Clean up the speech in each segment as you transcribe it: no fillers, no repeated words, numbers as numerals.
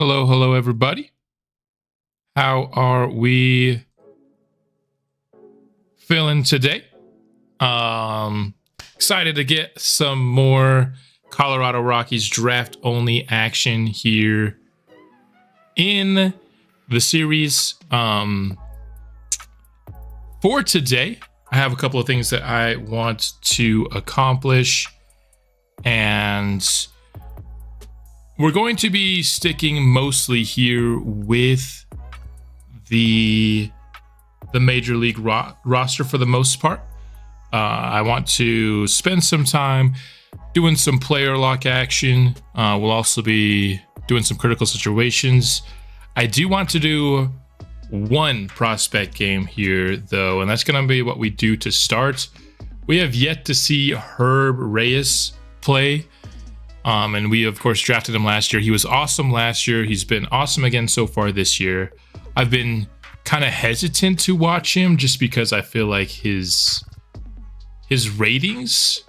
Hello, hello, everybody. How are we feeling today? Excited to get some more Colorado Rockies draft only action here in the series. For today, I have a couple of things that I want to accomplish, and we're going to be sticking mostly here with the Major League roster for the most part. I want to spend some time doing some player lock action. We'll also be doing some critical situations. I do want to do one prospect game here, though, and that's going to be what we do to start. We have yet to see Reyes play. And we, of course, drafted him last year. He was awesome last year. He's been awesome again so far this year. I've been kind of hesitant to watch him just because I feel like his ratings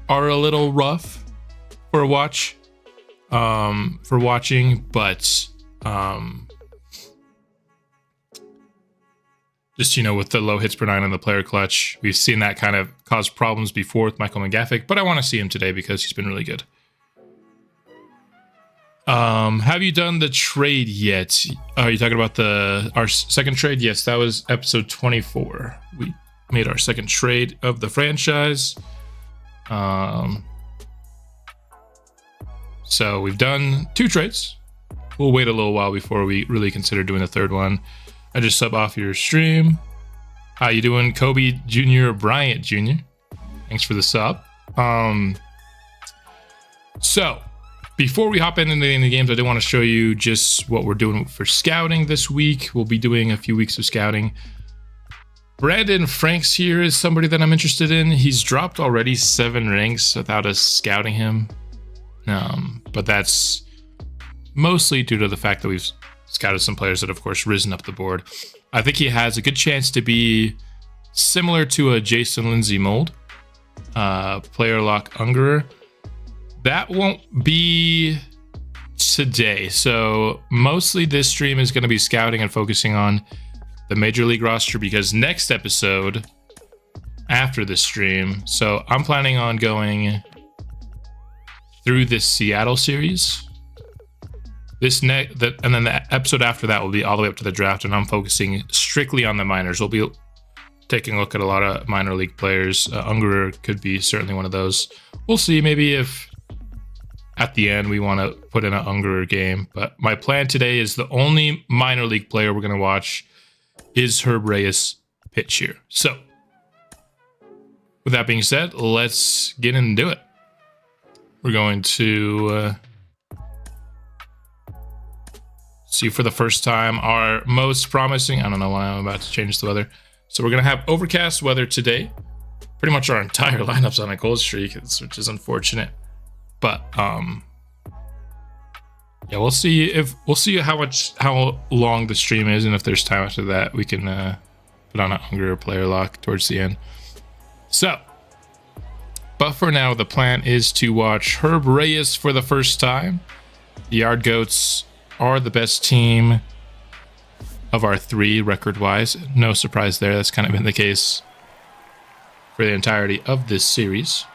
are a little rough for watching. But just, with the low hits per nine on the player clutch, we've seen that kind of cause problems before with Michael McGaffick. But I want to see him today because he's been really good. Have you done the trade yet? Are you talking about our second trade? Yes, that was episode 24. We made our second trade of the franchise. So we've done 2 trades. We'll wait a little while before we really consider doing the third one. I just sub off your stream. How you doing, Kobe Jr. Bryant Jr.? Thanks for the sub. So before we hop into the games, I did want to show you just what we're doing for scouting this week. We'll be doing a few weeks of scouting. Brandon Franks here is somebody that I'm interested in. He's dropped already 7 ranks without us scouting him. But that's mostly due to the fact that we've scouted some players that, of course, risen up the board. I think he has a good chance to be similar to a Jason Lindsay mold. Player lock Ungerer. That won't be today. So mostly this stream is going to be scouting and focusing on the Major League roster, because next episode after this stream, so I'm planning on going through this Seattle series. And then the episode after that will be all the way up to the draft, and I'm focusing strictly on the minors. We'll be taking a look at a lot of minor league players. Ungerer could be certainly one of those. We'll see, maybe if at the end we want to put in an Ungerer game. But my plan today is the only minor league player we're going to watch is Reyes pitch here. So with that being said, let's get into it. We're going to see for the first time our most promising. I don't know why I'm about to change the weather. So we're going to have overcast weather today. Pretty much our entire lineup's on a cold streak, which is unfortunate. But yeah, we'll see how long the stream is, and if there's time after that, we can put on an Ungerer player lock towards the end. So, but for now, the plan is to watch Reyes for the first time. The Yard Goats are the best team of our 3 record-wise. No surprise there. That's kind of been the case for the entirety of this series.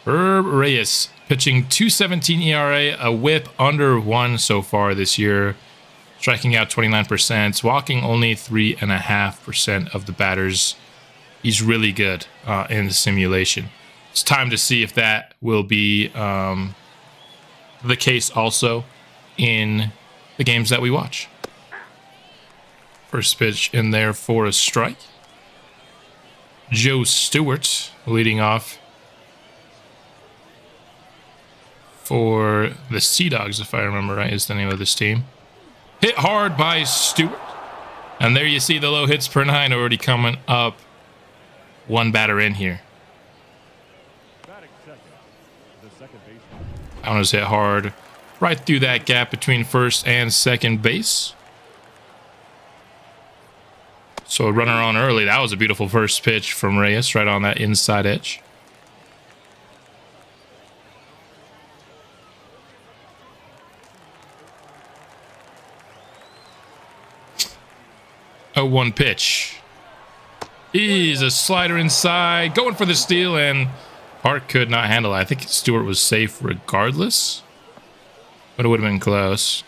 Reyes pitching .217 ERA, a whip under 1 so far this year, striking out 29%, walking only 3.5% of the batters. He's really good in the simulation. It's time to see if that will be the case also in the games that we watch. First pitch in there for a strike. Joe Stewart leading off for the Sea Dogs, if I remember right, is the name of this team. Hit hard by Stewart. And there you see the low hits per 9 already coming up. 1 batter in here. That one was hit hard right through that gap between first and second base. So a runner on early. That was a beautiful first pitch from Reyes right on that inside edge. 0-1 pitch. He's a slider inside, going for the steal, and Park could not handle it. I think Stewart was safe regardless, but it would have been close.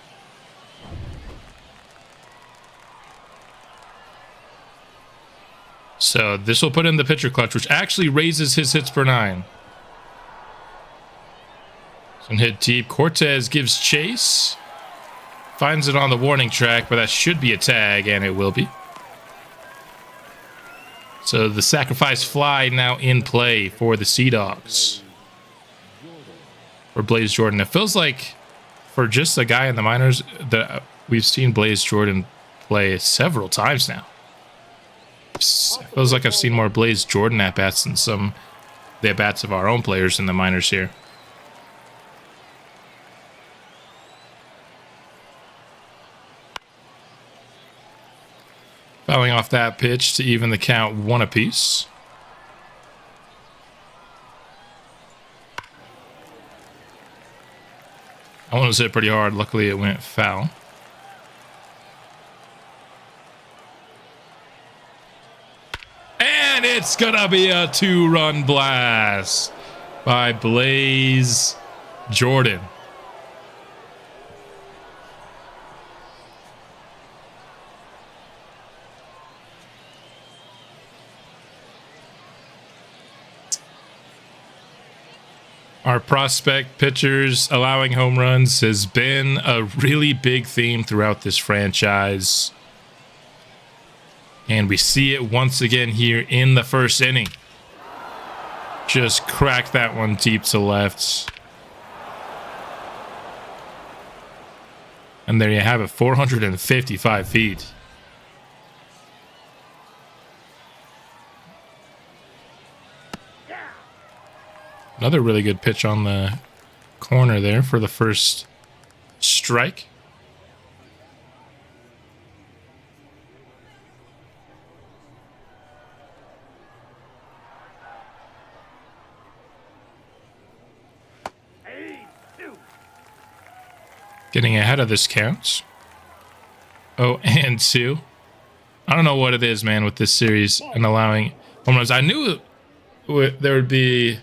So this will put in the pitcher clutch, which actually raises his hits per 9. Some hit deep. Cortez gives chase. Finds it on the warning track, but that should be a tag, and it will be. So the sacrifice fly now in play for the Sea Dogs. For Blaze Jordan. It feels like for just a guy in the minors that we've seen Blaze Jordan play several times now. It feels like I've seen more Blaze Jordan at-bats than some of the at-bats of our own players in the minors here. Fouling off that pitch to even the count 1 apiece. That one was hit pretty hard. Luckily, it went foul. And it's gonna be a 2-run blast by Blaze Jordan. Our prospect pitchers allowing home runs has been a really big theme throughout this franchise. And we see it once again here in the first inning. Just cracked that one deep to left. And there you have it, 455 feet. Another really good pitch on the corner there for the first strike. Getting ahead of this count. 0-2. I don't know what it is, man, with this series and allowing home runs. I knew there would be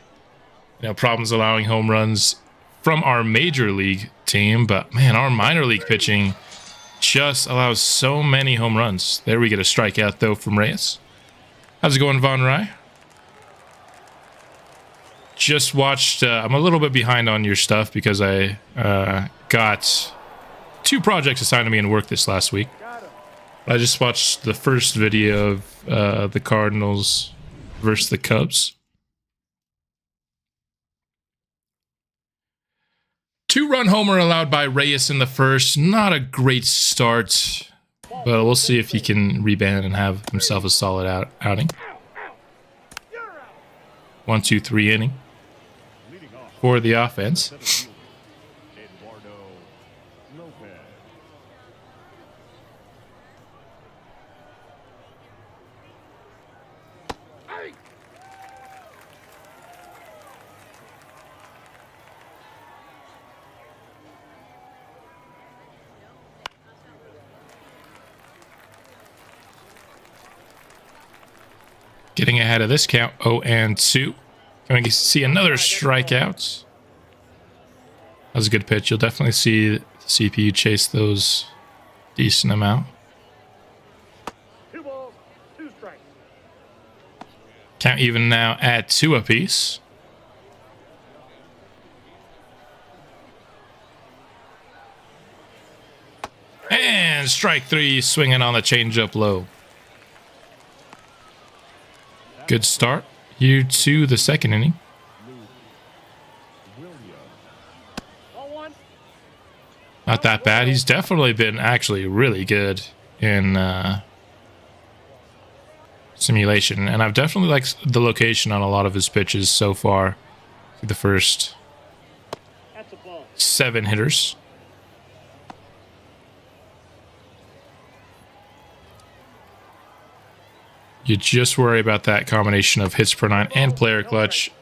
problems allowing home runs from our major league team, but man, our minor league pitching just allows so many home runs. There we get a strikeout though from Reyes. How's it going, Von Rye? Just watched, I'm a little bit behind on your stuff because I got 2 projects assigned to me in work this last week. I just watched the first video of the Cardinals versus the Cubs. 2-run homer allowed by Reyes in the first. Not a great start, but we'll see if he can rebound and have himself a solid outing. 1-2-3 inning for the offense. Getting ahead of this count, 0-2. Can we see another strikeout? That was a good pitch. You'll definitely see the CPU chase those decent amount. 2 balls, 2 strikes. Count even now at 2 apiece. And strike 3, swinging on the changeup low. Good start here to the second inning. Not that bad. He's definitely been actually really good in simulation. And I've definitely liked the location on a lot of his pitches so far through the first 7 hitters. You just worry about that combination of hits per 9 and player clutch.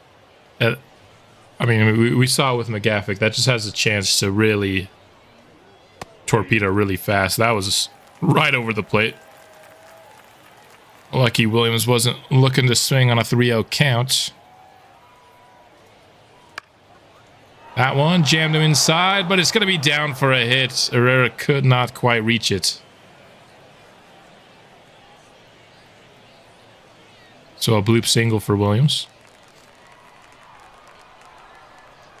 I mean, we saw with McGaffick, that just has a chance to really torpedo really fast. That was right over the plate. Lucky Williams wasn't looking to swing on a 3-0 count. That one jammed him inside, but it's going to be down for a hit. Herrera could not quite reach it. So a bloop single for Williams.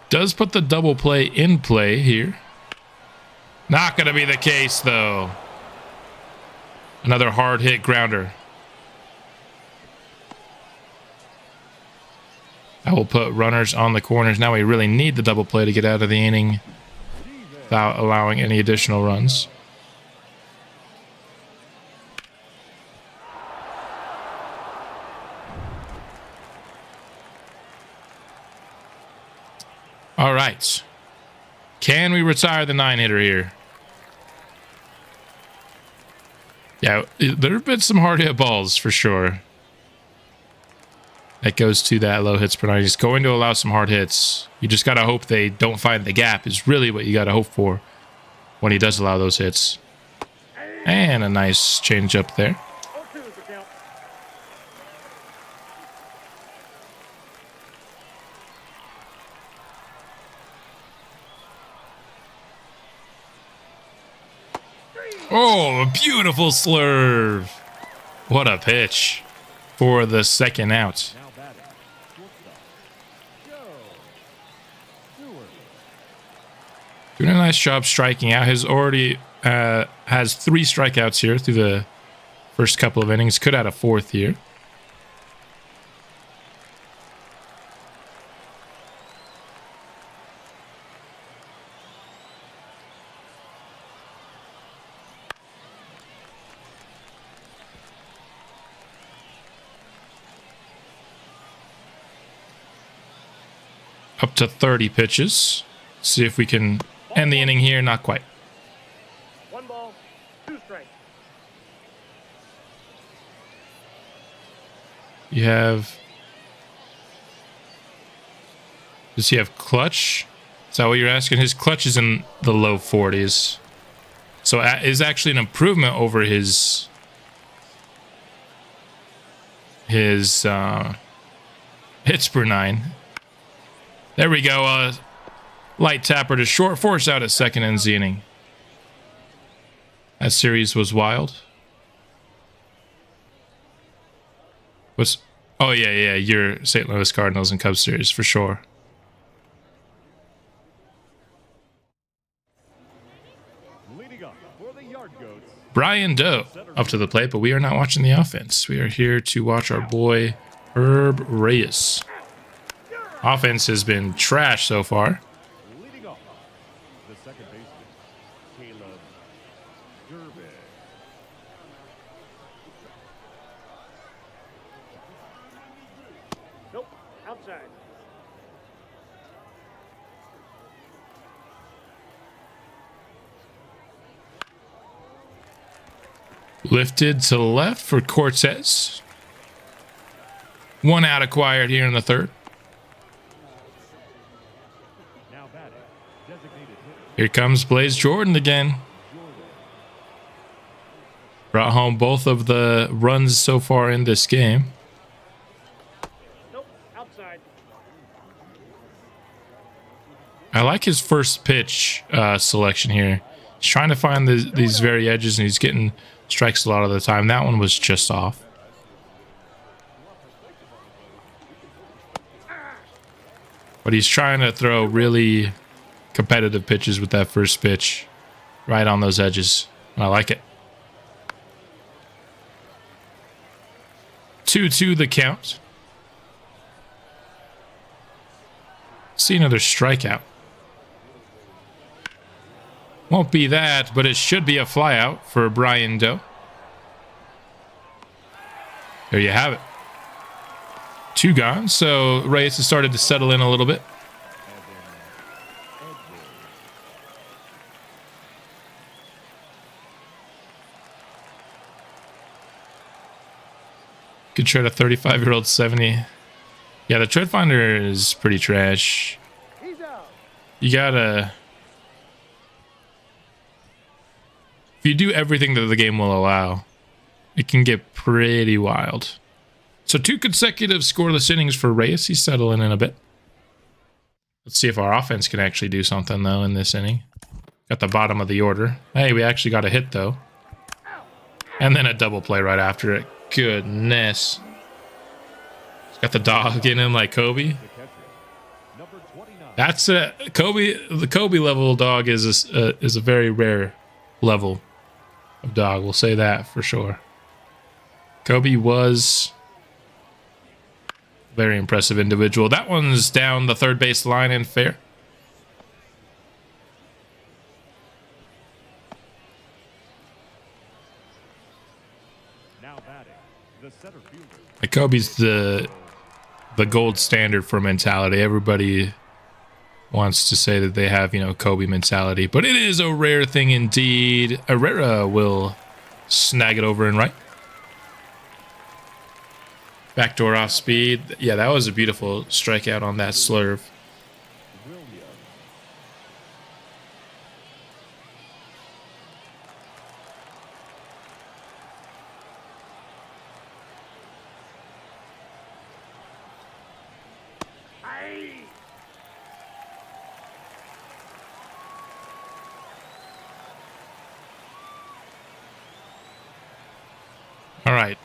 Does put the double play in play here. Not going to be the case, though. Another hard hit grounder. I will put runners on the corners. Now we really need the double play to get out of the inning without allowing any additional runs. All right. Can we retire the 9-hitter here? Yeah, there have been some hard hit balls for sure. That goes to that low hits per 9. He's going to allow some hard hits. You just got to hope they don't find the gap is really what you got to hope for when he does allow those hits. And a nice change up there. Oh, a beautiful slurve. What a pitch for the second out. Doing a nice job striking out. Has already has 3 strikeouts here through the first couple of innings. Could add a 4th here. Up to 30 pitches. See if we can end the inning here. Not quite. 1 ball, 2 strikes. You have... Does he have clutch? Is that what you're asking? His clutch is in the low 40s. So is actually an improvement over his hits per 9. There we go. Light tapper to short, force out at second ends the inning. That series was wild. Oh yeah, your St. Louis Cardinals and Cubs series for sure. Brian Doe up to the plate, but we are not watching the offense. We are here to watch our boy Herb Reyes. Offense has been trash so far. Leading off, the second baseman, Caleb Durbin. Nope, outside. Lifted to the left for Cortez. 1 out acquired here in the 3rd. Here comes Blaze Jordan again. Brought home both of the runs so far in this game. Nope, outside. I like his first pitch selection here. He's trying to find these very edges, and he's getting strikes a lot of the time. That one was just off. But he's trying to throw really competitive pitches with that first pitch right on those edges. I like it. 2-2 the count. See another strikeout. Won't be that, but it should be a flyout for Brian Doe. There you have it. 2 gone, so Reyes has started to settle in a little bit. Could trade a 35-year-old 70. Yeah, the trade finder is pretty trash. You gotta... If you do everything that the game will allow, it can get pretty wild. So 2 consecutive scoreless innings for Reyes. He's settling in a bit. Let's see if our offense can actually do something, though, in this inning. Got the bottom of the order. Hey, we actually got a hit, though. And then a double play right after it. Goodness. Got the dog in him like Kobe. That's a Kobe. The Kobe level dog is a very rare level of dog. We'll say that for sure. Kobe was a very impressive individual. That one's down the third base line and fair. Now batting, the center fielder. Like Kobe's the gold standard for mentality. Everybody wants to say that they have, you know, Kobe mentality, but it is a rare thing indeed. Herrera will snag it over and right. Backdoor off speed. Yeah, that was a beautiful strikeout on that slurve. All right.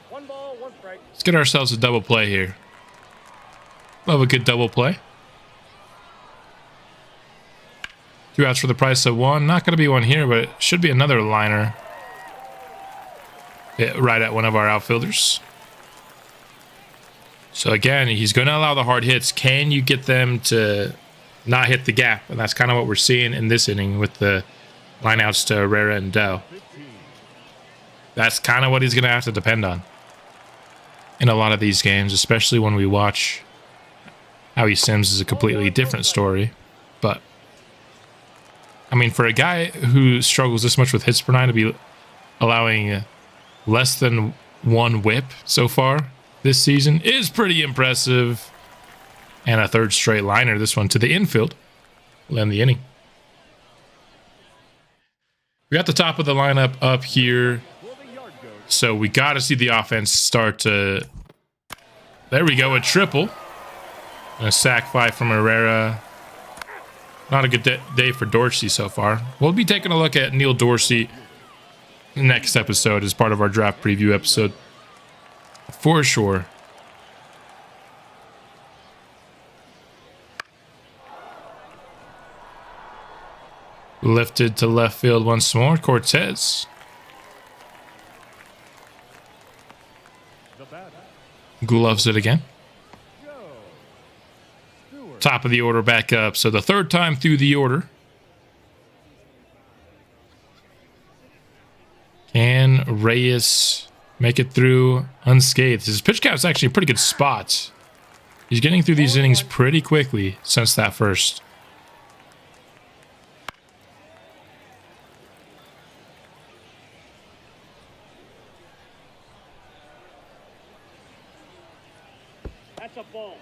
1 ball, 1 strike. Let's get ourselves a double play here. Love a good double play. 2 outs for the price of 1. Not going to be one here, but it should be another liner. Hit right at one of our outfielders. So again, he's going to allow the hard hits. Can you get them to not hit the gap? And that's kind of what we're seeing in this inning with the lineouts to Herrera and Dow. That's kind of what he's going to have to depend on in a lot of these games, especially when we watch Howie Sims is a completely different story. But, I mean, for a guy who struggles this much with hits per 9 to be allowing less than 1 whip so far this season is pretty impressive. And a third straight liner, this one to the infield, will end the inning. We got the top of the lineup up here. So we got to see the offense start to... There we go, a triple. And a sac fly from Herrera. Not a good day for Dorsey so far. We'll be taking a look at Neil Dorsey next episode as part of our draft preview episode. For sure. Lifted to left field once more. Cortez. Gloves it again. Top of the order back up. So the third time through the order. Can Reyes make it through unscathed? His pitch count is actually a pretty good spot. He's getting through these innings pretty quickly since that first. That's a ball.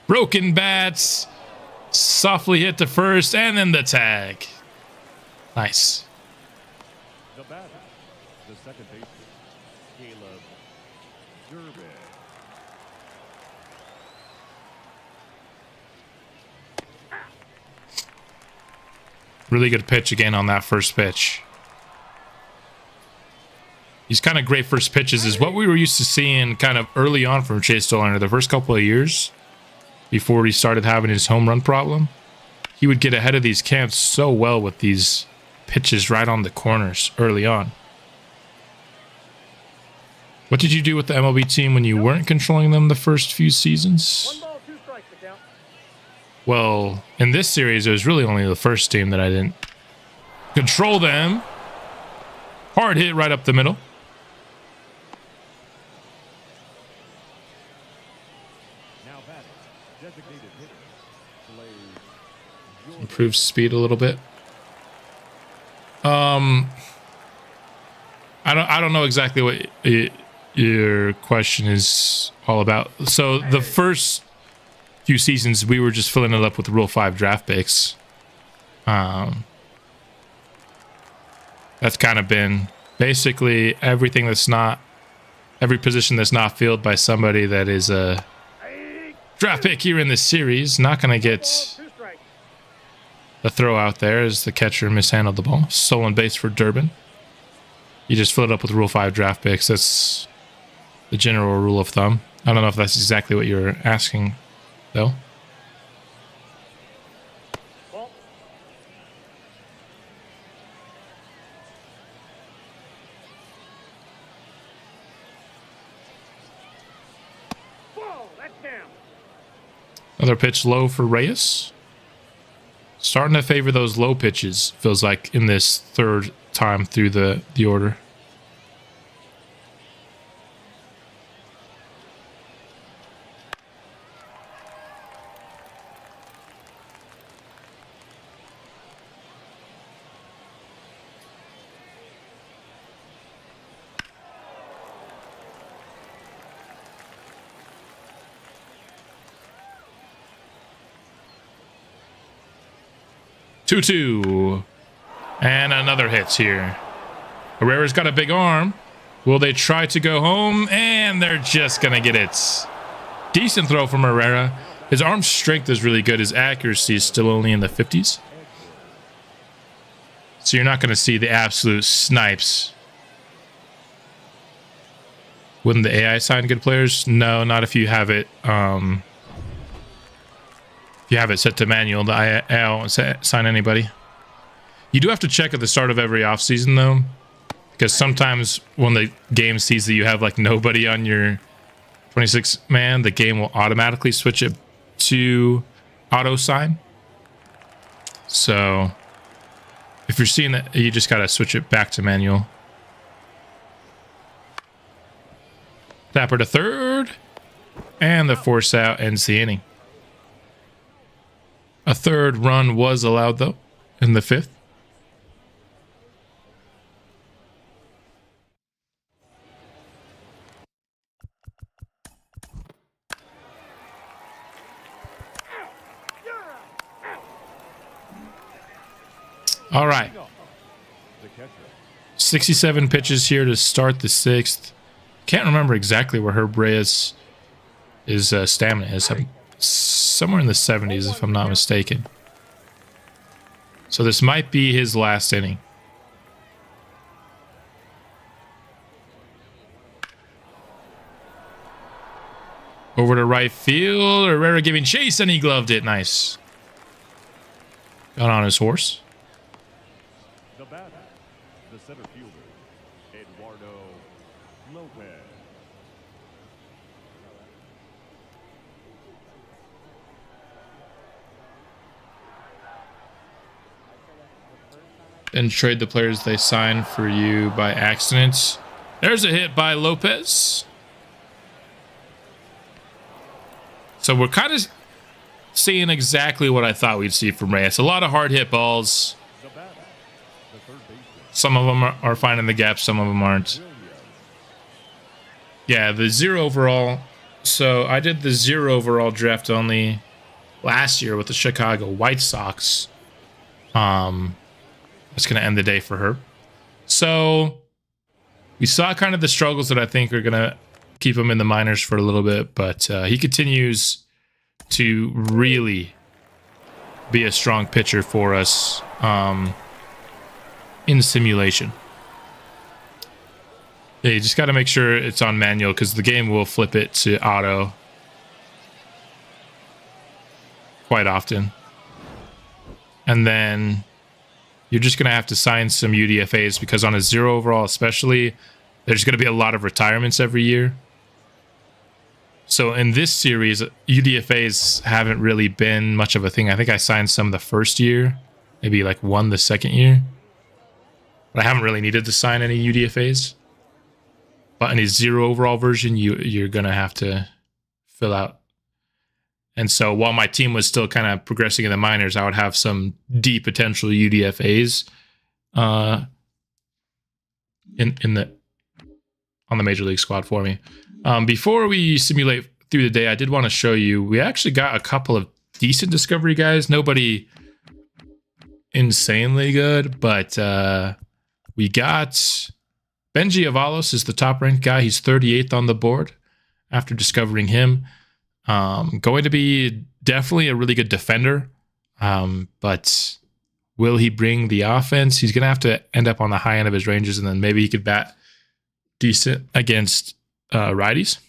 Broken bats. Softly hit to first, and then the tag. Nice. The batter, the second baseman, Caleb Durbin. Really good pitch again on that first pitch. These kind of great first pitches is what we were used to seeing kind of early on from Chase Stolliner the first couple of years before he started having his home run problem. He would get ahead of these camps so well with these pitches right on the corners early on. What did you do with the MLB team when you weren't controlling them the first few seasons? 1 ball, 2 strikes to count. Well, in this series, it was really only the first team that I didn't control them. Hard hit right up the middle. Now batting, designated hitter, plays Improves speed a little bit. I don't know exactly what your question is all about. So the first few seasons, we were just filling it up with Rule 5 draft picks. That's kind of been basically everything that's not, every position that's not filled by somebody that is a draft pick here in this series. Not going to get the throw out there as the catcher mishandled the ball. Stolen base for Durbin. You just fill it up with Rule 5 draft picks. That's the general rule of thumb. I don't know if that's exactly what you're asking, though. Another pitch low for Reyes. Starting to favor those low pitches, feels like, in this third time through the order. Two. And another hit here. Herrera's got a big arm. Will they try to go home? And they're just going to get it. Decent throw from Herrera. His arm strength is really good. His accuracy is still only in the 50s. So you're not going to see the absolute snipes. Wouldn't the AI sign good players? No, not if you have it... If you have it set to manual, the AI won't sign anybody. You do have to check at the start of every offseason, though. Because sometimes when the game sees that you have, like, nobody on your 26-man, the game will automatically switch it to auto sign. So, if you're seeing that, you just got to switch it back to manual. Tapper to third. And the force out ends the inning. A third run was allowed, though, in the fifth. All right. 67 pitches here to start the sixth. Can't remember exactly where Herb Reyes' stamina is. Somewhere in the 70s, if I'm not mistaken. So this might be his last inning. Over to right field. Herrera giving chase, and he gloved it. Nice. Got on his horse. The batter, the center fielder, Eduardo Lopez. And trade the players they sign for you by accident. There's a hit by Lopez. So we're kind of seeing exactly what I thought we'd see from Reyes. A lot of hard hit balls. Some of them are finding the gap, some of them aren't. Yeah, the 0 overall. So I did the 0 overall draft only last year with the Chicago White Sox. That's going to end the day for her. So we saw kind of the struggles that I think are going to keep him in the minors for a little bit, but he continues to really be a strong pitcher for us in simulation. Yeah, you just got to make sure it's on manual because the game will flip it to auto quite often. And then you're just going to have to sign some UDFAs because on a 0 overall especially, there's going to be a lot of retirements every year. So in this series, UDFAs haven't really been much of a thing. I think I signed some the first year, maybe like one the second year. But I haven't really needed to sign any UDFAs. But in a 0 overall version, you're going to have to fill out. And so while my team was still kind of progressing in the minors, I would have some D potential UDFAs on the major league squad for me. Before we simulate through the day, I did want to show you, we actually got a couple of decent discovery guys. Nobody insanely good, but we got Benji Avalos is the top ranked guy. He's 38th on the board after discovering him. Going to be definitely a really good defender, but will he bring the offense? He's going to have to end up on the high end of his ranges, and then maybe he could bat decent against righties.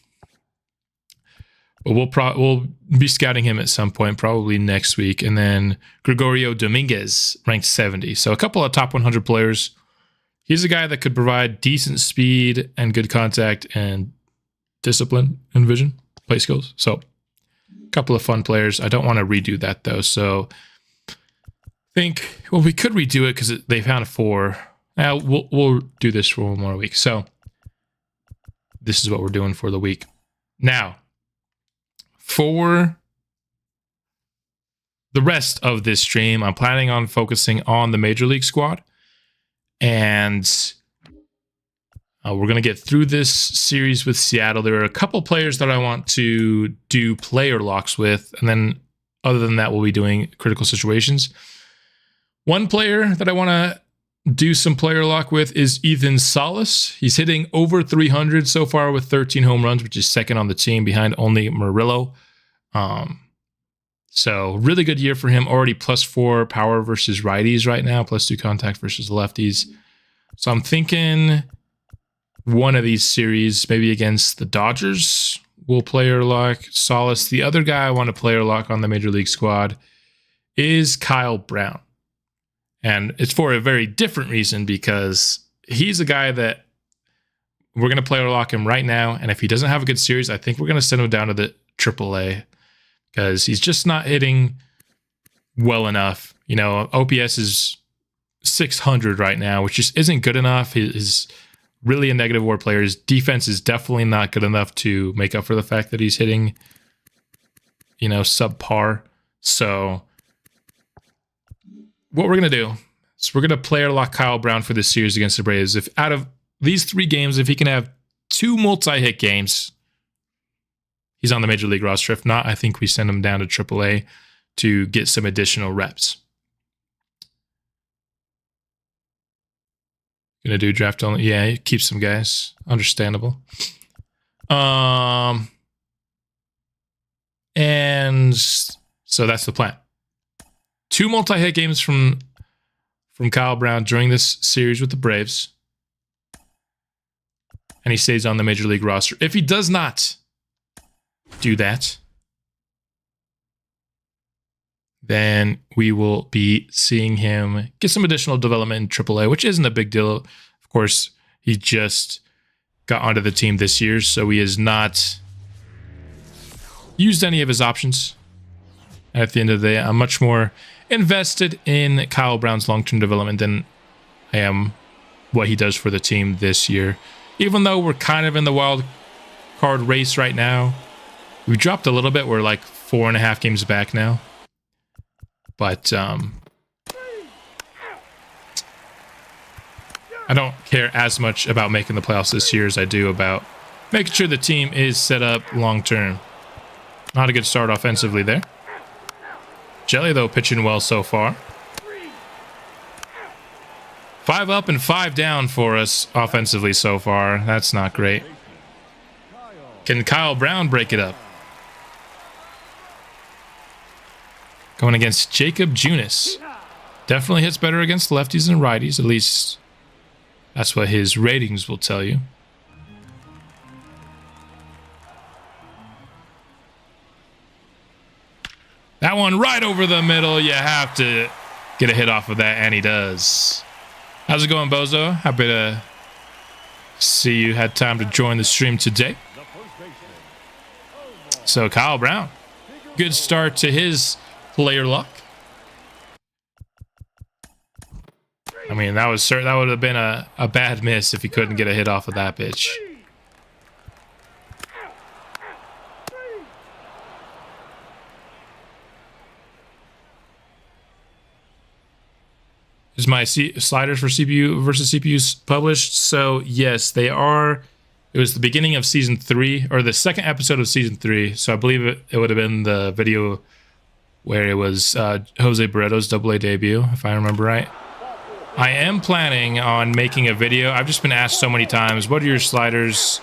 But we'll be scouting him at some point, probably next week. And then Gregorio Dominguez, ranked 70. So a couple of top 100 players. He's a guy that could provide decent speed and good contact and discipline and vision, play skills. So a couple of fun players. I don't want to redo that, though. So I think, well, we could redo it because they found 4. We'll do this for one more week. So this is what we're doing for the week. Now, for the rest of this stream, I'm planning on focusing on the Major League squad. And we're going to get through this series with Seattle. There are a couple players that I want to do player locks with. And then other than that, we'll be doing critical situations. One player that I want to do some player lock with is Ethan Salas. He's hitting over 300 so far with 13 home runs, which is second on the team behind only Murillo. So really good year for him. Already +4 power versus righties right now, +2 contact versus lefties. So I'm thinking one of these series, maybe against the Dodgers, will player lock Salas. The other guy I want to player lock on the Major League squad is Kyle Brown. And it's for a very different reason, because he's a guy that we're going to player lock him right now. And if he doesn't have a good series, I think we're going to send him down to the AAA because he's just not hitting well enough. You know, OPS is 600 right now, which just isn't good enough. He's really a negative WAR player. His defense is definitely not good enough to make up for the fact that he's hitting, you know, subpar. So what we're going to do is we're going to player lock Kyle Brown for this series against the Reyes. If out of these 3 games, if he can have 2 multi-hit games, he's on the Major League roster. If not, I think we send him down to AAA to get some additional reps. Gonna do draft only. Yeah, keep some guys. Understandable. And so that's the plan. 2 multi-hit games from Kyle Brown during this series with the Braves. And he stays on the Major League roster. If he does not do that, then we will be seeing him get some additional development in AAA, which isn't a big deal. Of course, he just got onto the team this year, so he has not used any of his options. At the end of the day, I'm much more invested in Kyle Brown's long-term development than I am what he does for the team this year. Even though we're kind of in the wild card race right now, we dropped a little bit. We're like 4.5 games back now. But I don't care as much about making the playoffs this year as I do about making sure the team is set up long-term. Not a good start offensively there. Jelly, though, pitching well so far. 5 up and 5 down for us offensively so far. That's not great. Can Kyle Brown break it up? Going against Jacob Junis. Definitely hits better against lefties and righties. At least that's what his ratings will tell you. That one right over the middle. You have to get a hit off of that, and he does. How's it going, Bozo? Happy to see you had time to join the stream today. So Kyle Brown, good start to his player luck. I mean, that would have been a bad miss if he couldn't get a hit off of that pitch. Is my sliders for CPU versus CPUs published? So yes, they are. It was the beginning of season 3, or the second episode of season 3. So I believe it would have been the video where it was Jose Barreto's AA debut, if I remember right. I am planning on making a video. I've just been asked so many times, what are your sliders?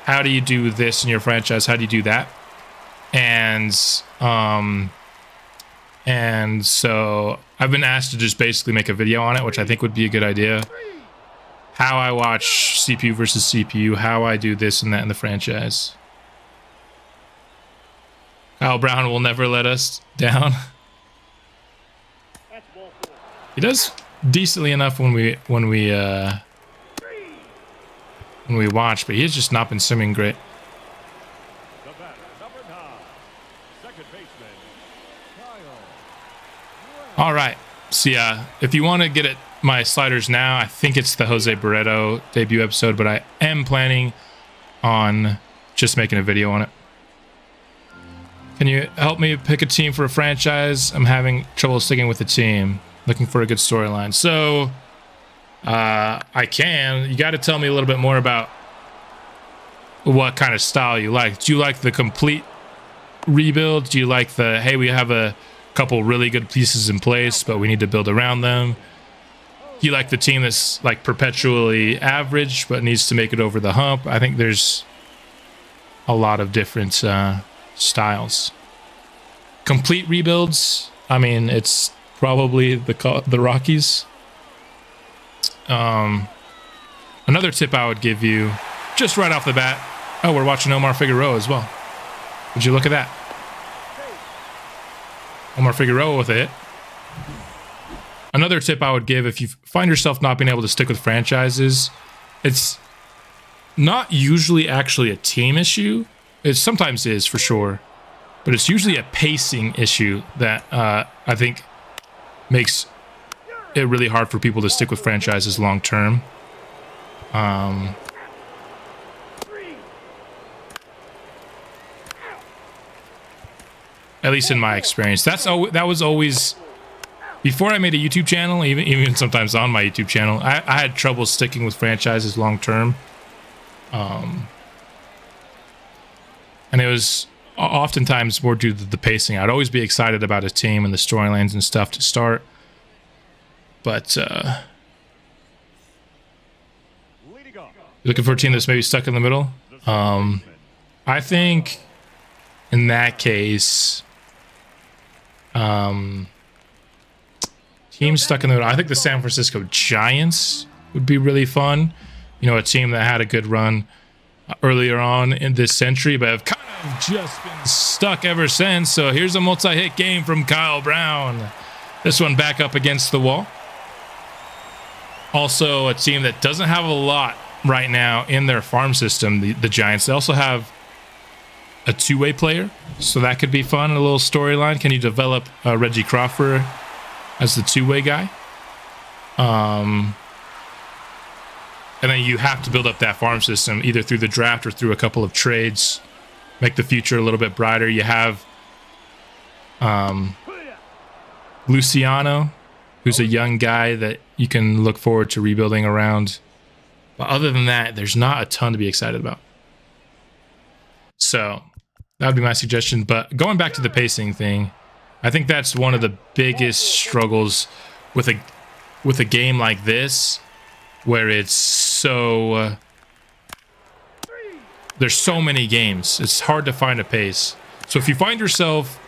How do you do this in your franchise? How do you do that? And so I've been asked to just basically make a video on it, which I think would be a good idea. How I watch CPU versus CPU, how I do this and that in the franchise. Kyle Brown will never let us down. He does decently enough when we watch, but he's just not been swimming great. All right, so yeah, if you want to get at my sliders now, I think it's the Jose Barreto debut episode, but I am planning on just making a video on it. Can you help me pick a team for a franchise? I'm having trouble sticking with the team. Looking for a good storyline. So, I can. You got to tell me a little bit more about what kind of style you like. Do you like the complete rebuild? Do you like the, hey, we have a couple really good pieces in place, but we need to build around them? Do you like the team that's like perpetually average, but needs to make it over the hump? I think there's a lot of different styles. Complete rebuilds, I mean, it's probably the Rockies. Another tip I would give you, just right off the bat. Oh, we're watching Omar Figueroa as well. Would you look at that? Omar Figueroa with it. Another tip I would give if you find yourself not being able to stick with franchises, it's not usually actually a team issue. It sometimes is for sure, but it's usually a pacing issue that I think makes it really hard for people to stick with franchises long term. At least in my experience, that was always, before I made a YouTube channel, even sometimes on my YouTube channel, I had trouble sticking with franchises long term. And it was oftentimes more due to the pacing. I'd always be excited about a team and the storylines and stuff to start, but looking for a team that's maybe stuck in the middle. I think in that case, teams stuck in the middle, I think the San Francisco Giants would be really fun. You know, a team that had a good run earlier on in this century, but have kind of just been stuck ever since. So here's a multi-hit game from Kyle Brown. This one back up against the wall. Also a team that doesn't have a lot right now in their farm system, the Giants. They also have a two-way player, so that could be fun, a little storyline. Can you develop Reggie Crawford as the two-way guy? And then you have to build up that farm system either through the draft or through a couple of trades, make the future a little bit brighter. You have Luciano, who's a young guy that you can look forward to rebuilding around. But other than that, there's not a ton to be excited about. So that would be my suggestion. But going back to the pacing thing, I think that's one of the biggest struggles with a game like this, where it's so there's so many games. It's hard to find a pace. So if you find yourself,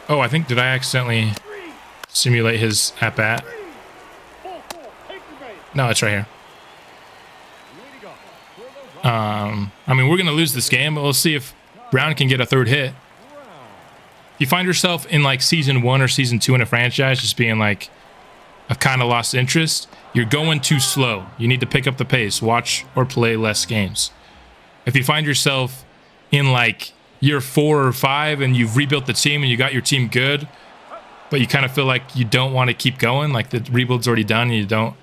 oh, I think, did I accidentally simulate his at bat? No, it's right here. I mean, we're going to lose this game, but we'll see if Brown can get a third hit. If you find yourself in like season 1 or season 2 in a franchise, just being like, I've kind of lost interest, you're going too slow. You need to pick up the pace, watch or play less games. If you find yourself in like year 4 or 5 and you've rebuilt the team and you got your team good, but you kind of feel like you don't want to keep going, like the rebuild's already done and you don't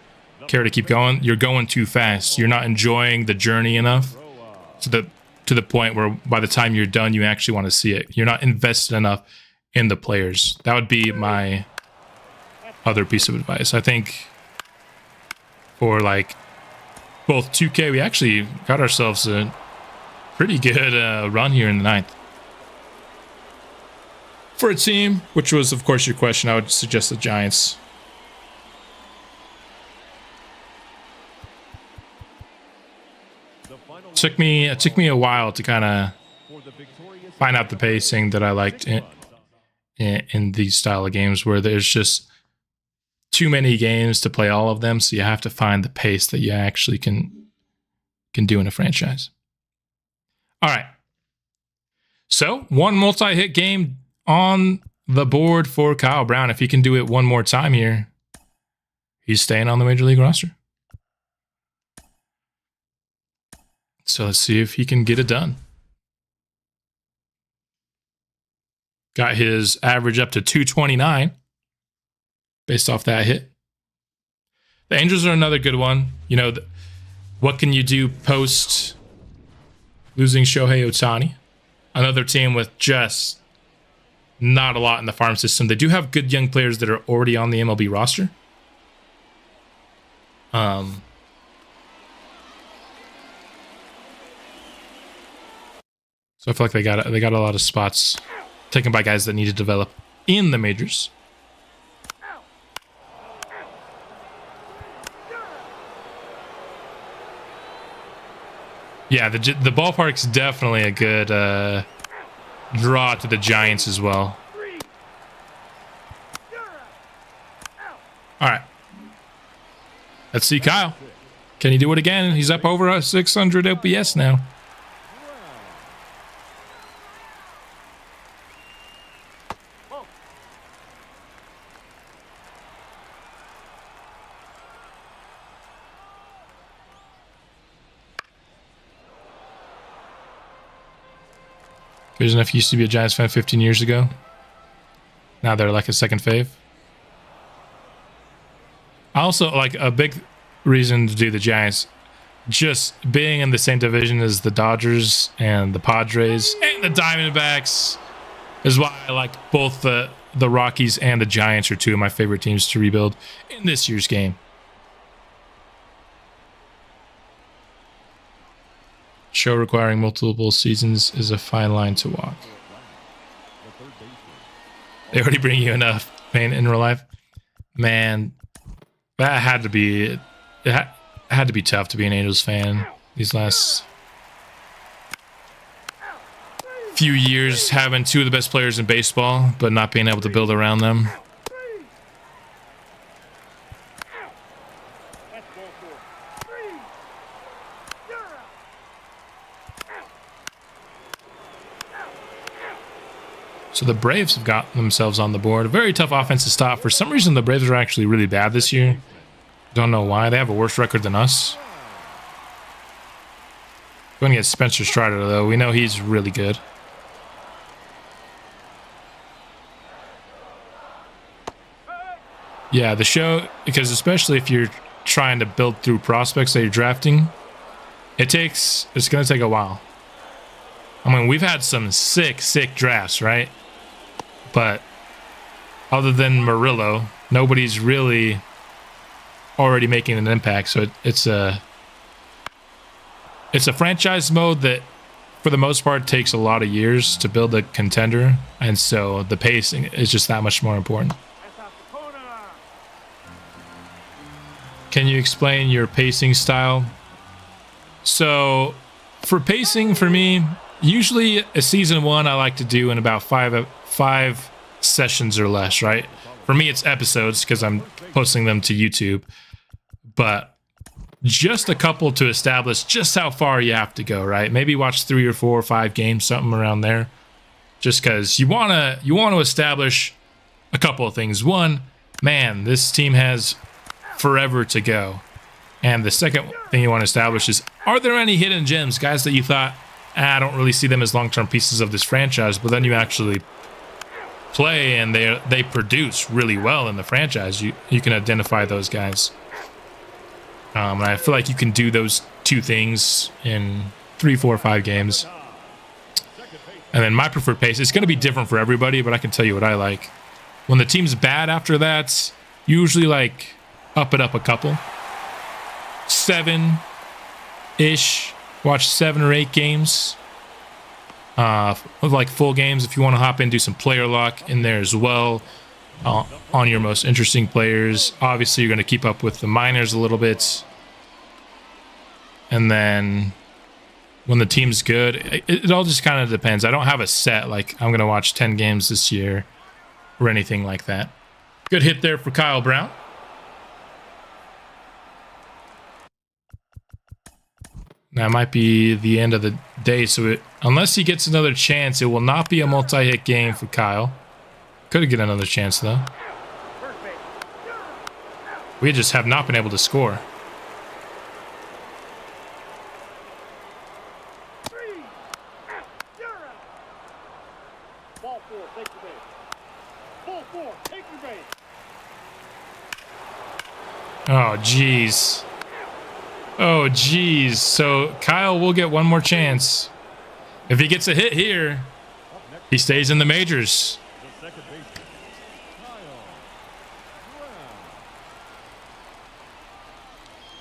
care to keep going, you're going too fast. You're not enjoying the journey enough to the point where by the time you're done, you actually want to see it. You're not invested enough in the players. That would be my other piece of advice. I think for like both 2K, we actually got ourselves a pretty good run here in the 9th. For a team, which was, of course, your question, I would suggest the Giants. Took me a while to kind of find out the pacing that I liked in these style of games, where there's just too many games to play all of them, so you have to find the pace that you actually can do in a franchise. All right. So, one multi-hit game on the board for Kyle Brown. If he can do it one more time here, he's staying on the Major League roster. So let's see if he can get it done. Got his average up to 229 based off that hit. The Angels are another good one. You know, what can you do post losing Shohei Ohtani? Another team with just not a lot in the farm system. They do have good young players that are already on the MLB roster. So I feel like they got a lot of spots taken by guys that need to develop in the majors. Yeah, the ballpark's definitely a good draw to the Giants as well. All right. Let's see Kyle. Can he do it again? He's up over 600 OPS now. There's enough used to be a Giants fan 15 years ago. Now they're like a second fave. I also like a big reason to do the Giants, just being in the same division as the Dodgers and the Padres and the Diamondbacks is why I like both the Rockies and the Giants are two of my favorite teams to rebuild in this year's game. Show requiring multiple seasons is a fine line to walk. They already bring you enough pain in real life. Man, that had to be had to be tough to be an Angels fan these last few years, having two of the best players in baseball but not being able to build around them. So the Braves have gotten themselves on the board. A very tough offense to stop. For some reason, the Braves are actually really bad this year. Don't know why. They have a worse record than us. Going to get Spencer Strider, though. We know he's really good. Yeah, the show, because especially if you're trying to build through prospects that you're drafting, it's going to take a while. I mean, we've had some sick drafts, right? But other than Murillo, nobody's really already making an impact. So it's a franchise mode that, for the most part, takes a lot of years to build a contender, and so the pacing is just that much more important. Can you explain your pacing style? So, for pacing, for me, usually a season one I like to do in about five sessions or less, right? For me, it's episodes because I'm posting them to YouTube, but just a couple to establish just how far you have to go, right? Maybe watch 3 or 4 or 5 games, something around there, just because you want to establish a couple of things. One, man, this team has forever to go, and the second thing you want to establish is, are there any hidden gems, guys that you thought, I don't really see them as long-term pieces of this franchise, but then you actually play and they produce really well in the franchise. You can identify those guys. And I feel like you can do those two things in 3, 4, 5 games. And then my preferred pace, it's going to be different for everybody, but I can tell you what I like. When the team's bad after that, usually like up it up a couple. 7, ish. Watch 7 or 8 games. Like full games. If you want to hop in, do some player lock in there as well. On your most interesting players. Obviously, you're going to keep up with the minors a little bit. And then when the team's good, it all just kind of depends. I don't have a set, like I'm going to watch 10 games this year or anything like that. Good hit there for Kyle Brown. That might be the end of the day. So unless he gets another chance, it will not be a multi-hit game for Kyle. Could get another chance, though. We just have not been able to score. Oh, jeez. Oh, jeez. So Kyle will get one more chance. If he gets a hit here, he stays in the majors.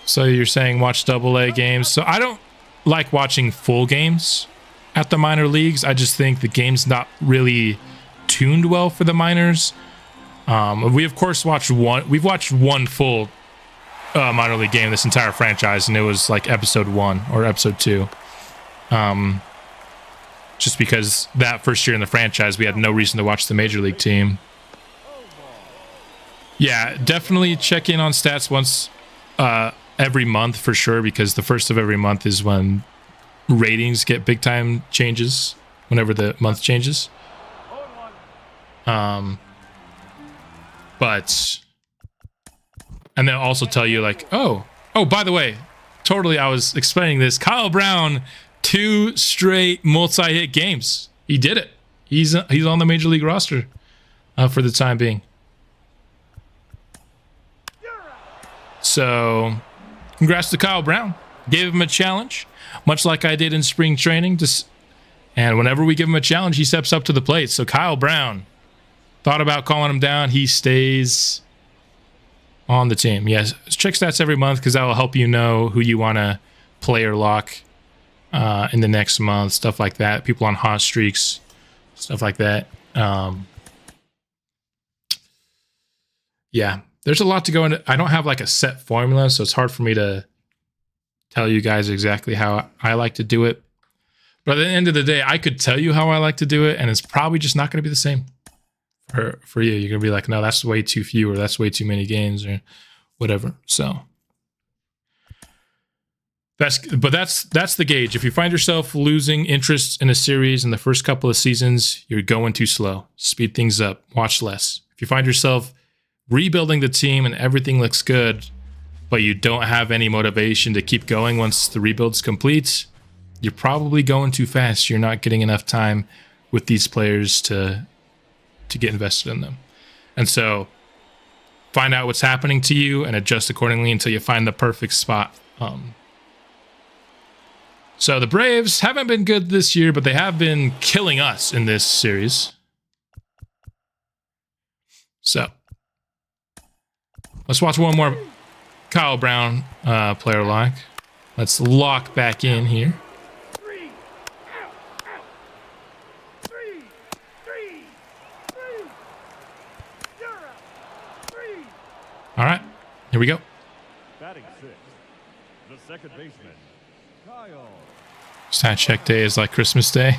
So you're saying watch AA games. So I don't like watching full games at the minor leagues. I just think the game's not really tuned well for the minors. We of course watched one. We've watched one full minor league game this entire franchise, and it was like episode 1 or episode 2. Just because that first year in the franchise, we had no reason to watch the major league team. Yeah, definitely check in on stats once every month for sure, because the first of every month is when ratings get big time changes, whenever the month changes. But and they'll also tell you like, oh, by the way, totally, I was explaining this. Kyle Brown, 2 straight multi-hit games. He did it. He's on the major league roster for the time being. So, congrats to Kyle Brown. Gave him a challenge, much like I did in spring training. And whenever we give him a challenge, he steps up to the plate. So Kyle Brown, thought about calling him down. He stays on the team. Yes, check stats every month because that will help you know who you want to play or lock in the next month. Stuff like that. People on hot streaks, stuff like that. Yeah, there's a lot to go into. I don't have like a set formula, so it's hard for me to tell you guys exactly how I like to do it. But at the end of the day, I could tell you how I like to do it, and it's probably just not going to be the same for you. You're going to be like, no, that's way too few, or that's way too many games, or whatever. So that's the gauge. If you find yourself losing interest in a series in the first couple of seasons, you're going too slow. Speed things up. Watch less. If you find yourself rebuilding the team and everything looks good, but you don't have any motivation to keep going once the rebuild's complete, you're probably going too fast. You're not getting enough time with these players to get invested in them. And so find out what's happening to you and adjust accordingly until you find the perfect spot. So the Braves haven't been good this year, but they have been killing us in this series. So let's watch one more Kyle Brown player lock. Let's lock back in here. All right, here we go. Batting 6th, the second baseman, Kyle. Stat check day is like Christmas Day.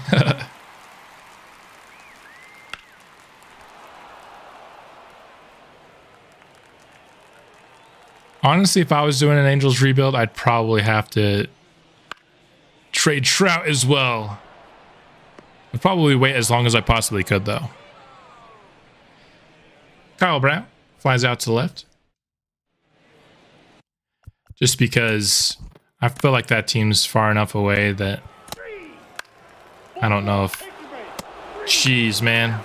Honestly, if I was doing an Angels rebuild, I'd probably have to trade Trout as well. I'd probably wait as long as I possibly could, though. Kyle Brown flies out to the left. Just because I feel like that team's far enough away that I don't know if... Jeez, man.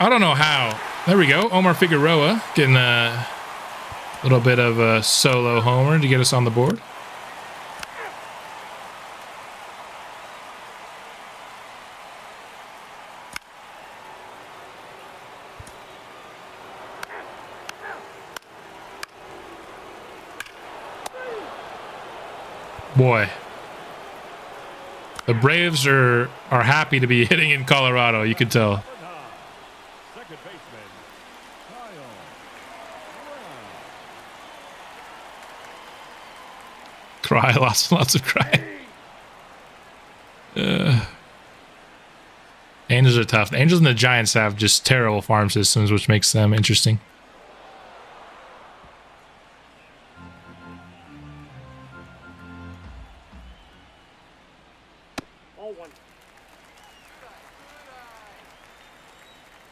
I don't know how. There we go. Omar Figueroa getting a little bit of a solo homer to get us on the board. Boy. The Braves are happy to be hitting in Colorado, you could tell. Second baseman, Kyle. Cry, lots of cry. Angels are tough. The Angels and the Giants have just terrible farm systems, which makes them interesting.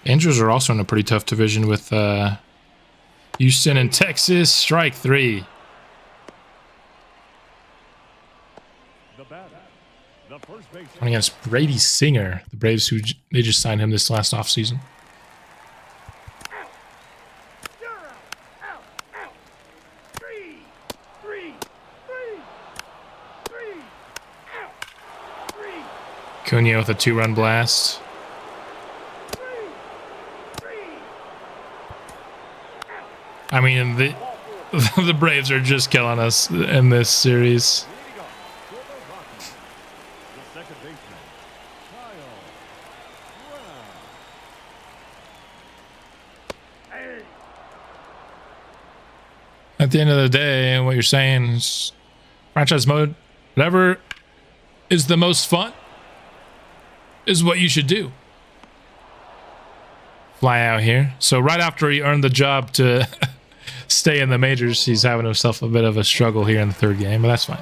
Angels are also in a pretty tough division with Houston and Texas. Strike 3. The batter, the first baseman, Going against Brady Singer, the Braves, who they just signed him this last offseason. Cunha with a 2-run blast. I mean, the Braves are just killing us in this series. the second baseman, Kyle. At the end of the day, what you're saying is franchise mode, whatever is the most fun is what you should do. Fly out here. So right after he earned the job to stay in the majors, he's having himself a bit of a struggle here in the third game, but that's fine.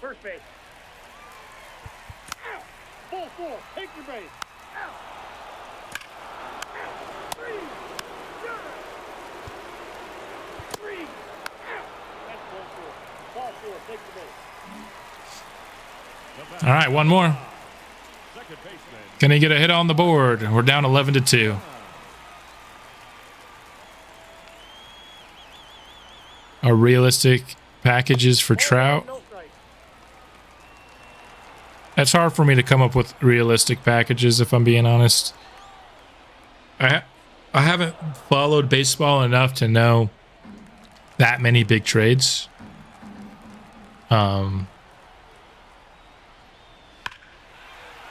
First base. Ball 4. Take your base. All right, one more. Can he get a hit on the board? We're down 11-2. Are realistic packages for Trout? It's hard for me to come up with realistic packages, if I'm being honest. I haven't followed baseball enough to know that many big trades.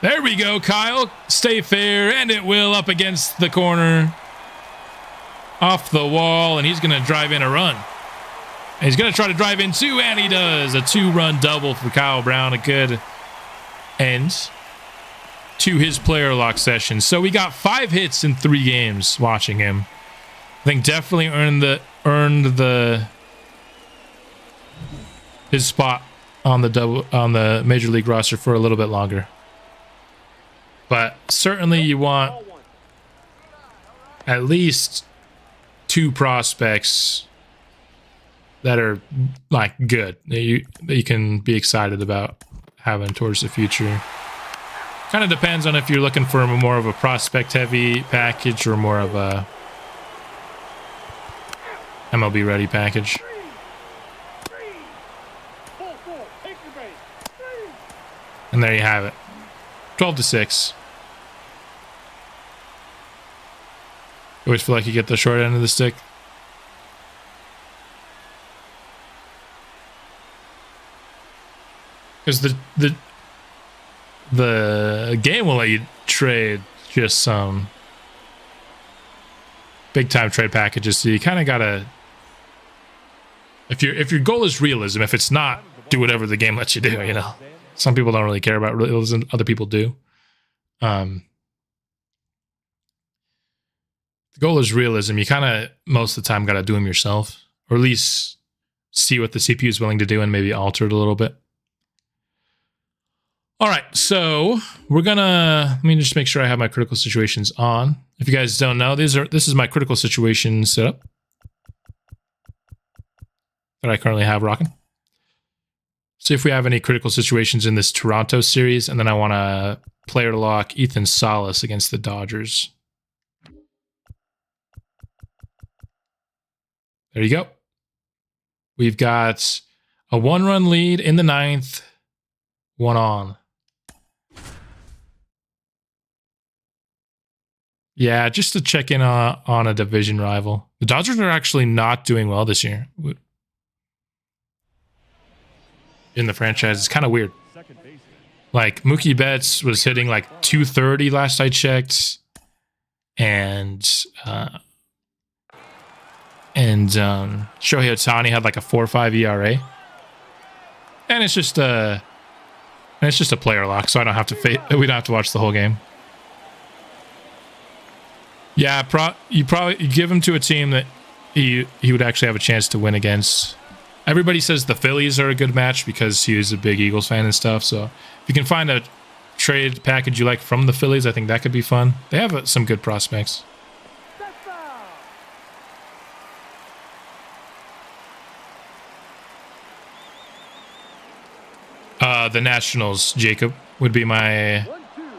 There we go, Kyle. Stay fair, and it will up against the corner. Off the wall, and he's going to drive in a run. And he's going to try to drive in two, and he does. A 2-run double for Kyle Brown. A good end to his player lock session. So we got 5 hits in 3 games watching him. I think definitely earned his spot on the major league roster for a little bit longer. But certainly you want at least 2 prospects that are like good that you can be excited about having towards the future. Kind of depends on if you're looking for more of a prospect heavy package or more of a MLB ready package. And there you have it. 12-6. You always feel like you get the short end of the stick. Because the game will let you trade just some big time trade packages. So you kind of gotta, if your goal is realism, if it's not, do whatever the game lets you do. You know, some people don't really care about realism. Other people do. The goal is realism. You kind of most of the time got to do them yourself, or at least see what the CPU is willing to do and maybe alter it a little bit. All right, so we're gonna, let me just make sure I have my critical situations on. If you guys don't know, this is my critical situation setup that I currently have rocking. See if we have any critical situations in this Toronto series, and then I want to player lock Ethan Salas against the Dodgers. There you go. We've got a 1-run lead in the 9th, 1 on. Yeah, just to check in on a division rival. The Dodgers are actually not doing well this year in the franchise. It's kind of weird. Like, Mookie Betts was hitting like 230 last I checked. And Shohei Ohtani had like a 4.5 ERA. And it's just a player lock, so I don't have to we don't have to watch the whole game. Yeah, you give him to a team that he would actually have a chance to win against. Everybody says the Phillies are a good match because he is a big Eagles fan and stuff. So if you can find a trade package you like from the Phillies, I think that could be fun. They have some good prospects. The Nationals, Jacob, would be my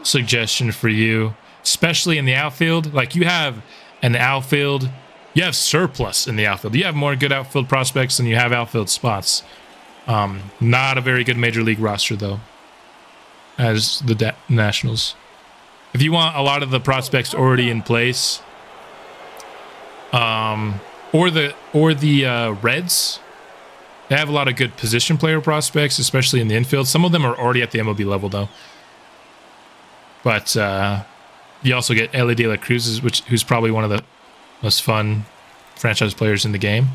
suggestion for you, especially in the outfield. Like, you have an outfield, you have surplus in the outfield. You have more good outfield prospects than you have outfield spots. Not a very good major league roster, though, as the Nationals. If you want a lot of the prospects already in place, or the Reds, they have a lot of good position player prospects, especially in the infield. Some of them are already at the MLB level, though. But you also get Ellie De La Cruz, who's probably one of the most fun franchise players in the game.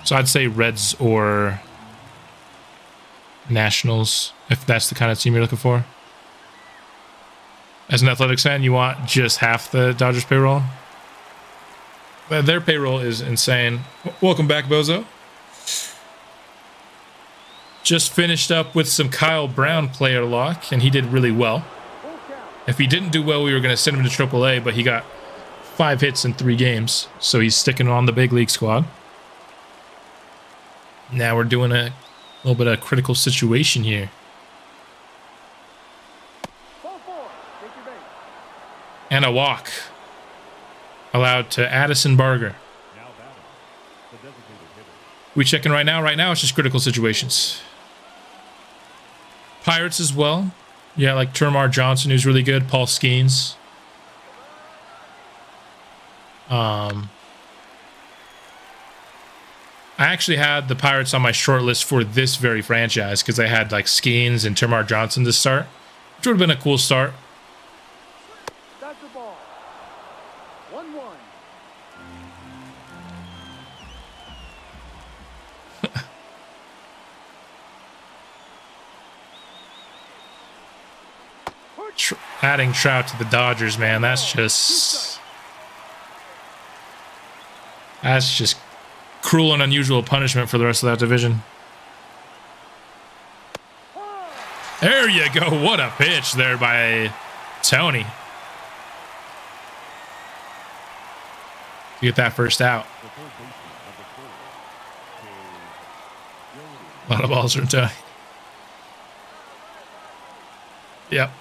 So I'd say Reds or Nationals, if that's the kind of team you're looking for. As an Athletics fan, you want just half the Dodgers payroll? Their payroll is insane. Welcome back, Bozo. Just finished up with some Kyle Brown player lock, and he did really well. If he didn't do well, we were going to send him to AAA, but he got 5 hits in 3 games, so he's sticking on the big league squad. Now we're doing a little bit of critical situation here. And a walk allowed to Addison Barger. We checking right now? Right now, it's just critical situations. Pirates as well. Yeah, like Termar Johnson, who's really good. Paul Skeens. I actually had the Pirates on my short list for this very franchise because I had like Skeens and Termar Johnson to start, which would have been a cool start. That's the ball. 1-1. Adding Trout to the Dodgers, man, that's just cruel and unusual punishment for the rest of that division. There you go. What a pitch there by Tony. To get that first out. A lot of balls from Tony. Yep.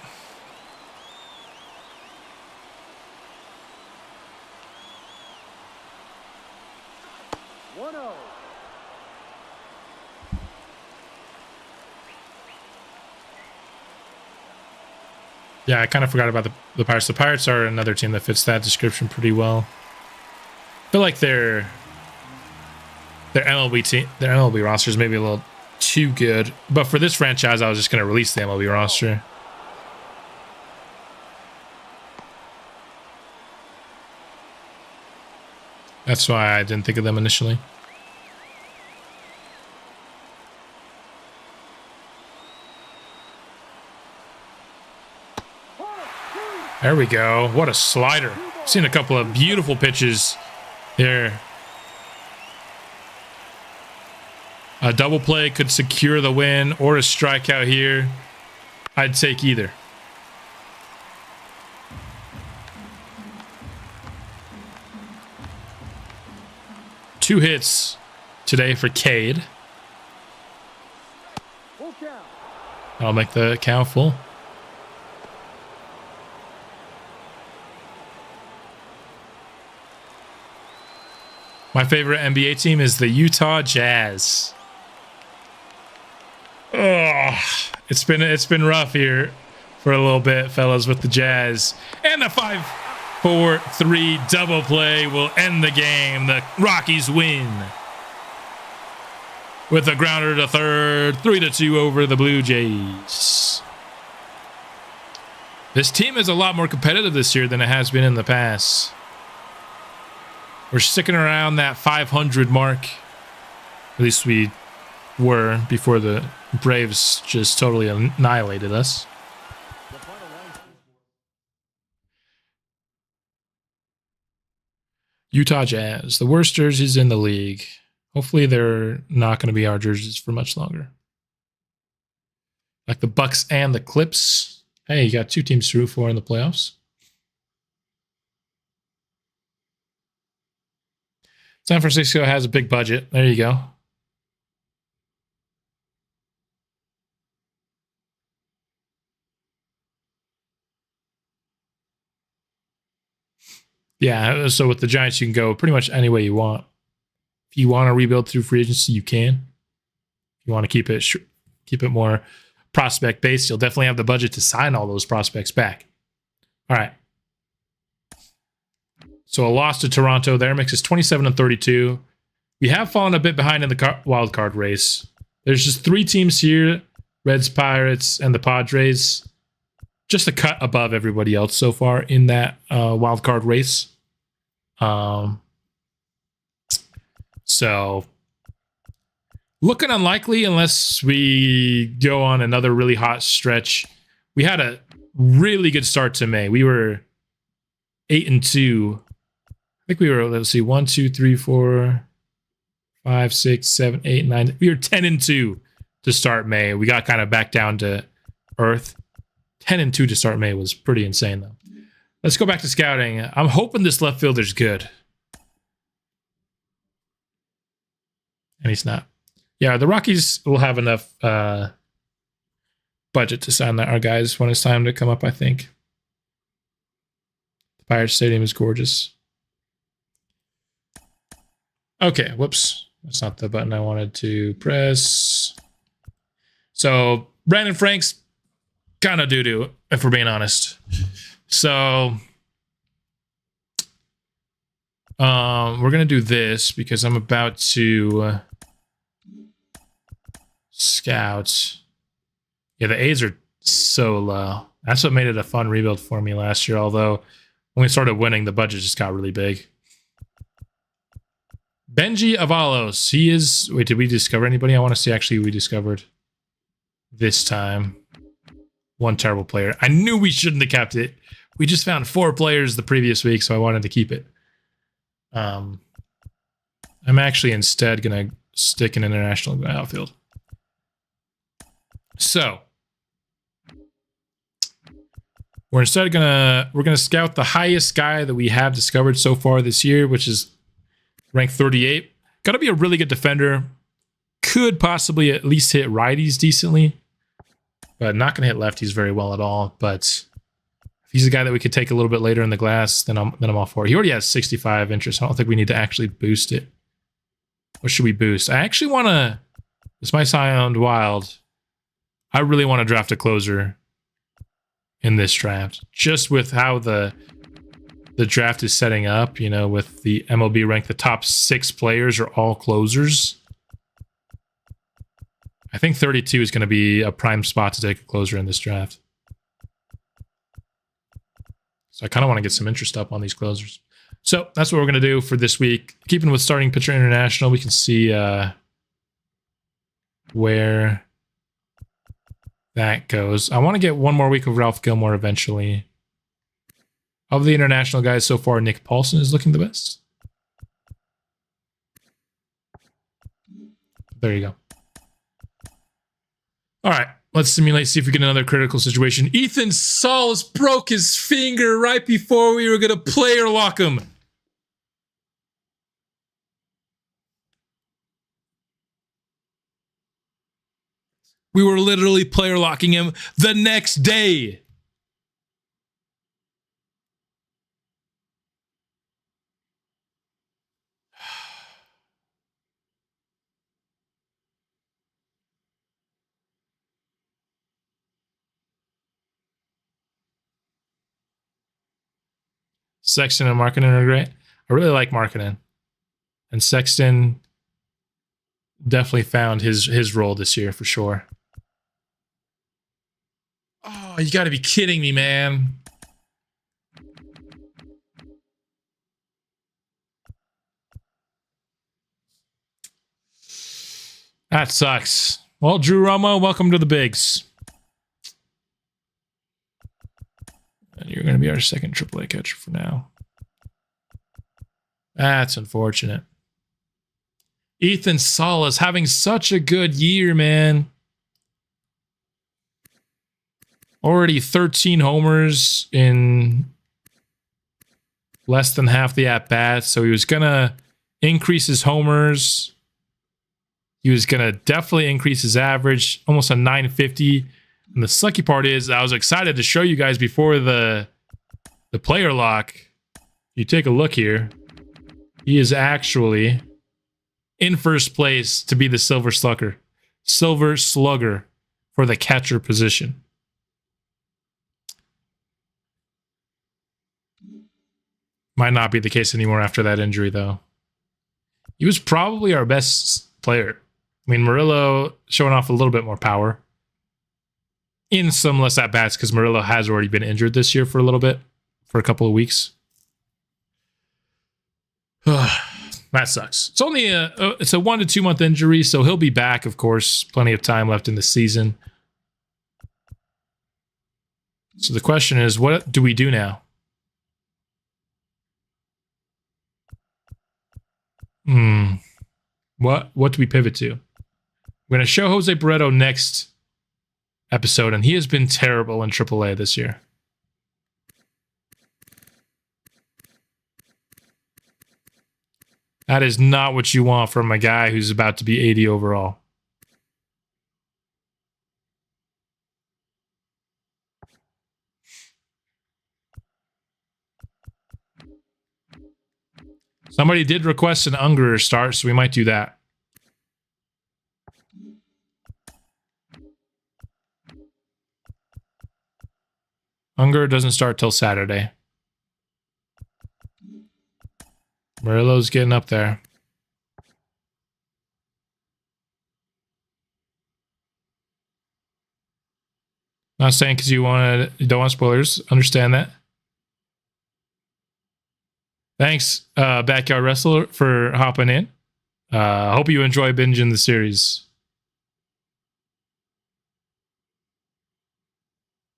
Yeah, I kind of forgot about the Pirates. The Pirates are another team that fits that description pretty well. I feel like their MLB roster is maybe a little too good. But for this franchise, I was just going to release the MLB roster. That's why I didn't think of them initially. There we go. What a slider. Seen a couple of beautiful pitches there. A double play could secure the win, or a strikeout here. I'd take either. Two hits today for Cade. I'll make the count full. My favorite NBA team is the Utah Jazz. Oh, it's been rough here for a little bit, fellas, with the Jazz. And the 5-4-3 double play will end the game. The Rockies win with a grounder to third, 3-2 over the Blue Jays. This team is a lot more competitive this year than it has been in the past. We're sticking around that 500 mark. At least we were before the Braves just totally annihilated us. Utah Jazz, the worst jerseys in the league. Hopefully they're not going to be our jerseys for much longer. Like the Bucks and the Clips. Hey, you got two teams to root for in the playoffs. San Francisco has a big budget. There you go. Yeah, so with the Giants, you can go pretty much any way you want. If you want to rebuild through free agency, you can. If you want to keep it more prospect based, you'll definitely have the budget to sign all those prospects back. All right. So a loss to Toronto there makes us 27-32. We have fallen a bit behind in the wild card race. There's just three teams here: Reds, Pirates, and the Padres. Just a cut above everybody else so far in that wild card race. So looking unlikely unless we go on another really hot stretch. We had a really good start to May. We were 8-2. I think we were, let's see, 1, 2, 3, 4, 5, 6, 7, 8, 9. We were 10-2 to start May. We got kind of back down to earth. 10-2 to start May was pretty insane, though. Let's go back to scouting. I'm hoping this left fielder's good. And he's not. Yeah, the Rockies will have enough budget to sign our guys when it's time to come up, I think. The Pirates Stadium is gorgeous. Okay, whoops. That's not the button I wanted to press. So, Brandon Franks, kind of doo-doo, if we're being honest. So, we're going to do this because I'm about to scout. Yeah, the A's are so low. That's what made it a fun rebuild for me last year, although when we started winning, the budget just got really big. Benji Avalos. He is... Wait, did we discover anybody? I want to see actually who we discovered this time. One terrible player. I knew we shouldn't have kept it. We just found 4 players the previous week, so I wanted to keep it. I'm actually instead going to stick an international outfield. So we're instead gonna scout the highest guy that we have discovered so far this year, which is ranked 38. Got to be a really good defender. Could possibly at least hit righties decently, but not gonna hit lefties very well at all. But if he's a guy that we could take a little bit later in the glass, then I'm all for it. He already has 65 interest. I don't think we need to actually boost it. What should we boost? I actually want to. This might sound wild. I really want to draft a closer in this draft, just with how the draft is setting up. You know, with the MLB rank, the top 6 players are all closers. I think 32 is going to be a prime spot to take a closer in this draft. So I kind of want to get some interest up on these closers. So that's what we're going to do for this week. Keeping with starting pitcher international, we can see where that goes. I want to get one more week of Ralph Gilmore eventually. Of the international guys so far, Nick Paulson is looking the best. There you go. All right, let's simulate, see if we get another critical situation. Ethan Solis broke his finger right before we were going to player lock him. We were literally player locking him the next day. Sexton and Markkanen are great. I really like Markkanen. And Sexton definitely found his role this year for sure. Oh, you got to be kidding me, man. That sucks. Well, Drew Romo, welcome to the bigs. And you're going to be our second AAA catcher for now. That's unfortunate. Ethan Salas having such a good year, man. Already 13 homers in less than half the at-bats. So he was going to increase his homers. He was going to definitely increase his average, almost a 950. And the sucky part is I was excited to show you guys before the player lock. You take a look here. He is actually in first place to be the Silver Slugger for the catcher position. Might not be the case anymore after that injury, though. He was probably our best player. I mean, Murillo showing off a little bit more power in some less at-bats because Murillo has already been injured this year for a little bit, for a couple of weeks. That sucks. It's only it's a 1 to 2 month injury, so he'll be back, of course. Plenty of time left in the season. So the question is, what do we do now? What do we pivot to? We're going to show Jose Barreto next episode, and he has been terrible in AAA this year. That is not what you want from a guy who's about to be 80 overall. Somebody did request an Unger start, so we might do that. Unger doesn't start till Saturday. Murillo's getting up there. Not saying because you don't want spoilers. Understand that. Thanks, Backyard Wrestler, for hopping in. Hope you enjoy binging the series.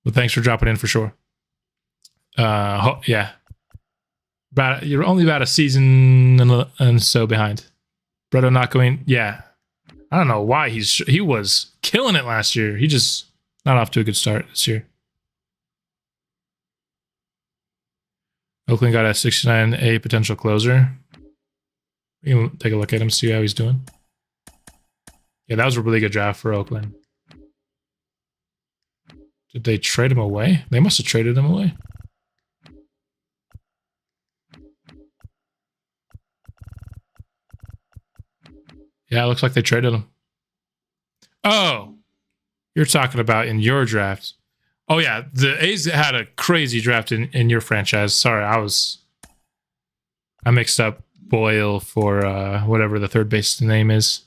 Well, thanks for dropping in for sure. Yeah. You're only about a season and so behind. Bredo not going. Yeah. I don't know why he was killing it last year. He just not off to a good start this year. Oakland got a 69A potential closer. We can take a look at him, see how he's doing. Yeah, that was a really good draft for Oakland. Did they trade him away? They must have traded him away. Yeah, it looks like they traded him. Oh, you're talking about in your draft. Oh, yeah, the A's had a crazy draft in your franchise. Sorry, I mixed up Boyle for whatever the third base name is.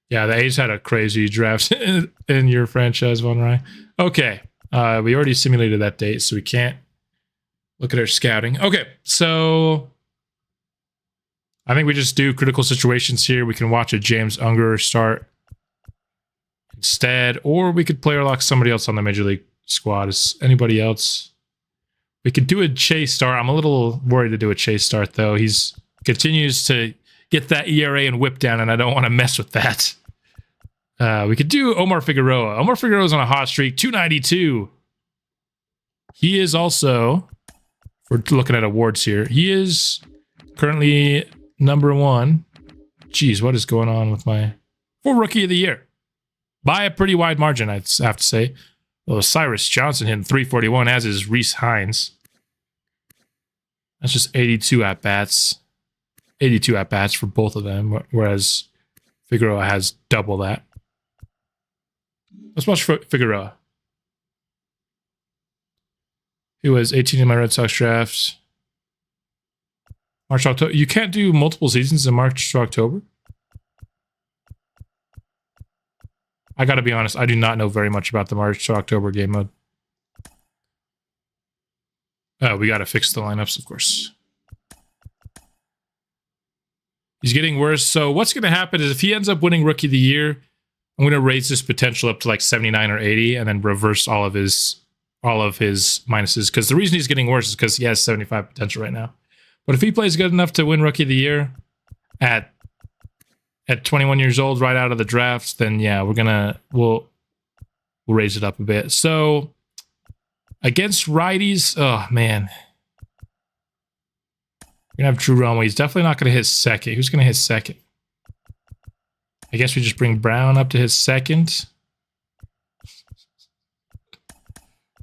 Yeah, the A's had a crazy draft in your franchise, Von Rye. Okay, we already simulated that date, so we can't look at our scouting. Okay, so I think we just do critical situations here. We can watch a James Unger start instead, or we could player lock somebody else on the Major League squad. Is anybody else? We could do a Chase start. I'm a little worried to do a Chase start, though. He's continues to get that ERA and whip down, and I don't want to mess with that. We could do Omar Figueroa. Omar Figueroa's on a hot streak, 292. He is also, we're looking at awards here, he is currently #1. Jeez, what is going on with my... For Rookie of the Year. By a pretty wide margin, I'd have to say. Well, Cyrus Johnson hitting 341, as is Reese Hines. That's just 82 at-bats. 82 at-bats for both of them, whereas Figueroa has double that. Let's watch Figueroa. He was 18 in my Red Sox draft. March to October. You can't do multiple seasons in March to October? I gotta be honest, I do not know very much about the March to October game mode. Oh, we gotta fix the lineups, of course. He's getting worse. So what's gonna happen is if he ends up winning Rookie of the Year, I'm gonna raise his potential up to like 79 or 80 and then reverse all of his minuses. Because the reason he's getting worse is because he has 75 potential right now. But if he plays good enough to win Rookie of the Year at 21 years old, right out of the draft, then yeah, we'll raise it up a bit. So against righties, oh man, we're gonna have Drew Romo. He's definitely not gonna hit second. Who's gonna hit second? I guess we just bring Brown up to his second.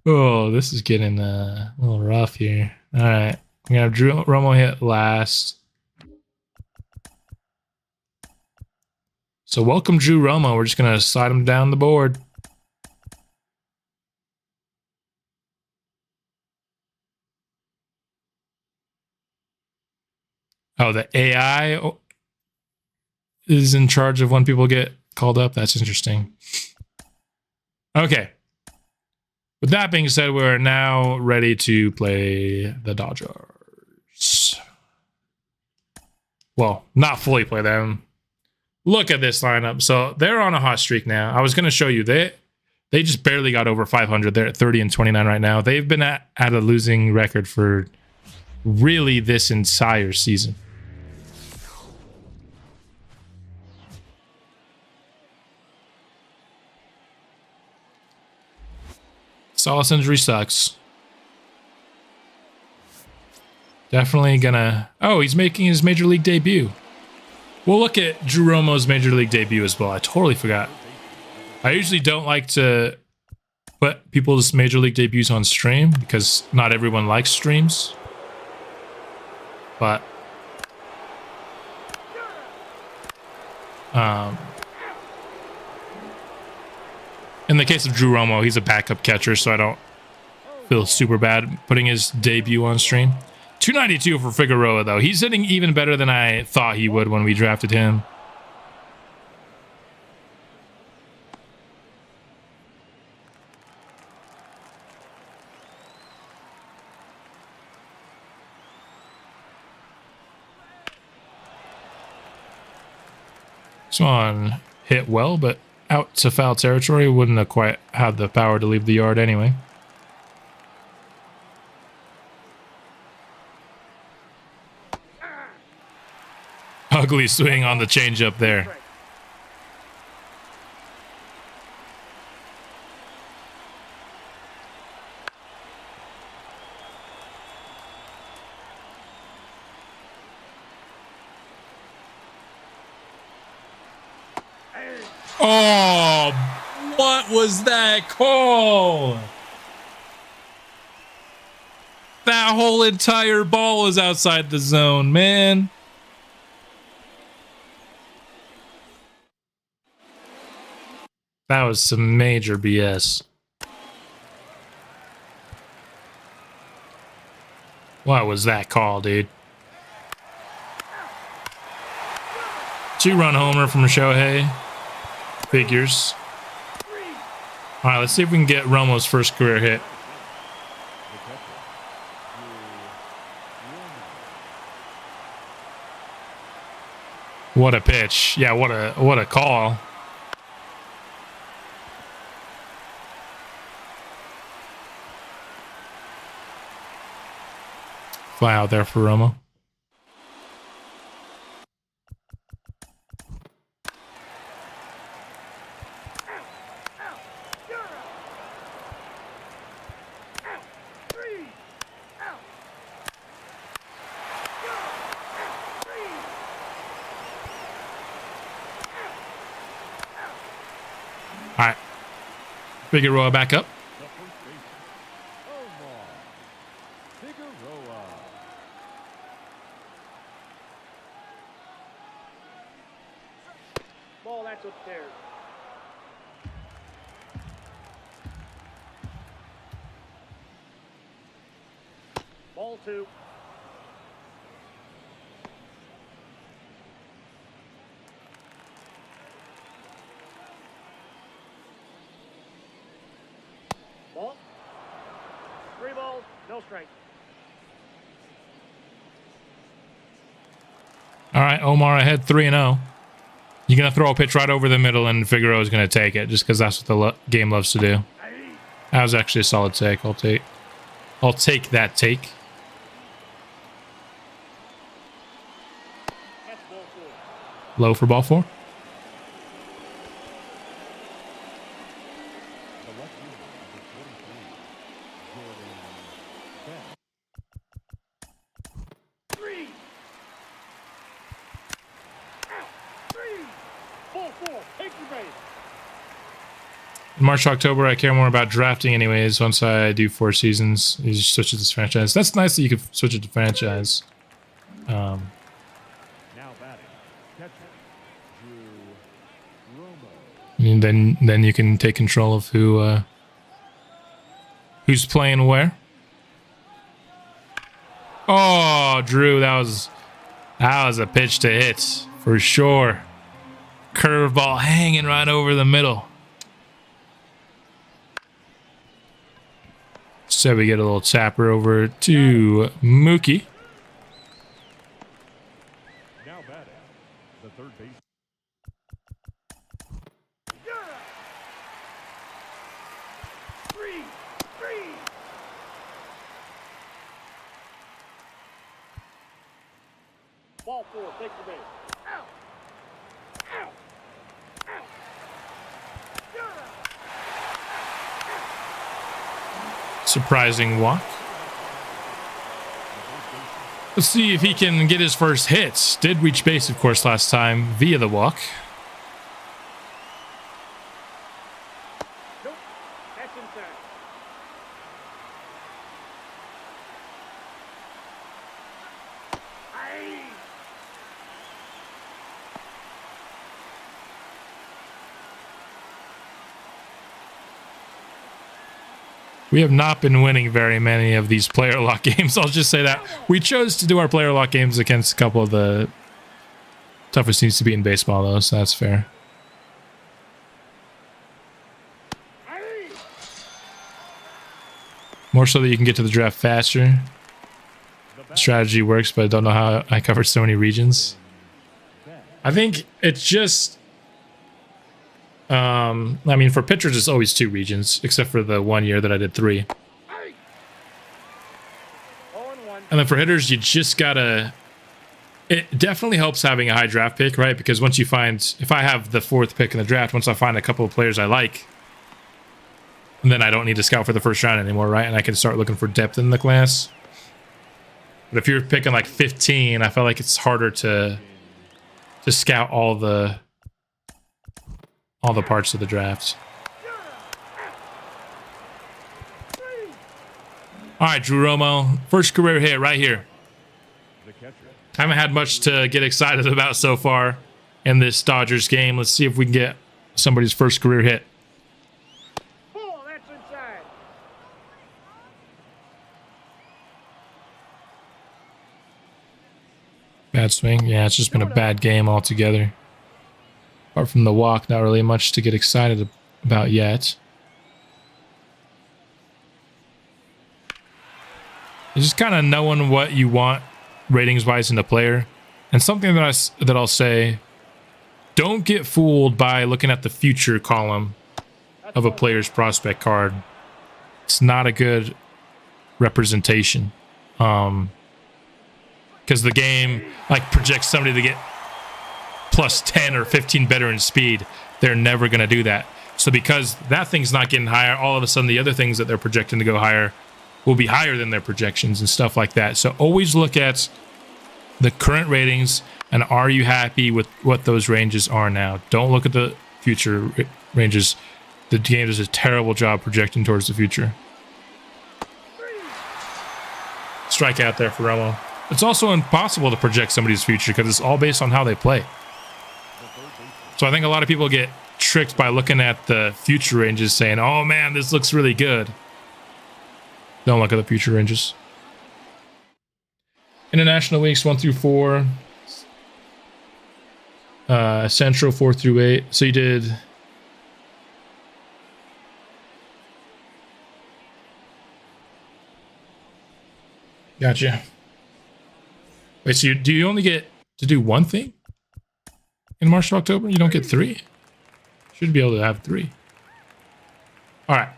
Oh, this is getting a little rough here. All right, we're gonna have Drew Romo hit last. So welcome Drew Romo. We're just going to slide him down the board. Oh, the AI is in charge of when people get called up. That's interesting. Okay. With that being said, we're now ready to play the Dodgers. Well, not fully play them. Look at this lineup. So they're on a hot streak now. I was going to show you. They just barely got over 500. They're at 30 and 29 right now. They've been at a losing record for really this entire season. Salas injury sucks. Definitely gonna... Oh, he's making his Major League debut. We'll look at Drew Romo's Major League debut as well. I totally forgot. I usually don't like to put people's Major League debuts on stream because not everyone likes streams. But in the case of Drew Romo, he's a backup catcher, so I don't feel super bad putting his debut on stream. 292 for Figueroa, though. He's hitting even better than I thought he would when we drafted him. This one hit well, but out to foul territory. Wouldn't have quite had the power to leave the yard anyway. Ugly swing on the changeup there. Oh, what was that call? That whole entire ball was outside the zone, man. That was some major BS. What was that call, dude? 2-run homer from Shohei. Figures. All right, let's see if we can get Romo's first career hit. What a pitch. Yeah, what a call. Fly out there for Romo. All right. Figueroa back up. Ball, that's upstairs. 2. Ball. 3 balls, no strike. All right, Omar ahead 3-0. You're going to throw a pitch right over the middle, and Figueroa is going to take it just because that's what the game loves to do. That was actually a solid take. I'll take that take. That's ball 4. Low for ball 4. In March, October, I care more about drafting anyways. Once I do 4 seasons, you just switch it to franchise. That's nice that you could switch it to franchise. Now batting, catcher, Drew Romo. And then you can take control of who's playing where. Oh, Drew, that was a pitch to hit for sure. Curveball hanging right over the middle. So we get a little tapper over to Mookie. Now batting, the third base. Three. Ball 4, take the base. Out. Surprising walk. Let's see if he can get his first hits. Did reach base, of course, last time via the walk. Nope, that's inside. We have not been winning very many of these player lock games. I'll just say that. We chose to do our player lock games against a couple of the toughest teams to beat in baseball, though, so that's fair. More so that you can get to the draft faster. Strategy works, but I don't know how I covered so many regions. I think it's just... I mean, for pitchers, it's always 2 regions, except for the 1 year that I did 3. And then for hitters, you just gotta... It definitely helps having a high draft pick, right? Because once you find... If I have the 4th pick in the draft, once I find a couple of players I like, then I don't need to scout for the first round anymore, right? And I can start looking for depth in the class. But if you're picking like 15, I feel like it's harder to scout all the parts of the draft. All right, Drew Romo, first career hit right here. Haven't had much to get excited about so far in this Dodgers game. Let's see if we can get somebody's first career hit. Oh, that's inside. Bad swing. Yeah, it's just been a bad game altogether. Apart from the walk, not really much to get excited about yet. It's just kind of knowing what you want ratings-wise in the player. And something that I'll say, don't get fooled by looking at the future column of a player's prospect card. It's not a good representation. Because the game like projects somebody to get plus 10 or 15 better in speed. They're never going to do that. So because that thing's not getting higher, all of a sudden the other things that they're projecting to go higher will be higher than their projections and stuff like that. So always look at the current ratings and are you happy with what those ranges are now? Don't look at the future ranges. The game does a terrible job projecting towards the future. Strike out there for Romo. It's also impossible to project somebody's future because it's all based on how they play. So I think a lot of people get tricked by looking at the future ranges saying, oh man, this looks really good. Don't look at the future ranges. International weeks 1 through 4. Central 4 through 8. So you did. Gotcha. Wait, so do you only get to do one thing in March to October? You don't get 3? Should be able to have 3. All right.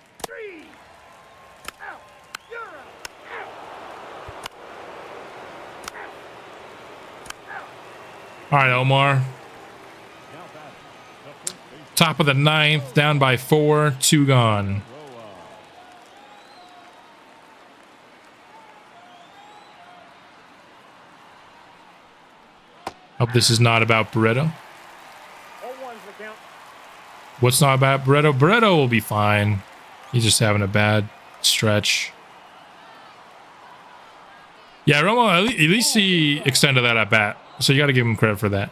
All right, Omar. Top of the 9th, down by 4, 2 gone. Hope this is not about Barreto. What's not about Barreto? Barreto will be fine. He's just having a bad stretch. Yeah, Romo, at least he extended that at bat. So you got to give him credit for that.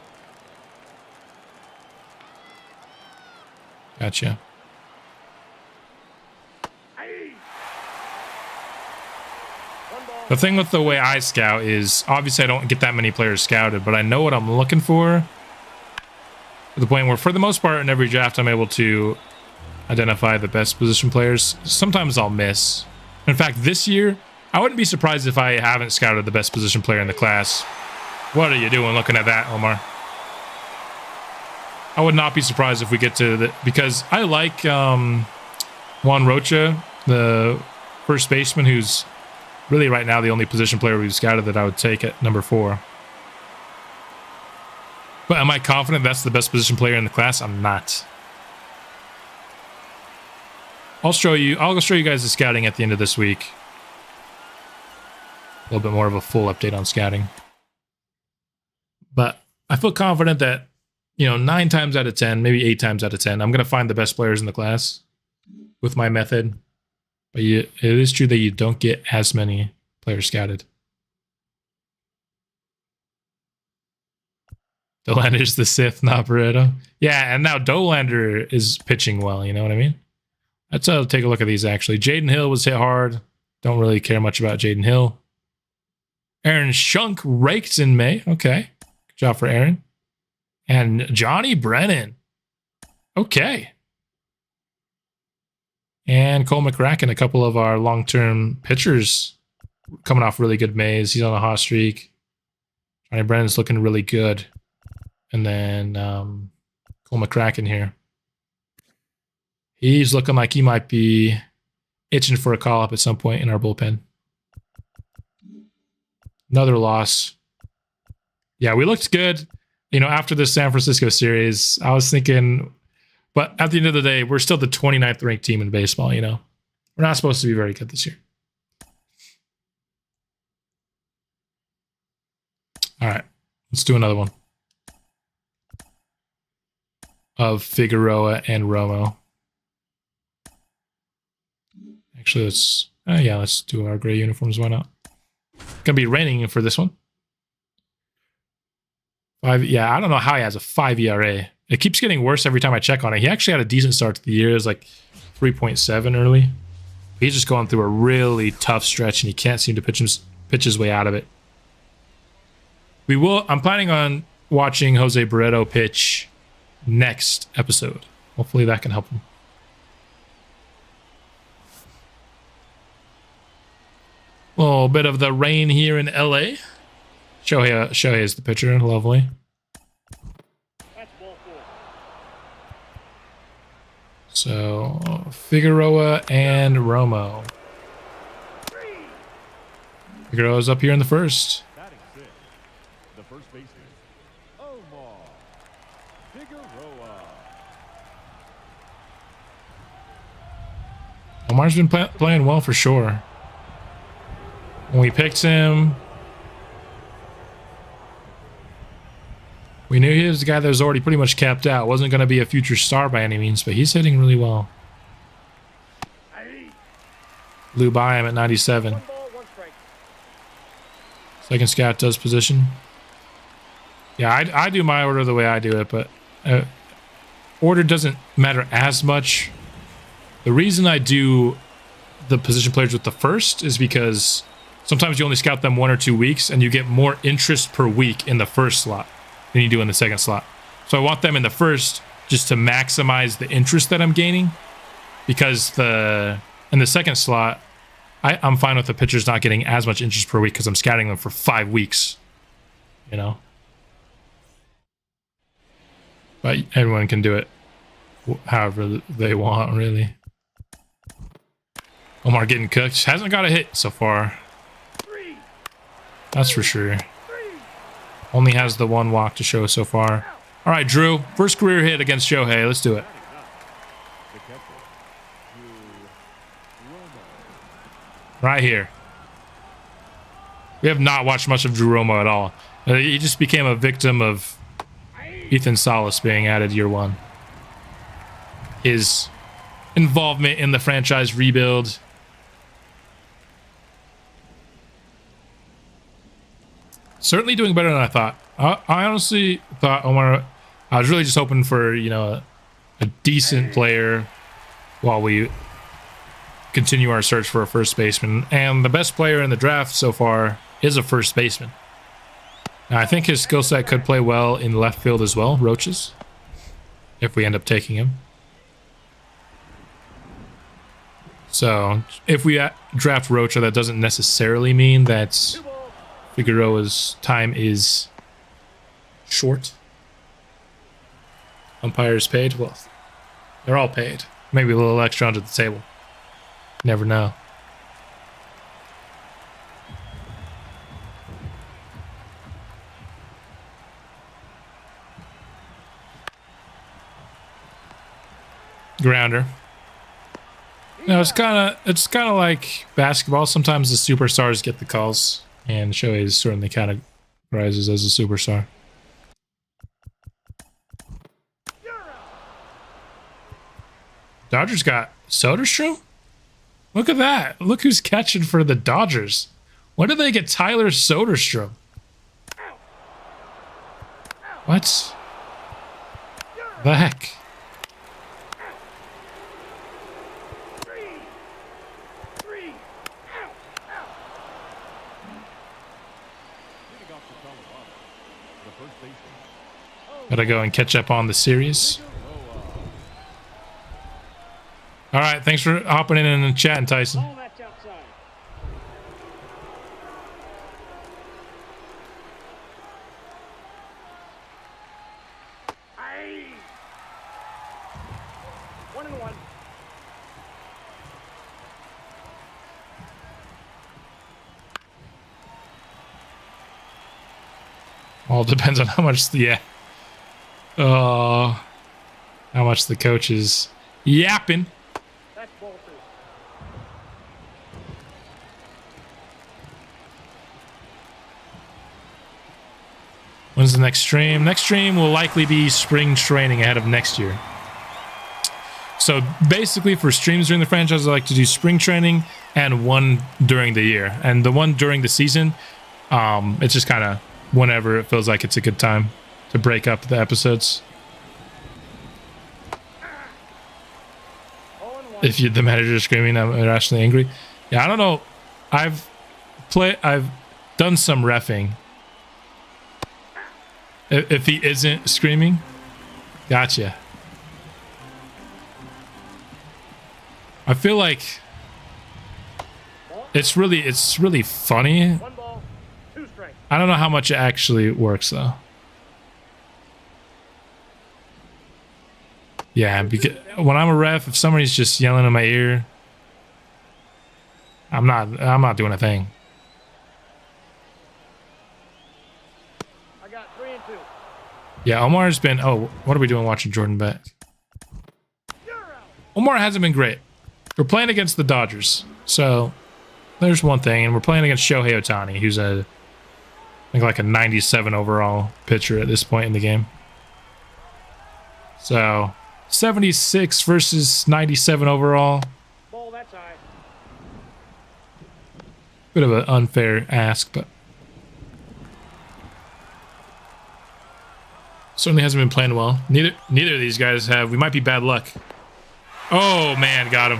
Gotcha. The thing with the way I scout is, obviously I don't get that many players scouted, but I know what I'm looking for. To the point where, for the most part, in every draft, I'm able to identify the best position players. Sometimes I'll miss. In fact, this year, I wouldn't be surprised if I haven't scouted the best position player in the class. What are you doing looking at that, Omar? I would not be surprised if we get to the... Because I like Juan Rocha, the first baseman, who's really right now the only position player we've scouted that I would take at number 4. But am I confident that's the best position player in the class? I'm not. I'll show you guys the scouting at the end of this week. A little bit more of a full update on scouting. But I feel confident that, 9 times out of 10, maybe 8 times out of 10, I'm going to find the best players in the class with my method. But it is true that you don't get as many players scouted. Dolander's the Sith, not Barreto. Yeah, and now Dolander is pitching well, you know what I mean? Let's take a look at these, actually. Jaden Hill was hit hard. Don't really care much about Jaden Hill. Aaron Shunk raked in May. Okay. Good job for Aaron. And Johnny Brennan. Okay. And Cole McCracken, a couple of our long-term pitchers coming off really good Mays. He's on a hot streak. Johnny Brennan's looking really good. And then Cole McCracken here. He's looking like he might be itching for a call-up at some point in our bullpen. Another loss. Yeah, we looked good, after the San Francisco series. I was thinking, but at the end of the day, we're still the 29th ranked team in baseball, We're not supposed to be very good this year. All right, let's do another one of Figueroa and Romo. Actually, let's do our gray uniforms. Why not? Gonna be raining for this one. 5. Yeah, I don't know how he has a 5 ERA. It keeps getting worse every time I check on it. He actually had a decent start to the year. It was like 3.7 early. He's just going through a really tough stretch, and he can't seem to pitch his way out of it. I'm planning on watching Jose Barreto pitch next episode. Hopefully that can help him. A little bit of the rain here in LA. Shohei is the pitcher. Lovely. So Figueroa and Romo. Figueroa's up here in the first. The first baseman, Omar Figueroa. Omar's been playing well for sure. When we picked him, we knew he was the guy that was already pretty much capped out. Wasn't going to be a future star by any means, but he's hitting really well. Blew by him at 97. Second scout does position. Yeah, I do my order the way I do it, but order doesn't matter as much. The reason I do the position players with the first is because sometimes you only scout them 1 or 2 weeks, and you get more interest per week in the first slot than you do in the second slot. So I want them in the first just to maximize the interest that I'm gaining, because in the second slot, I'm fine with the pitchers not getting as much interest per week because I'm scouting them for 5 weeks, you know? But everyone can do it however they want, really. Omar getting cooked. Hasn't got a hit so far. That's for sure. Only has the 1 walk to show so far. All right, Drew. First career hit against Shohei. Let's do it. Right here. We have not watched much of Drew Romo at all. He just became a victim of Ethan Salas being added year 1. His involvement in the franchise rebuild. Certainly doing better than I thought. I honestly thought Omar... I was really just hoping for, you know, a decent player while we continue our search for a first baseman. And the best player in the draft so far is a first baseman. Now, I think his skill set could play well in left field as well, Roaches, if we end up taking him. So, if we draft Rocha, that doesn't necessarily mean that Figueroa's time is short. Umpires paid? Well, they're all paid. Maybe a little extra under the table. Never know. Grounder. No, it's kind of like basketball. Sometimes the superstars get the calls, and Shohei certainly categorizes as a superstar. Dodgers got Soderstrom? Look at that. Look who's catching for the Dodgers. When did they get Tyler Soderstrom? What the heck? Gotta go and catch up on the series. All right, thanks for hopping in and chatting, Tyson. All depends on how much how much the coach is yapping. When's the next stream? Next stream will likely be spring training ahead of next year. So basically for streams during the franchise, I like to do spring training and one during the year. And the one during the season, it's just kind of whenever it feels like it's a good time to break up the episodes. If the manager is screaming, I'm irrationally angry. Yeah, I don't know. I've done some reffing. If he isn't screaming, gotcha. I feel like it's really funny. I don't know how much it actually works though. Yeah, because when I'm a ref, if somebody's just yelling in my ear, I'm not doing a thing. Yeah, Omar's been... Oh, what are we doing watching Jordan Bet? Omar hasn't been great. We're playing against the Dodgers. So, there's one thing. And we're playing against Shohei Ohtani, who's I think like a 97 overall pitcher at this point in the game. So, 76 versus 97 overall. Bit of an unfair ask, but... Certainly hasn't been playing well. Neither of these guys have. We might be bad luck. Oh, man, got him.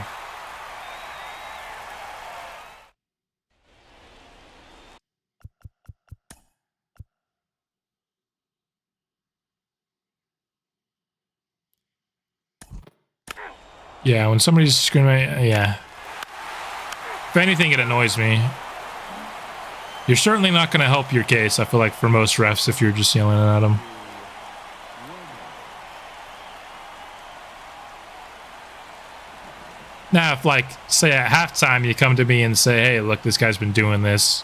Yeah, when somebody's screaming, yeah. If anything, it annoys me. You're certainly not going to help your case, I feel like, for most refs if you're just yelling at them. Now, if, like, say at halftime you come to me and say, hey, look, this guy's been doing this,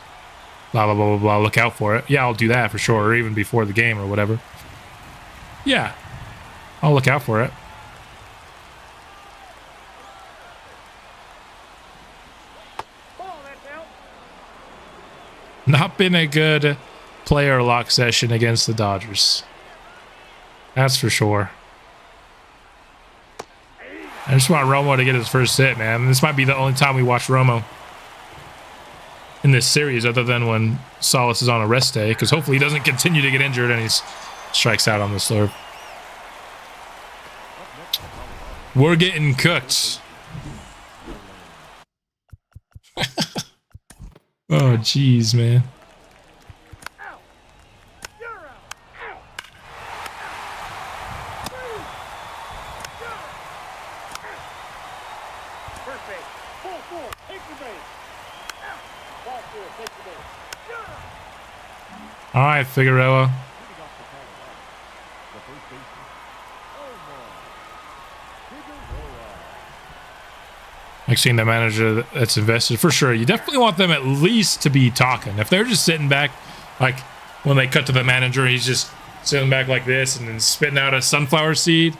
blah, blah, blah, blah, blah, look out for it. Yeah, I'll do that for sure, or even before the game or whatever. Yeah, I'll look out for it. Not been a good player lock session against the Dodgers. That's for sure. I just want Romo to get his first hit, man. This might be the only time we watch Romo in this series other than when Salas is on a rest day, because hopefully he doesn't continue to get injured and he strikes out on the slurve. We're getting cooked. Oh, jeez, man. All right, Figueroa. Like seeing the manager that's invested for sure. You definitely want them at least to be talking. If they're just sitting back, like when they cut to the manager, he's just sitting back like this and then spitting out a sunflower seed.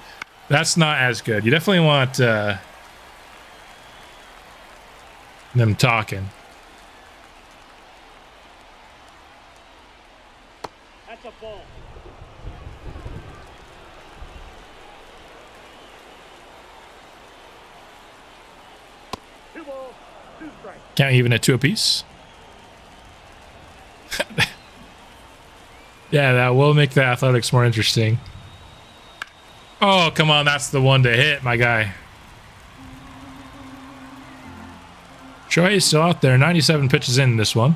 That's not as good. You definitely want them talking. That's a ball. Can't even at 2 apiece. Yeah, that will make the athletics more interesting. Oh, come on. That's the one to hit, my guy. Shohei is still out there. 97 pitches in this one.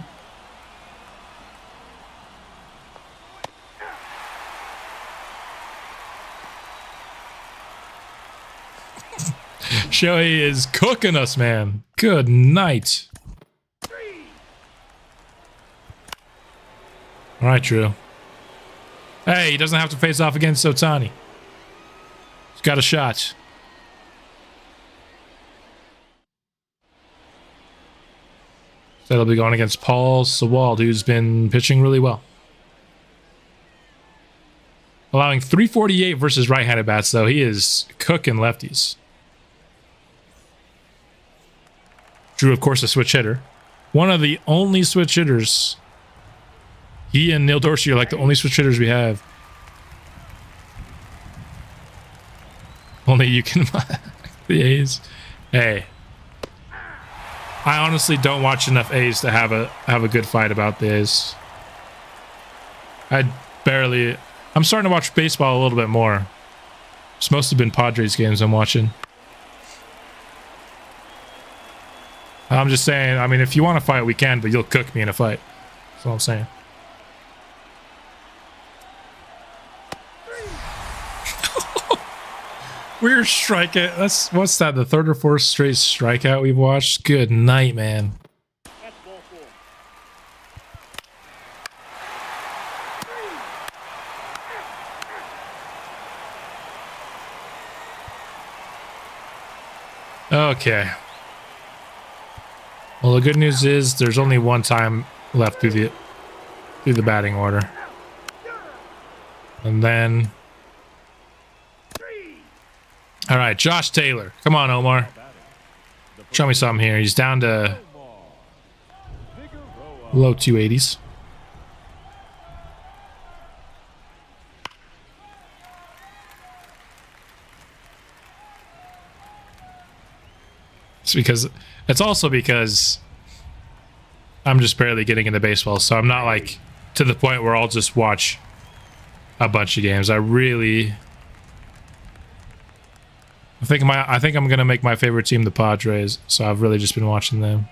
Shohei is cooking us, man. Good night. All right, Drew. Hey, he doesn't have to face off against Ohtani. He's got a shot. That'll be going against Paul Sewald, who's been pitching really well. Allowing 348 versus right-handed bats, though. He is cooking lefties. Drew, of course, a switch hitter. One of the only switch hitters. He and Neil Dorsey are like the only switch hitters we have. Only you can the A's. Hey. I honestly don't watch enough A's to have a good fight about the A's. I'm starting to watch baseball a little bit more. It's mostly been Padres games I'm watching. I'm just saying, I mean, if you want to fight, we can, but you'll cook me in a fight. That's all I'm saying. Weird strikeout. What's that? The third or fourth straight strikeout we've watched? Good night, man. That's ball four. Okay. Well, the good news is there's only one time left through the batting order. And then all right, Josh Taylor. Come on, Omar. Show me something here. He's down to low 280s. It's also because I'm just barely getting into baseball, so I'm not like to the point where I'll just watch a bunch of games. I think I'm gonna make my favorite team the Padres, so I've really just been watching them.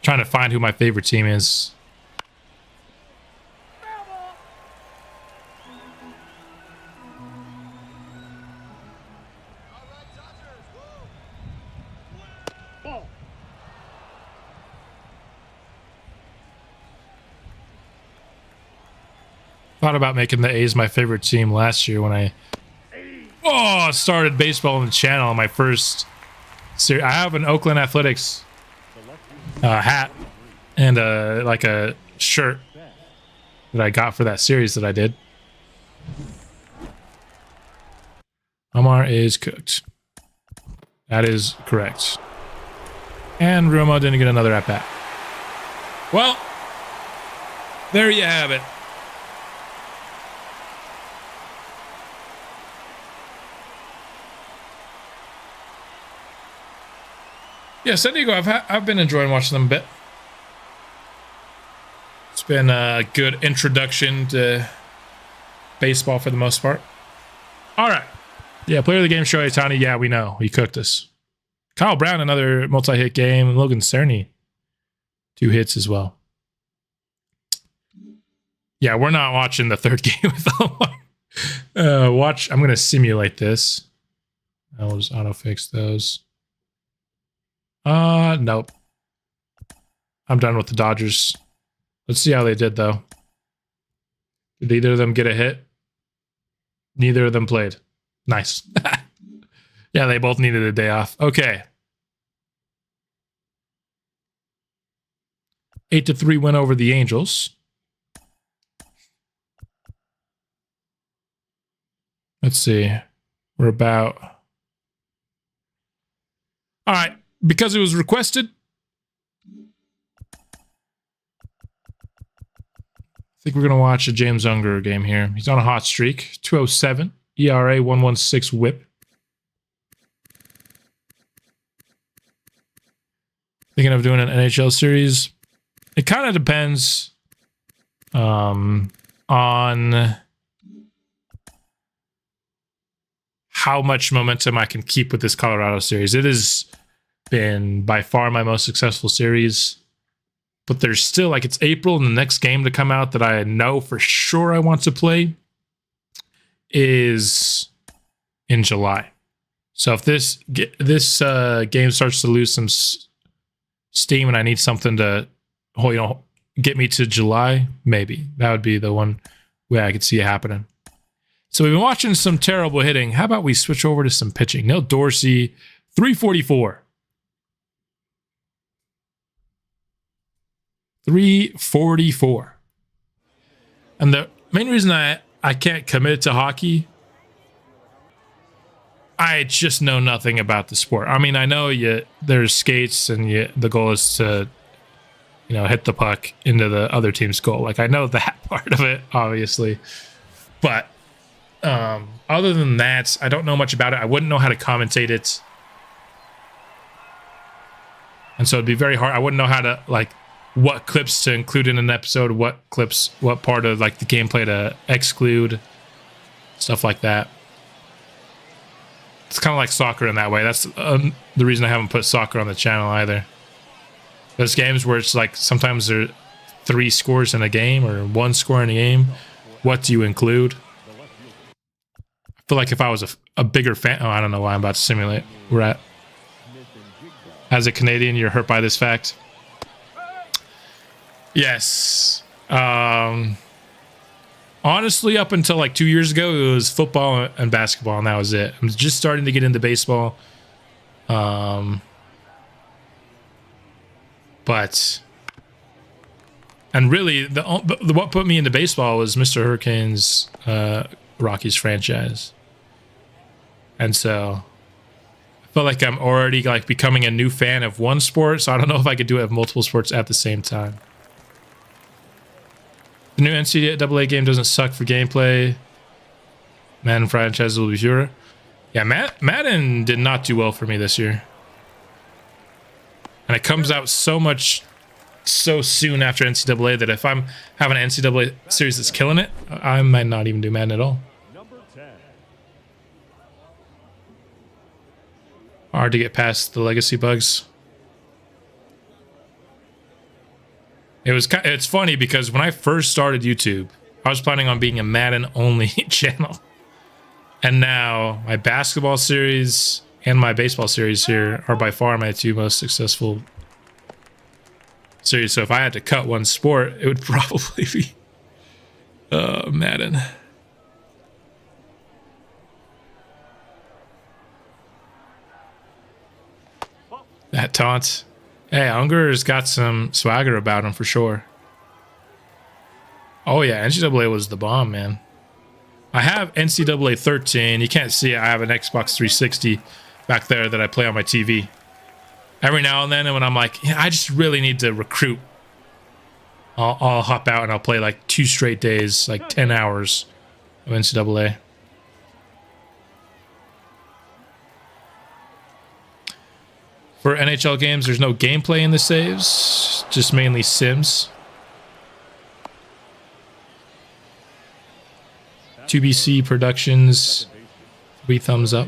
Trying to find who my favorite team is. Thought about making the A's my favorite team last year when I started baseball on the channel. My first series. I have an Oakland Athletics hat and like a shirt that I got for that series that I did. Omar is cooked. That is correct. And Romo didn't get another at bat. Well, there you have it. Yeah, San Diego, I've been enjoying watching them a bit. It's been a good introduction to baseball for the most part. All right. Yeah, player of the game, Shohei Ohtani. Yeah, we know. He cooked us. Kyle Brown, another multi-hit game. Logan Cerny, 2 hits as well. Yeah, we're not watching the third game with Omar. Watch. I'm going to simulate this. I'll just auto-fix those. Nope. I'm done with the Dodgers. Let's see how they did, though. Did either of them get a hit? Neither of them played. Nice. Yeah, they both needed a day off. Okay. 8-3 win over the Angels. Let's see. We're about... All right. Because it was requested, I think we're going to watch a James Unger game here. He's on a hot streak. 207. ERA, 116 whip. Thinking of doing an NHL series. It kind of depends on how much momentum I can keep with this Colorado series. It has been by far my most successful series. But there's still, like, it's April and the next game to come out that I know for sure I want to play is in July. So if this game starts to lose some steam and I need something to, get me to July, maybe that would be the one way I could see it happening. So we've been watching some terrible hitting. How about we switch over to some pitching? Neil Dorsey, 344. 344. And the main reason I can't commit to hockey, I just know nothing about the sport. I mean, I know there's skates and the goal is to, hit the puck into the other team's goal. Like, I know that part of it, obviously. But other than that, I don't know much about it. I wouldn't know how to commentate it. And so it'd be very hard. I wouldn't know how to, what clips to include in an episode, what part of, the gameplay to exclude, stuff like that. It's kind of like soccer in that way. That's the reason I haven't put soccer on the channel either. There's games where it's sometimes there are 3 scores in a game or 1 score in a game. What do you include? I feel like if I was a bigger fan... Oh, I don't know why I'm about to simulate. We're at... As a Canadian, you're hurt by this fact. Yes. Honestly, up until 2 years ago, it was football and basketball, and that was it. I'm just starting to get into baseball. And really, what put me into baseball was Mr. Hurricane's Rockies franchise. And so I feel like I'm already becoming a new fan of one sport, so I don't know if I could do it of multiple sports at the same time. The new NCAA game doesn't suck for gameplay. Madden franchises will be fewer. Yeah, Madden did not do well for me this year. And it comes out so soon after NCAA that if I'm having an NCAA series that's killing it, I might not even do Madden at all. Hard to get past the legacy bugs. It's funny because when I first started YouTube, I was planning on being a Madden-only channel. And now my basketball series and my baseball series here are by far my 2 most successful series. So if I had to cut one sport, it would probably be Madden. That taunt. Hey, Unger's got some swagger about him for sure. Oh yeah, NCAA was the bomb, man. I have NCAA 13. You can't see it. I have an Xbox 360 back there that I play on my TV. Every now and then, and when I'm like, yeah, I just really need to recruit, I'll hop out and I'll play like 2 straight days, like 10 hours of NCAA. For NHL games, there's no gameplay in the saves, just mainly sims. 2BC Productions, 3 thumbs up.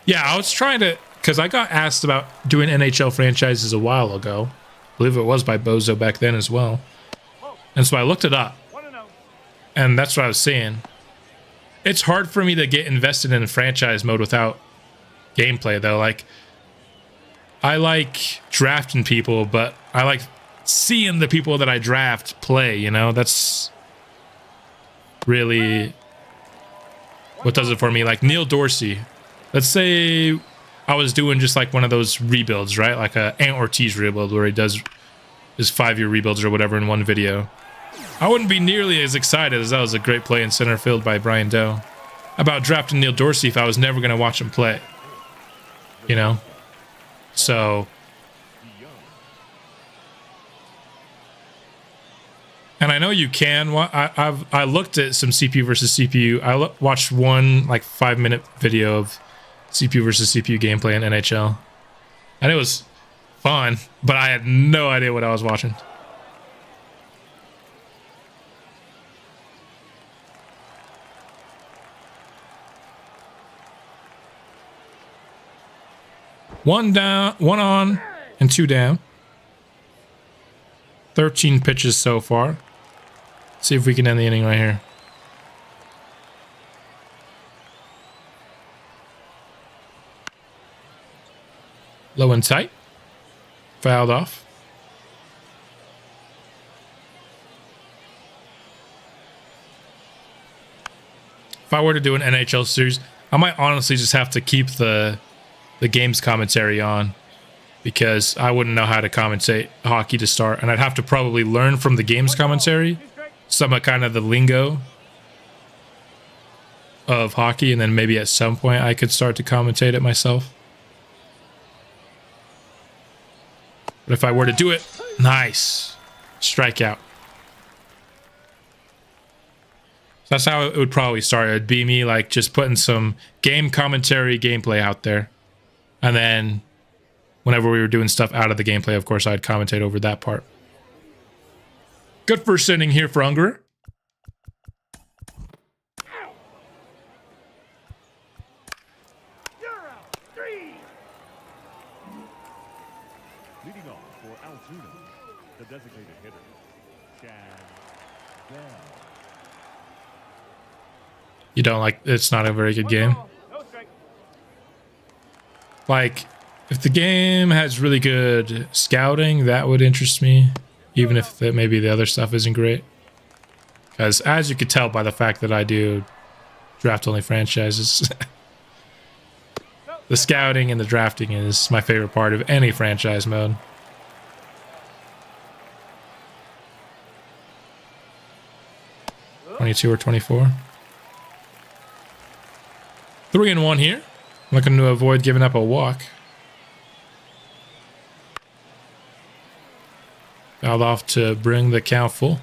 Yeah, I was trying to, because I got asked about doing NHL franchises a while ago. I believe it was by Bozo back then as well. And so I looked it up. And that's what I was saying. It's hard for me to get invested in franchise mode without gameplay, though. Like, I like drafting people, but I like seeing the people that I draft play, you know? That's really what does it for me. Like Neil Dorsey. Let's say I was doing just like one of those rebuilds, right? Like a Ant Ortiz rebuild where he does his 5-year rebuilds or whatever in one video. I wouldn't be nearly as excited as that was a great play in center field by Brian Doe about drafting Neil Dorsey if I was never going to watch him play. You know? So, and I know you can. I looked at some CPU versus CPU. I watched one like 5-minute video of CPU versus CPU gameplay in NHL, and it was fun, but I had no idea what I was watching. One down, 1 on, and 2 down. 13 pitches so far. See if we can end the inning right here. Low and tight. Fouled off. If I were to do an NHL series, I might honestly just have to keep the game's commentary on, because I wouldn't know how to commentate hockey to start, and I'd have to probably learn from the game's commentary some of kind of the lingo of hockey, and then maybe at some point I could start to commentate it myself. But if I were to do it, nice strikeout. So that's how it would probably start. It'd be me like just putting some game commentary gameplay out there. And then whenever we were doing stuff out of the gameplay, of course, I'd commentate over that part. Good first inning here for Unger. Leading off for Altoona, the designated hitter, Chad Bell. You don't like, it's not a very good game. Like, if the game has really good scouting, that would interest me, even if maybe the other stuff isn't great. Because as you could tell by the fact that I do draft-only franchises, the scouting and the drafting is my favorite part of any franchise mode. $22 or $24. 3-1 here. Looking to avoid giving up a walk. Fouled off to bring the count full.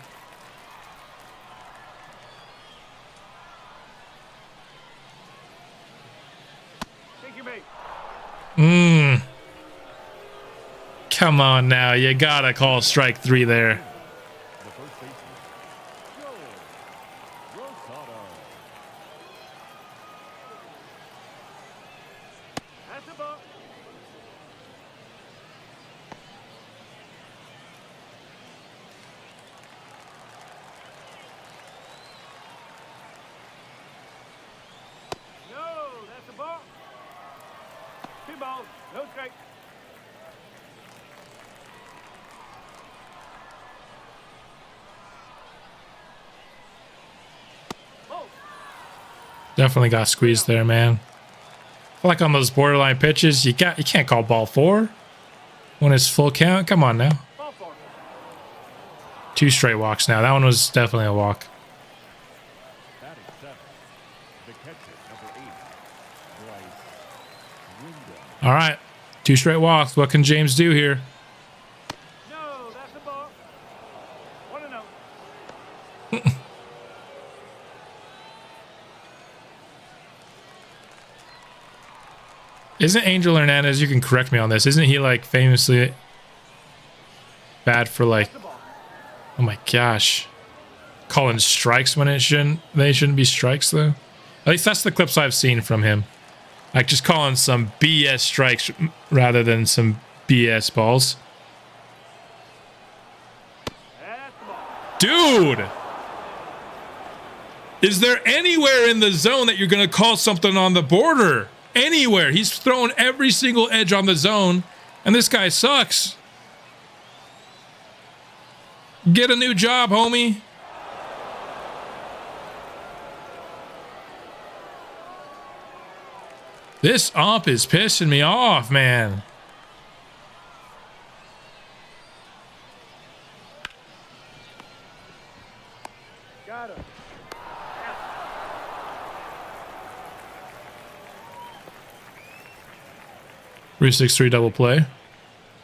Come on now, you gotta call strike 3 there. Definitely got squeezed there, man. I feel like on those borderline pitches, you can't call ball 4 when it's full count. Come on now. 2 straight walks now. That one was definitely a walk. Batting 7, the catcher, number 8, Reyes. All right. 2 straight walks. What can James do here? No, that's the ball. 1-0. Isn't Angel Hernandez, you can correct me on this, isn't he like famously bad for like, oh my gosh, calling strikes when they shouldn't be strikes though? At least that's the clips I've seen from him. Like just calling some BS strikes rather than some BS balls. Dude! Is there anywhere in the zone that you're going to call something on the border? Anywhere. He's thrown every single edge on the zone, and this guy sucks. Get a new job, homie. This ump is pissing me off, man. Got him. 3-6-3 double play. The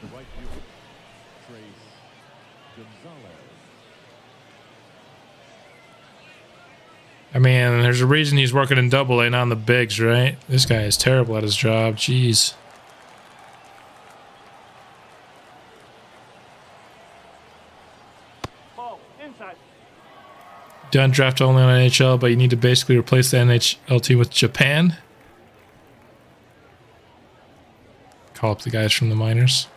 right fielder, Gonzalez. I mean, there's a reason he's working in double A, not on the bigs, right? This guy is terrible at his job. Jeez. Ball inside. Done draft only on NHL, but you need to basically replace the NHL team with Japan. Call up the guys from the minors.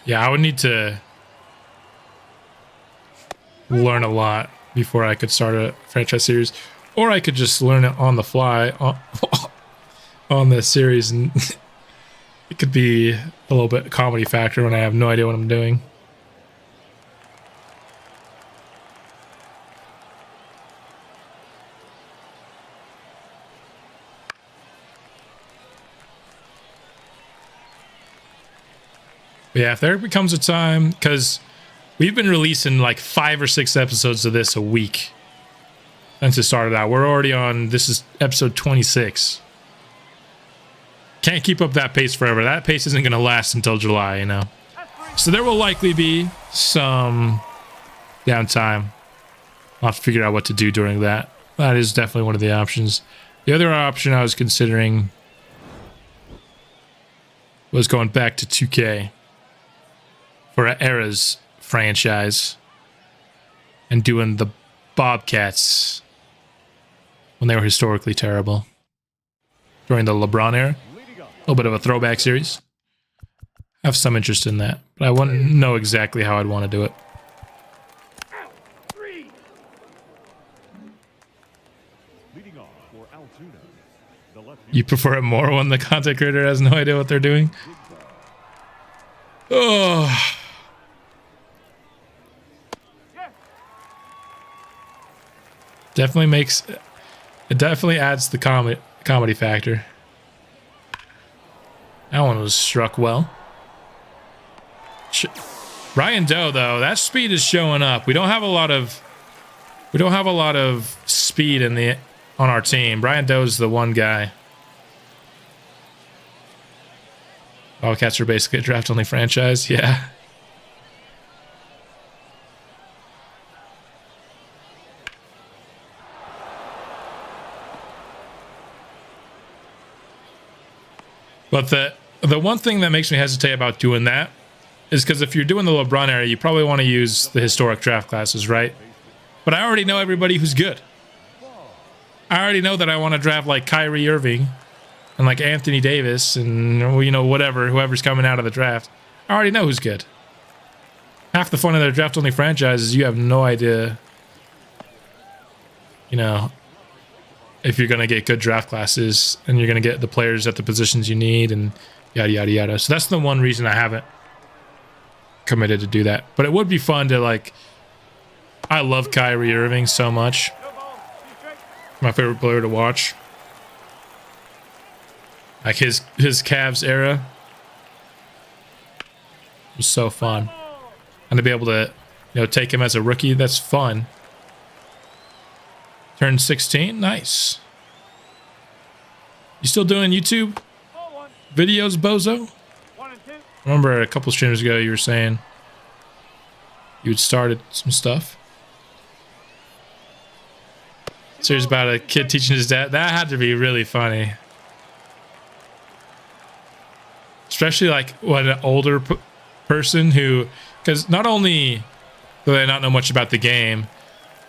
Yeah, I would need to learn a lot before I could start a franchise series. Or I could just learn it on the fly on the series, and it could be a little bit comedy factor when I have no idea what I'm doing. But yeah, if there becomes a time, because we've been releasing like 5 or 6 episodes of this a week since it started out. We're already on, this is episode 26. Can't keep up that pace forever. That pace isn't going to last until July, you know. So there will likely be some downtime. I'll have to figure out what to do during that. That is definitely one of the options. The other option I was considering was going back to 2K. For an Era's franchise and doing the Bobcats when they were historically terrible during the LeBron era. A little bit of a throwback series. I have some interest in that, but I wouldn't know exactly how I'd want to do it. Leading off for Altoona, the left You prefer it more when the content creator has no idea what they're doing? Oh. Definitely makes it definitely adds the comedy factor. That one was struck well. Ryan Doe though, that speed is showing up. We don't have a lot of speed on our team. Brian Doe's the one guy. Wildcats are basically a draft only franchise, yeah. But the one thing that makes me hesitate about doing that is because if you're doing the LeBron era, you probably want to use the historic draft classes, right? But I already know everybody who's good. I already know that I want to draft like Kyrie Irving and like Anthony Davis and, you know, whoever's coming out of the draft. I already know who's good. Half the fun of their draft only franchises, you have no idea, you know, if you're going to get good draft classes and you're going to get the players at the positions you need and yada, yada, yada. So that's the one reason I haven't committed to do that. But it would be fun to, like, I love Kyrie Irving so much. My favorite player to watch. Like his Cavs era was so fun. And to be able to, take him as a rookie, that's fun. Turned 16, nice. You still doing YouTube videos, Bozo? I remember a couple streams ago you were saying you had started some stuff. Series about a kid teaching his dad. That had to be really funny. Especially like what an older person who, because not only do they not know much about the game,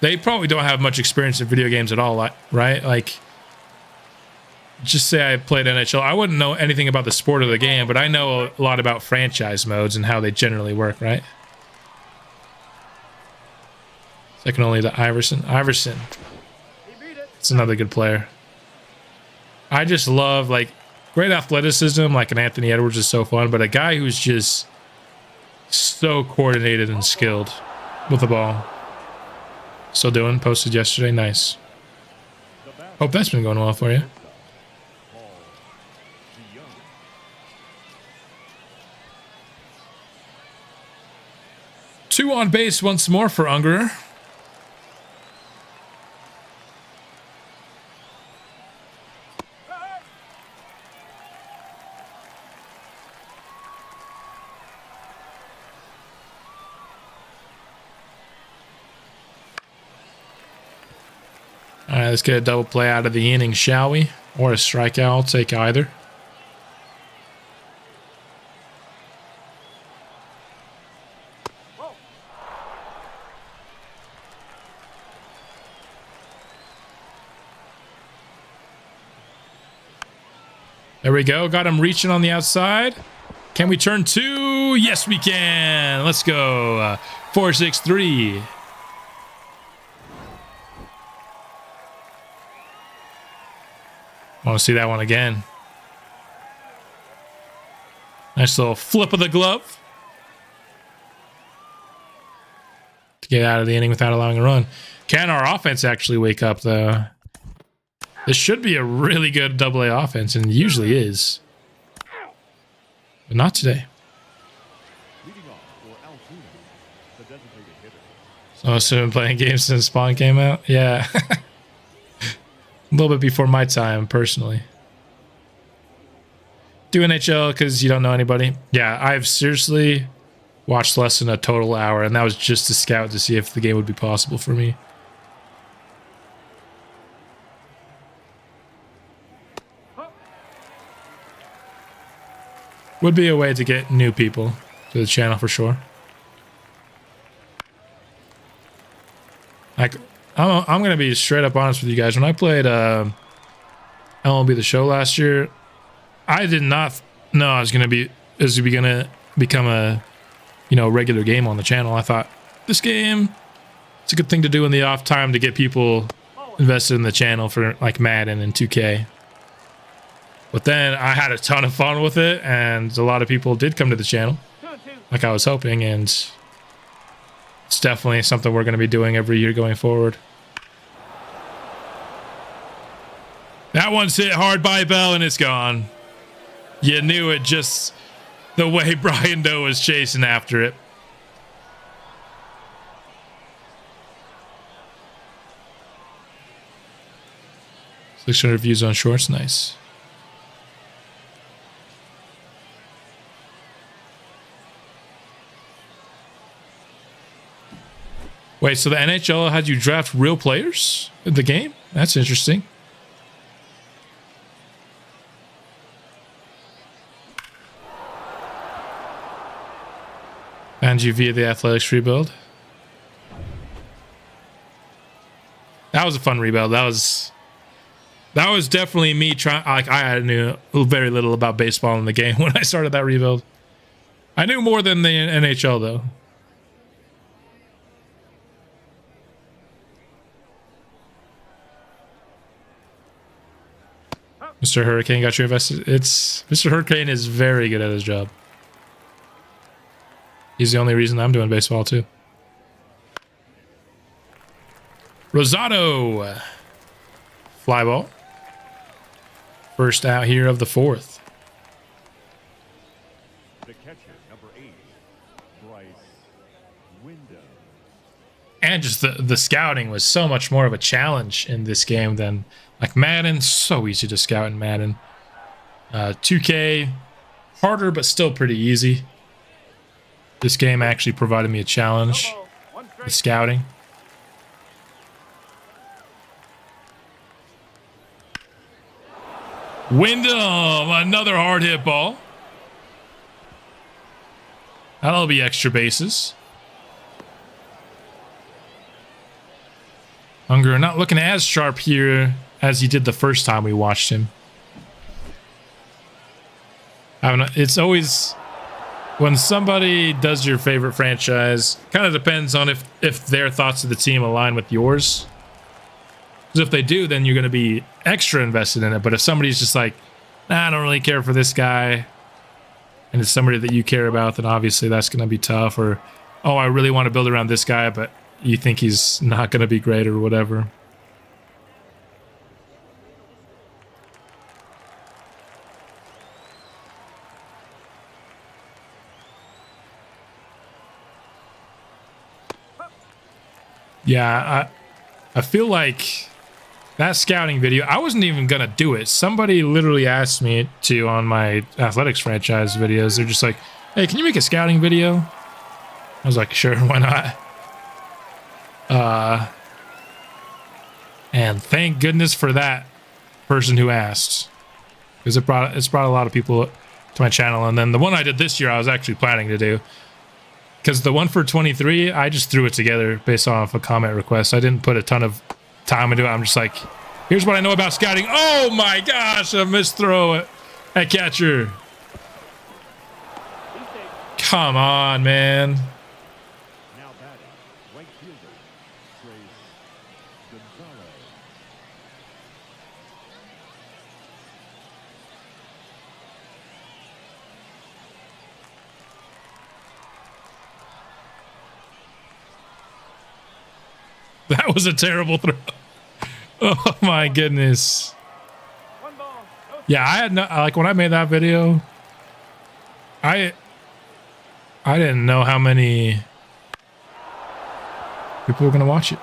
they probably don't have much experience in video games at all, right? Like, just say I played NHL. I wouldn't know anything about the sport of the game, but I know a lot about franchise modes and how they generally work, right? Second only to Iverson. Iverson. It's another good player. I just love, like, great athleticism, like an Anthony Edwards is so fun, but a guy who's just so coordinated and skilled with the ball. Still doing, posted yesterday, nice. Hope that's been going well for you. Two on base once more for Unger. All right, let's get a double play out of the inning, shall we? Or a strikeout, I'll take either. There we go. Got him reaching on the outside. Can we turn two? Yes, we can. Let's go. 4-6-3. I want to see that one again. Nice little flip of the glove to get out of the inning without allowing a run. Can our offense actually wake up, though? This should be a really good AA offense, and it usually is. But not today. So I've been playing games since Spawn came out? Yeah. A little bit before my time, personally. Do NHL because you don't know anybody? Yeah, I've seriously watched less than a total hour, and that was just to scout to see if the game would be possible for me. Would be a way to get new people to the channel for sure. Like, I'm going to be straight up honest with you guys. When I played MLB The Show last year, I did not know I was going to become a, regular game on the channel. I thought, this game, it's a good thing to do in the off time to get people invested in the channel for like Madden and 2K. But then I had a ton of fun with it, and a lot of people did come to the channel, like I was hoping, and it's definitely something we're going to be doing every year going forward. That one's hit hard by Bell, and it's gone. You knew it just the way Brian Doe was chasing after it. $600 views on shorts, nice. Wait, so the NHL had you draft real players in the game? That's interesting. And you via the Athletics rebuild. That was a fun rebuild. That was definitely me trying. Like, I knew very little about baseball in the game when I started that rebuild. I knew more than the NHL though. Mr. Hurricane got you invested. Mr. Hurricane is very good at his job. He's the only reason I'm doing baseball too. Rosado. Fly ball. First out here of the fourth. The catcher, number 8, Bryce Window. And just the scouting was so much more of a challenge in this game than like Madden. So easy to scout in Madden. 2K, harder but still pretty easy. This game actually provided me a challenge. The scouting. Wyndham, another hard hit ball. That'll be extra bases. Unger not looking as sharp here as he did the first time we watched him. I don't know. It's always when somebody does your favorite franchise, kind of depends on if their thoughts of the team align with yours. Because if they do, then you're going to be extra invested in it. But if somebody's just like, nah, I don't really care for this guy, and it's somebody that you care about, then obviously that's going to be tough. Or, oh, I really want to build around this guy, but you think he's not going to be great or whatever. Yeah, I feel like that scouting video, I wasn't even going to do it. Somebody literally asked me to on my athletics franchise videos. They're just like, hey, can you make a scouting video? I was like, sure, why not? And thank goodness for that person who asked. Because it's brought a lot of people to my channel. And then the one I did this year, I was actually planning to do. Because the one for 23, I just threw it together based off a comment request. I didn't put a ton of time into it. I'm just like, here's what I know about scouting. Oh my gosh, a missed throw at catcher. Come on, man. Now batting, right fielder, Reyes. That was a terrible throw. Oh my goodness. Yeah, I had no, like when I made that video, I didn't know how many people were gonna watch it.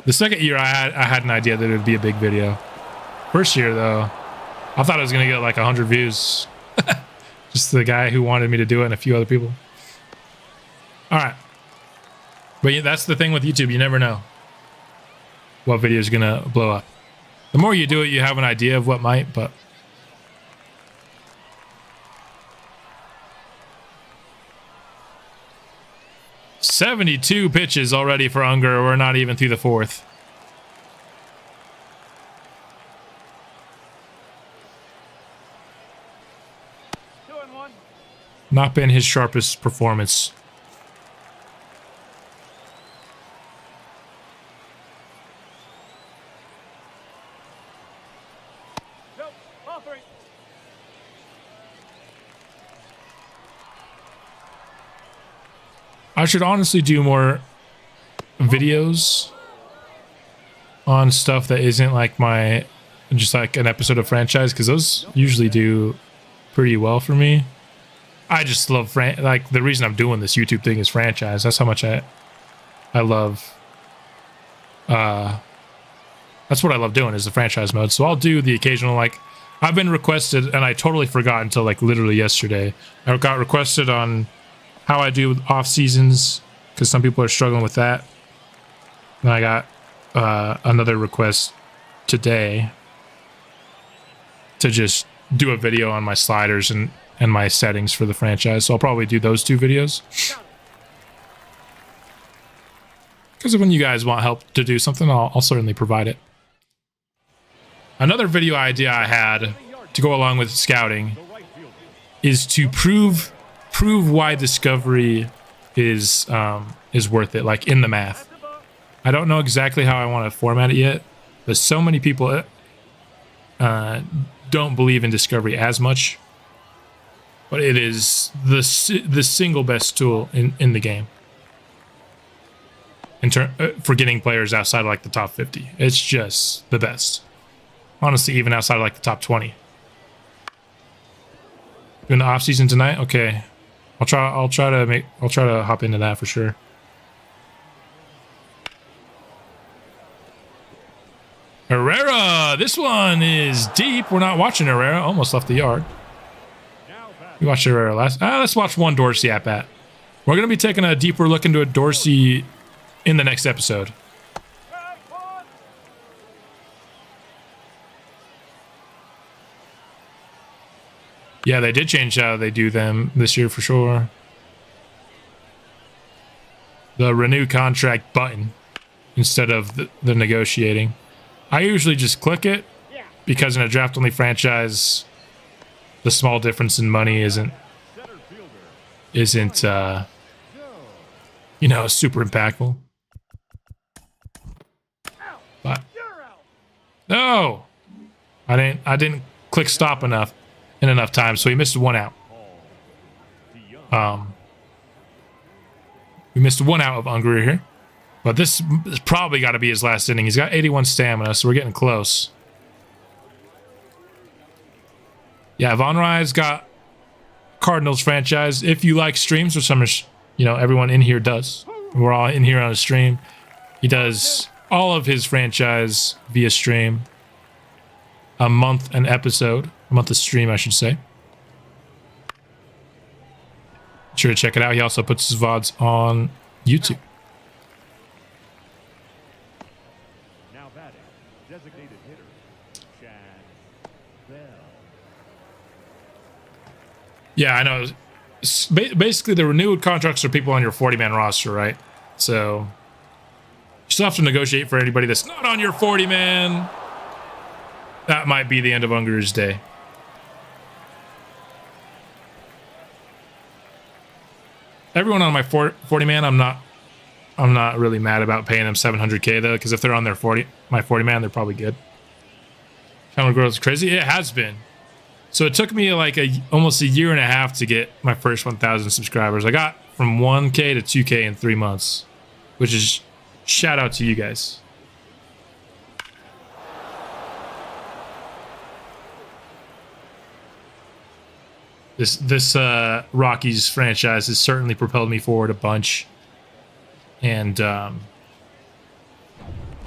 The second year I had an idea that it would be a big video. First year though, I thought I was gonna get like 100 views. Just the guy who wanted me to do it and a few other people. All right. But yeah, that's the thing with YouTube. You never know what video is going to blow up. The more you do it, you have an idea of what might, but... ...72 pitches already for Unger. We're not even through the fourth. Not been his sharpest performance. I should honestly do more videos on stuff that isn't like my, just like an episode of franchise, because those usually do pretty well for me. I just love, like the reason I'm doing this YouTube thing is franchise. That's how much I love, that's what I love doing is the franchise mode. So I'll do the occasional, like, I've been requested, and I totally forgot until like literally yesterday. I got requested on how I do off seasons, because some people are struggling with that. And I got another request today to just do a video on my sliders and my settings for the franchise. So I'll probably do those two videos. Because when you guys want help to do something, I'll certainly provide it. Another video idea I had to go along with scouting is to prove why discovery is worth it, like in the math. I don't know exactly how I want to format it yet, but so many people don't believe in discovery as much, but it is the single best tool in the game. for getting players outside of like the top 50. It's just the best. Honestly, even outside of like the top 20. Doing the off season tonight? Okay. I'll try to hop into that for sure. Herrera, this one is deep. We're not watching Herrera. Almost left the yard. We watched Herrera last. Let's watch one Dorsey at bat. We're going to be taking a deeper look into a Dorsey in the next episode. Yeah, they did change how they do them this year for sure. The renew contract button instead of the negotiating. I usually just click it because in a draft-only franchise, the small difference in money isn't you know, super impactful. But no, I didn't click stop enough in enough time, so he missed one out. We missed one out of Unger here. But this has probably got to be his last inning. He's got 81 stamina, so we're getting close. Yeah, Von Reyes got Cardinals franchise. If you like streams, which some, you know, everyone in here does. We're all in here on a stream. He does all of his franchise via stream. A month an episode. A month of stream, I should say. Be sure to check it out. He also puts his VODs on YouTube. Yeah, I know. Basically, the renewed contracts are people on your 40-man roster, right? So you still have to negotiate for anybody that's not on your 40-man. That might be the end of Unger's day. Everyone on my 40-man, I'm not really mad about paying them $700K though, because if they're on their my 40-man, they're probably good. Channel growth is crazy. It has been. So it took me like almost a year and a half to get my first 1,000 subscribers. I got from 1K to 2K in 3 months, which is shout out to you guys. This Rockies franchise has certainly propelled me forward a bunch. And and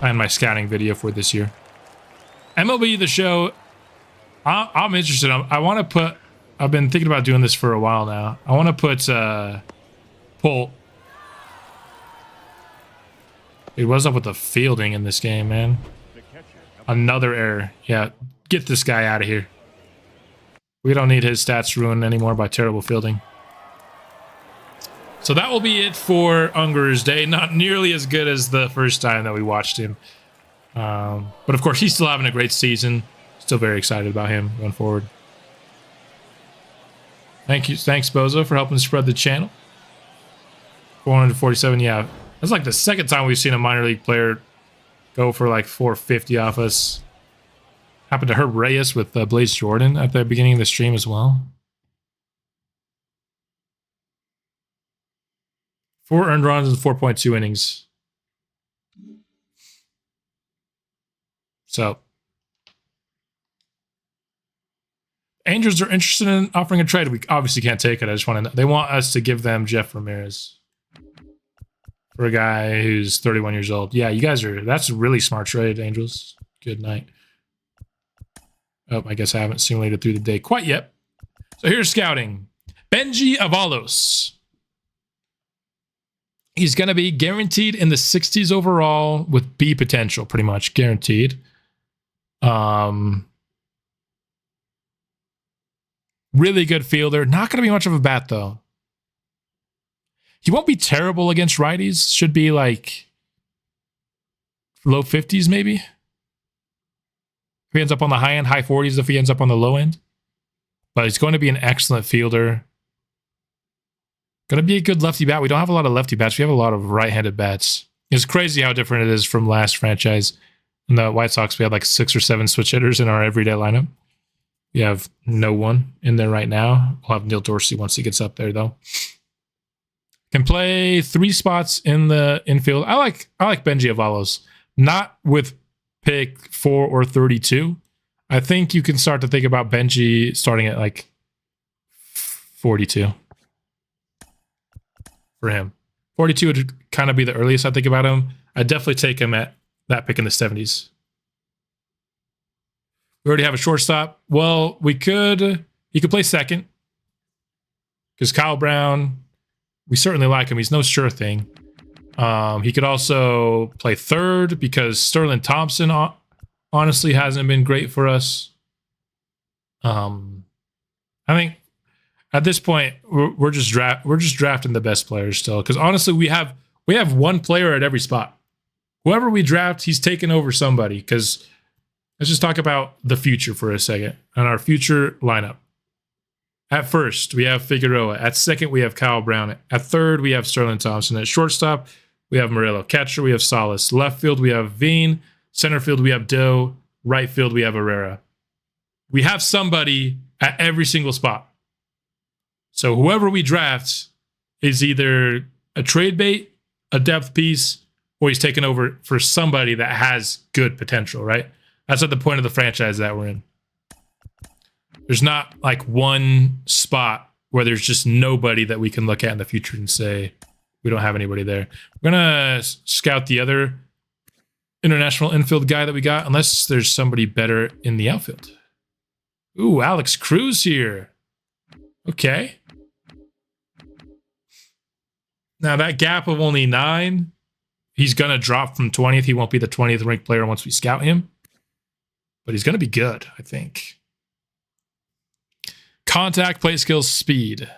my scouting video for this year. MLB The Show, I'm interested. I want to put, I've been thinking about doing this for a while now. I want to put, pull. Dude, what's up with the fielding in this game, man? Another error. Yeah, get this guy out of here. We don't need his stats ruined anymore by terrible fielding. So that will be it for Unger's day. Not nearly as good as the first time that we watched him. But of course, he's still having a great season. Still very excited about him going forward. Thanks, Bozo, for helping spread the channel. 447, yeah. That's like the second time we've seen a minor league player go for like 450 off us. Happened to Herb Reyes with Blaze Jordan at the beginning of the stream as well. 4 earned runs and 4.2 innings. So, Angels are interested in offering a trade. We obviously can't take it. I just want to know. They want us to give them Jeff Ramirez for a guy who's 31 years old. Yeah, you guys are. That's a really smart trade, Angels. Good night. Oh, I guess I haven't simulated through the day quite yet. So here's scouting. Benji Avalos. He's going to be guaranteed in the 60s overall with B potential, pretty much guaranteed. Really good fielder. Not going to be much of a bat, though. He won't be terrible against righties. Should be like low 50s, maybe. If he ends up on the high end, high 40s if he ends up on the low end. But he's going to be an excellent fielder. Going to be a good lefty bat. We don't have a lot of lefty bats. We have a lot of right-handed bats. It's crazy how different it is from last franchise. In the White Sox, we had like 6 or 7 switch hitters in our everyday lineup. We have no one in there right now. We'll have Neil Dorsey once he gets up there, though. Can play 3 spots in the infield. I like Benji Avalos. Not with pick 4 or 32. I think you can start to think about Benji starting at like 42 for him. 42 would kind of be the earliest I think about him. I'd definitely take him at that pick in the 70s. We already have a shortstop. Well, he could play second because Kyle Brown, we certainly like him. He's no sure thing. He could also play third because Sterling Thompson honestly hasn't been great for us. I think at this point we're just drafting the best players still because honestly we have one player at every spot. Whoever we draft, he's taken over somebody. Because let's just talk about the future for a second and our future lineup. At first, we have Figueroa. At second, we have Kyle Brown. At third, we have Sterling Thompson. At shortstop, we have Murillo. Catcher, we have Salas. Left field, we have Veen. Center field, we have Doe. Right field, we have Herrera. We have somebody at every single spot. So whoever we draft is either a trade bait, a depth piece, or he's taken over for somebody that has good potential, right? That's at the point of the franchise that we're in. There's not like one spot where there's just nobody that we can look at in the future and say, we don't have anybody there. We're going to scout the other international infield guy that we got, unless there's somebody better in the outfield. Ooh, Alex Cruz here. Okay. Now that gap of only 9, he's going to drop from 20th. He won't be the 20th ranked player once we scout him. But he's going to be good, I think. Contact, play skills, speed.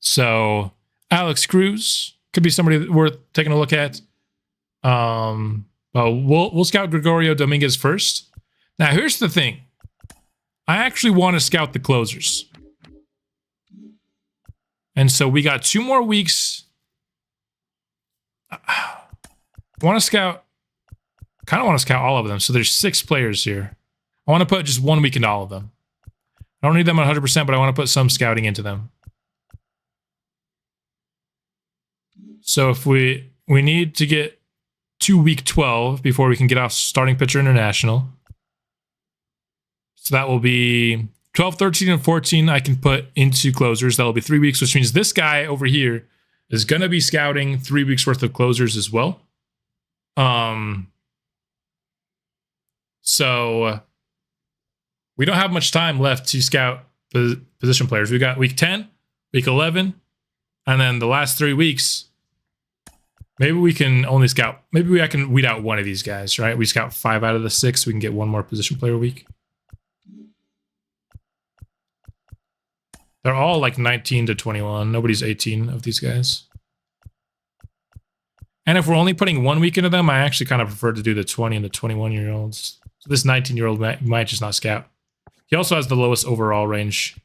So Alex Cruz could be somebody worth taking a look at. Well, we'll scout Gregorio Dominguez first. Now, here's the thing. I actually want to scout the closers. And so we got 2 more weeks. I want to scout. Kind of want to scout all of them. So there's 6 players here. I want to put just 1 week into all of them. I don't need them 100%, but I want to put some scouting into them. So if we need to get to week 12 before we can get off starting pitcher international. So that will be 12, 13, and 14 I can put into closers. That will be 3 weeks, which means this guy over here is going to be scouting 3 weeks worth of closers as well. So we don't have much time left to scout position players. We got week 10, week 11, and then the last 3 weeks. Maybe we can only scout. Maybe I can weed out one of these guys, right? We scout 5 out of the 6. We can get 1 more position player a week. They're all like 19 to 21. Nobody's 18 of these guys. And if we're only putting 1 week into them, I actually kind of prefer to do the 20 and the 21-year-olds. So this 19-year-old might just not scout. He also has the lowest overall range.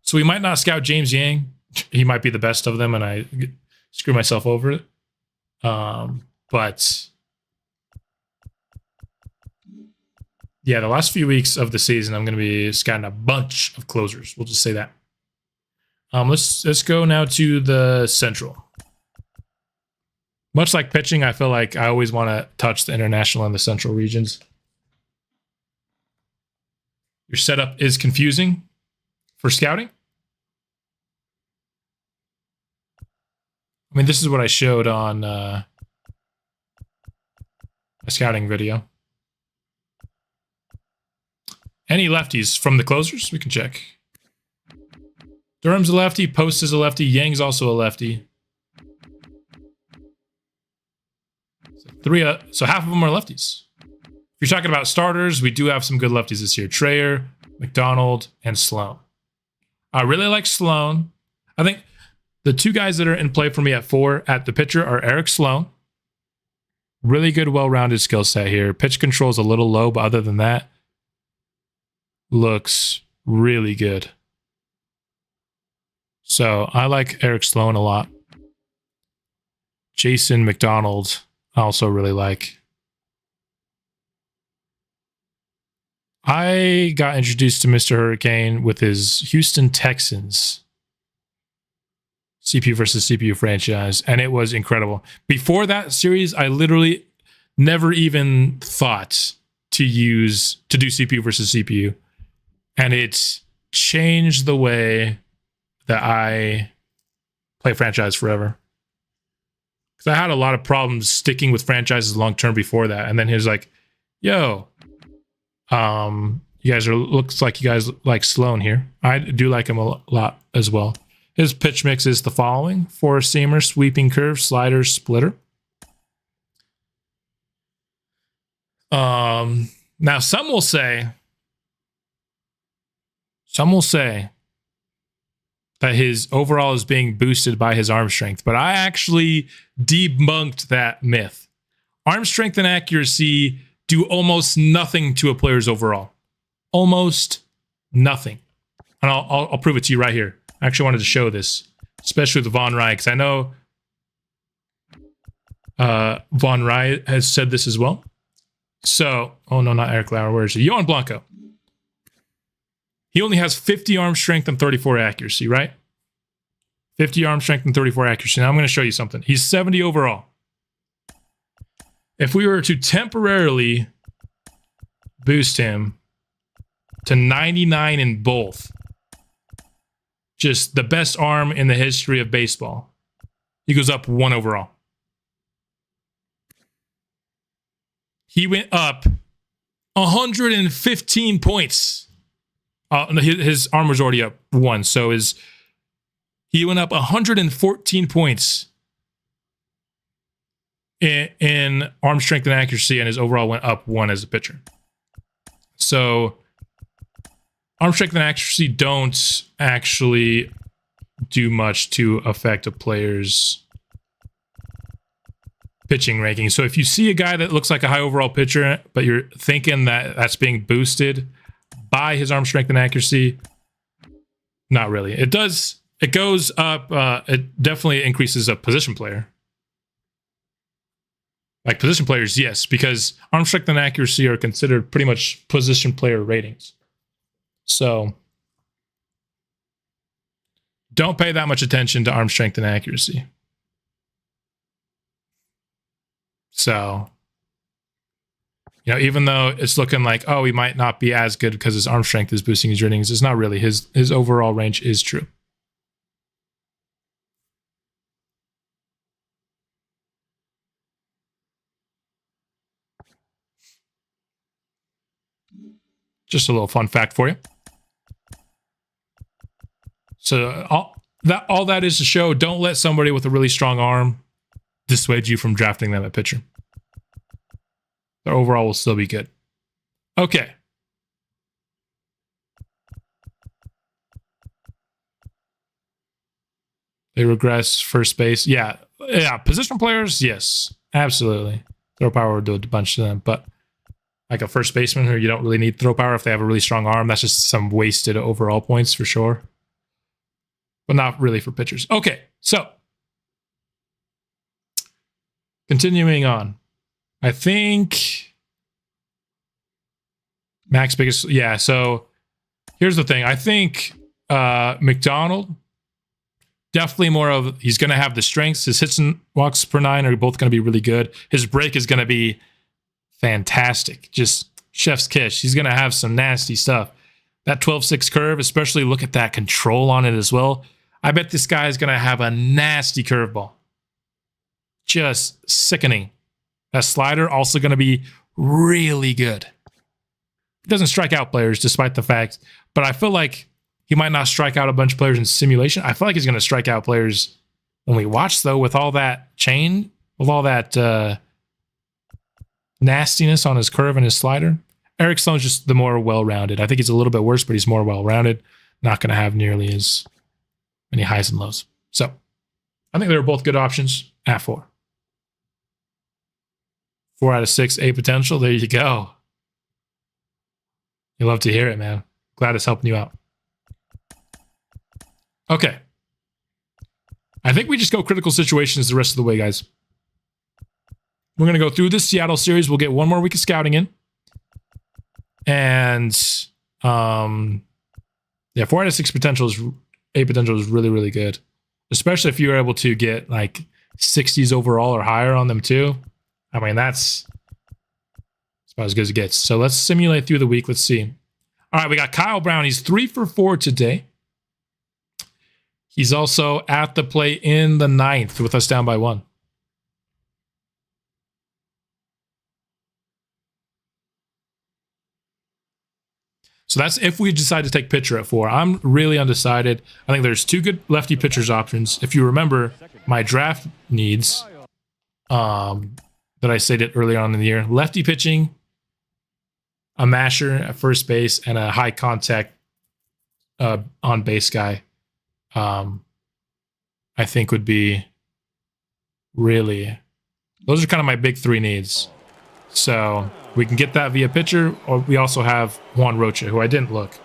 So we might not scout James Yang. He might be the best of them, and I screw myself over it. But yeah, the last few weeks of the season, I'm going to be scouting a bunch of closers. We'll just say that. Let's go now to the Central. Much like pitching, I feel like I always want to touch the international and the Central regions. Your setup is confusing for scouting. I mean, this is what I showed on a scouting video. Any lefties from the closers? We can check. Durham's a lefty. Post is a lefty. Yang's also a lefty. So half of them are lefties. If you're talking about starters, we do have some good lefties this year. Trayer, McDonald, and Sloan. I really like Sloan. I think the 2 guys that are in play for me at 4 at the pitcher are Eric Sloan. Really good, well-rounded skill set here. Pitch control is a little low, but other than that, looks really good. So I like Eric Sloan a lot. Jason McDonald, I also really like. I got introduced to Mr. Hurricane with his Houston Texans CPU versus CPU franchise, and it was incredible. Before that series, I literally never even thought to do CPU versus CPU, and it changed the way that I play franchise forever. Because I had a lot of problems sticking with franchises long term before that, and then he was like, "Yo, you guys looks like you guys like Sloan here. I do like him a lot as well." His pitch mix is the following: four seamer, sweeping curve, slider, splitter. Now some will say that his overall is being boosted by his arm strength, but I actually debunked that myth. Arm strength and accuracy do almost nothing to a player's overall. Almost nothing. And I'll prove it to you right here. I actually wanted to show this, especially with Von Rye, because I know Von Rye has said this as well. So, oh no, not Eric Lauer. Where is he? Johan Blanco. He only has 50 arm strength and 34 accuracy, right? 50 arm strength and 34 accuracy. Now I'm going to show you something. He's 70 overall. If we were to temporarily boost him to 99 in both, just the best arm in the history of baseball, he goes up 1 overall. He went up 115 points. His arm was already up 1, so he went up 114 points in arm strength and accuracy, and his overall went up 1 as a pitcher. So arm strength and accuracy don't actually do much to affect a player's pitching ranking. So if you see a guy that looks like a high overall pitcher, but you're thinking that that's being boosted by his arm strength and accuracy, not really. It does. It goes up. It definitely increases a position player. Like position players, yes, because arm strength and accuracy are considered pretty much position player ratings. So don't pay that much attention to arm strength and accuracy. So, you know, even though it's looking like, oh, he might not be as good because his arm strength is boosting his ratings, it's not really. His overall range is true. Just a little fun fact for you. So all that is to show, don't let somebody with a really strong arm dissuade you from drafting them at pitcher. Their overall will still be good. Okay. They regress first base. Yeah. Position players, yes, absolutely. Throw power will do a bunch to them, but like a first baseman who you don't really need throw power if they have a really strong arm, that's just some wasted overall points for sure. But not really for pitchers. Okay, so continuing on. I think Mac's biggest, yeah, so here's the thing. I think McDonald, definitely more of, he's going to have the strengths. His hits and walks per 9 are both going to be really good. His break is going to be fantastic. Just chef's kiss. He's going to have some nasty stuff. That 12-6 curve, especially look at that control on it as well. I bet this guy is going to have a nasty curveball. Just sickening. That slider also going to be really good. He doesn't strike out players despite the fact, but I feel like he might not strike out a bunch of players in simulation. I feel like he's going to strike out players when we watch, though, with all that chain, with all that nastiness on his curve and his slider. Eric Sloan's just the more well-rounded. I think he's a little bit worse, but he's more well-rounded. Not going to have nearly as many highs and lows. So I think they were both good options at 4. 4 out of 6, A potential. There you go. You love to hear it, man. Glad it's helping you out. Okay. I think we just go critical situations the rest of the way, guys. We're going to go through this Seattle series. We'll get one more week of scouting in. And yeah, 4 out of 6 potential is 8 potential is really, really good. Especially if you're able to get like 60s overall or higher on them too. I mean, that's about as good as it gets. So let's simulate through the week. Let's see. All right, we got Kyle Brown. He's 3 for 4 today. He's also at the plate in the 9th with us down by 1. So that's if we decide to take pitcher at 4. I'm really undecided. I think there's 2 good lefty pitchers options. If you remember my draft needs that I stated earlier on in the year, lefty pitching, a masher at first base, and a high contact on base guy, I think would be really, those are kind of my big 3 needs. So we can get that via pitcher, or we also have Juan Rocha, who I didn't look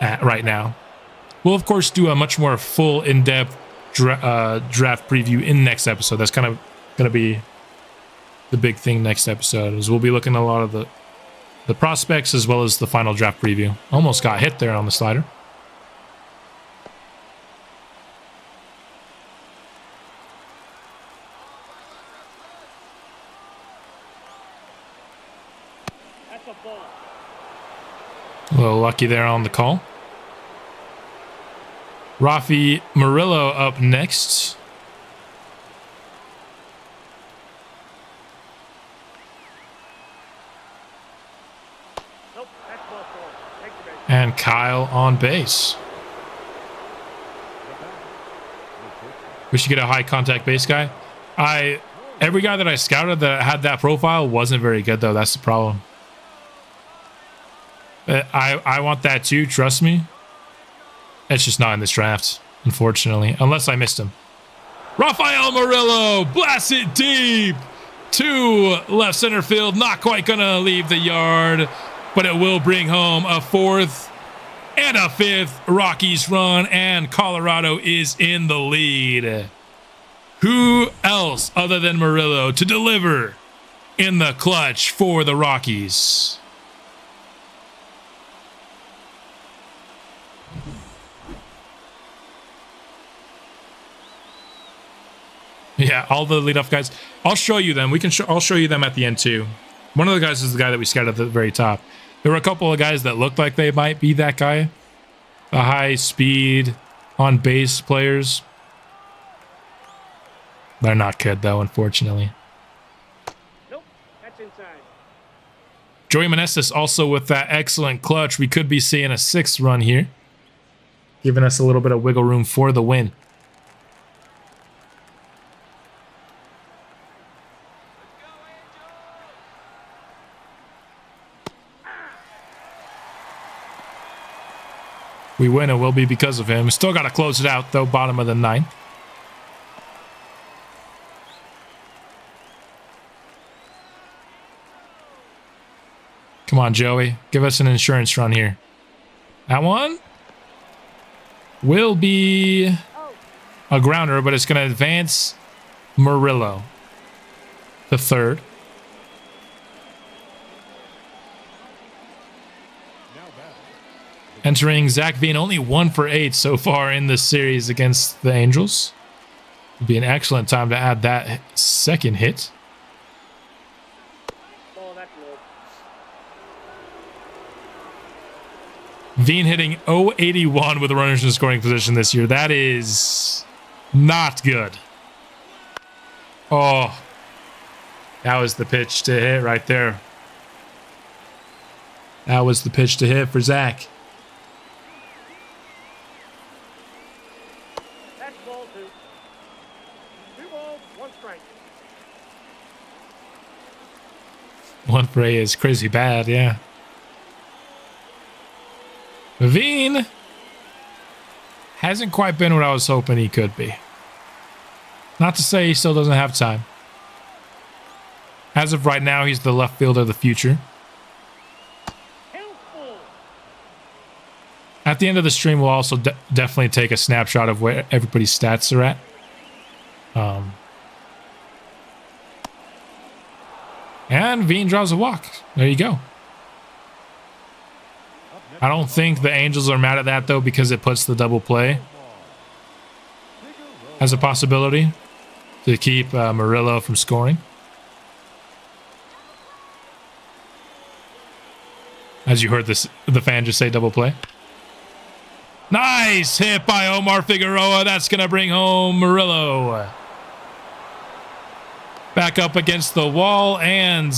at right now. We'll, of course, do a much more full, in-depth draft preview in next episode. That's kind of going to be the big thing next episode, is we'll be looking at a lot of the prospects as well as the final draft preview. Almost got hit there on the slider. A little lucky there on the call. Rafi Murillo up next. And Kyle on base. We should get a high contact base guy. Every guy that I scouted that had that profile wasn't very good though. That's the problem. I want that too, trust me. It's just not in this draft, unfortunately, unless I missed him. Rafael Murillo blasts it deep to left center field. Not quite gonna leave the yard, but it will bring home a 4th and a 5th Rockies run, and Colorado is in the lead. Who else other than Murillo to deliver in the clutch for the Rockies? Yeah, all the leadoff guys. I'll show you them. I'll show you them at the end too. One of the guys is the guy that we scouted at the very top. There were a couple of guys that looked like they might be that guy. The high speed on base players. They're not good though, unfortunately. Nope, that's inside. Joey Meneses also with that excellent clutch. We could be seeing a 6th run here, giving us a little bit of wiggle room for the win. We win, it will be because of him. Still got to close it out, though, bottom of the 9th. Come on, Joey. Give us an insurance run here. That one will be a grounder, but it's going to advance Murillo to 3rd. Entering Zach Veen, only 1 for 8 so far in this series against the Angels. Would be an excellent time to add that 2nd hit. Oh, that's low. Veen hitting .081 with runners in scoring position this year. That is not good. Oh, that was the pitch to hit right there. That was the pitch to hit for Zach. That's ball 2. 2 balls, 1 strike. 1 for 8 is crazy bad, yeah. Veen hasn't quite been what I was hoping he could be. Not to say he still doesn't have time. As of right now, he's the left fielder of the future. Helpful. At the end of the stream, we'll also definitely take a snapshot of where everybody's stats are at. And Veen draws a walk. There you go. I don't think the Angels are mad at that, though, because it puts the double play as a possibility to keep Murillo from scoring. As you heard the fan just say double play. Nice hit by Omar Figueroa. That's going to bring home Murillo. Back up against the wall, and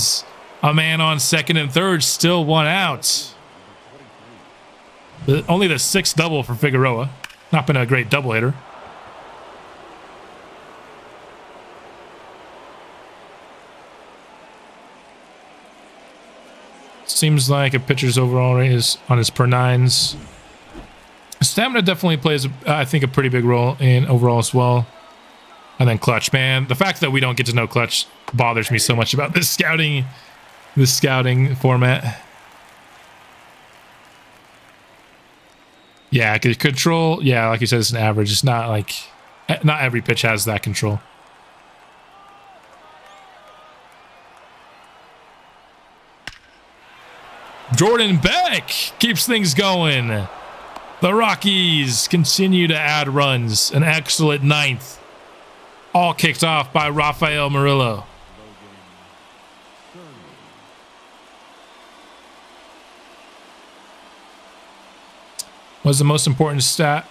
a man on second and third, still one out. Only the sixth double for Figueroa. Not been a great double hitter. Seems like a pitcher's overall rate is on his per nines. Stamina definitely plays, I think, a pretty big role in overall as well. And then clutch, man. The fact that we don't get to know clutch bothers me so much about this scouting format. Yeah, control. Yeah, like you said, it's an average. It's not like not every pitch has that control. Jordan Beck keeps things going. The Rockies continue to add runs. An excellent ninth. All kicked off by Rafael Murillo. What's the most important stat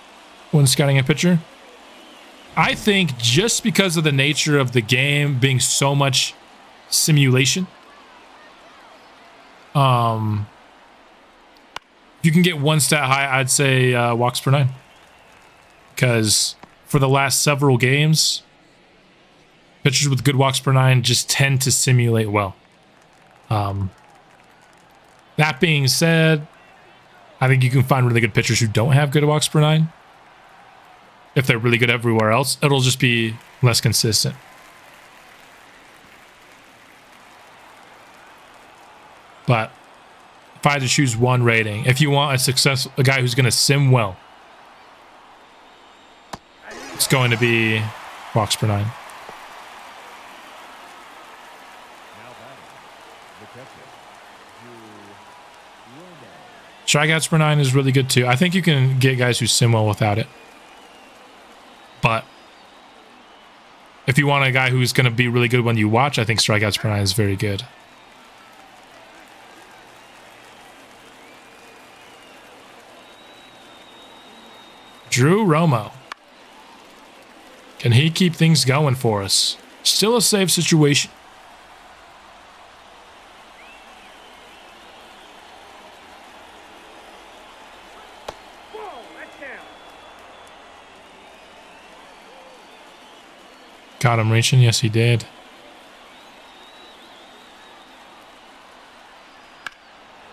when scouting a pitcher? I think just because of the nature of the game being so much simulation, if you can get one stat high, I'd say walks per nine. Because for the last several games, pitchers with good walks per nine just tend to simulate well. That being said, I think you can find really good pitchers who don't have good walks per nine. If they're really good everywhere else, it'll just be less consistent. But if I had to choose one rating, if you want a guy who's going to sim well, it's going to be walks per nine. Strikeouts per nine is really good too. I think you can get guys who sim well without it. But if you want a guy who's going to be really good when you watch, I think strikeouts per nine is very good. Drew Romo. Can he keep things going for us? Still a save situation. Got him reaching. Yes, he did.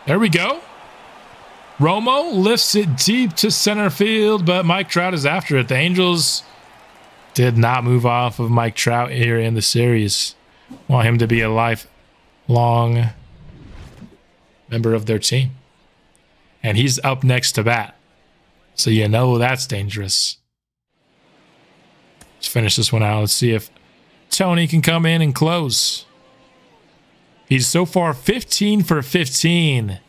There we go. Romo lifts it deep to center field, but Mike Trout is after it. The Angels did not move off of Mike Trout here in the series. Want him to be a lifelong member of their team. And he's up next to bat. So you know that's dangerous. Let's finish this one out. Let's see if Tony can come in and close. He's so far 15 for 15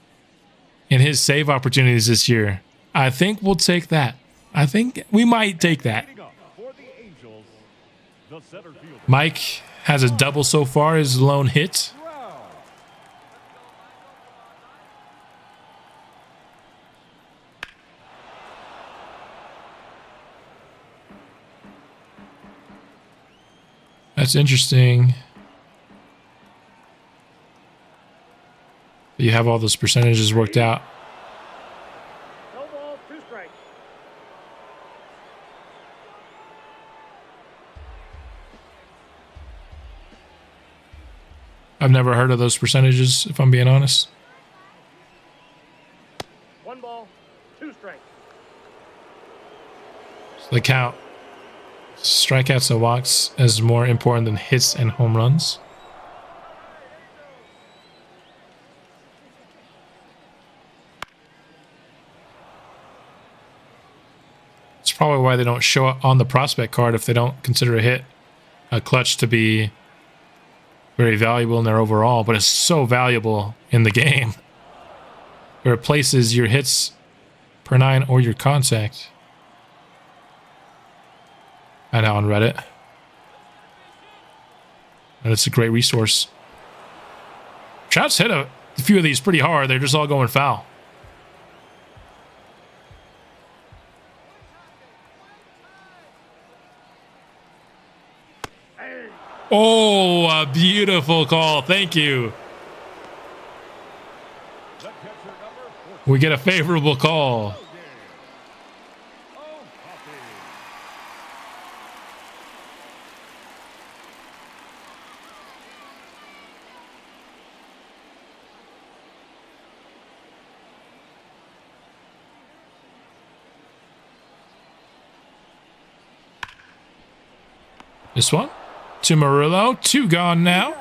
in his save opportunities this year. I think we'll take that. I think we might take that. Mike has a double so far, his lone hit. That's interesting. You have all those percentages worked out. No ball, 2 strikes. I've never heard of those percentages, if I'm being honest. 1 ball, 2 strikes. So they count strikeouts and walks as more important than hits and home runs. It's probably why they don't show up on the prospect card if they don't consider a hit, a clutch to be very valuable in their overall, but it's so valuable in the game. It replaces your hits per 9 or your contact. I know on Reddit. And it's a great resource. Trout's hit a few of these pretty hard. They're just all going foul. Oh, a beautiful call. Thank you. We get a favorable call. This one to Murillo. 2 gone now.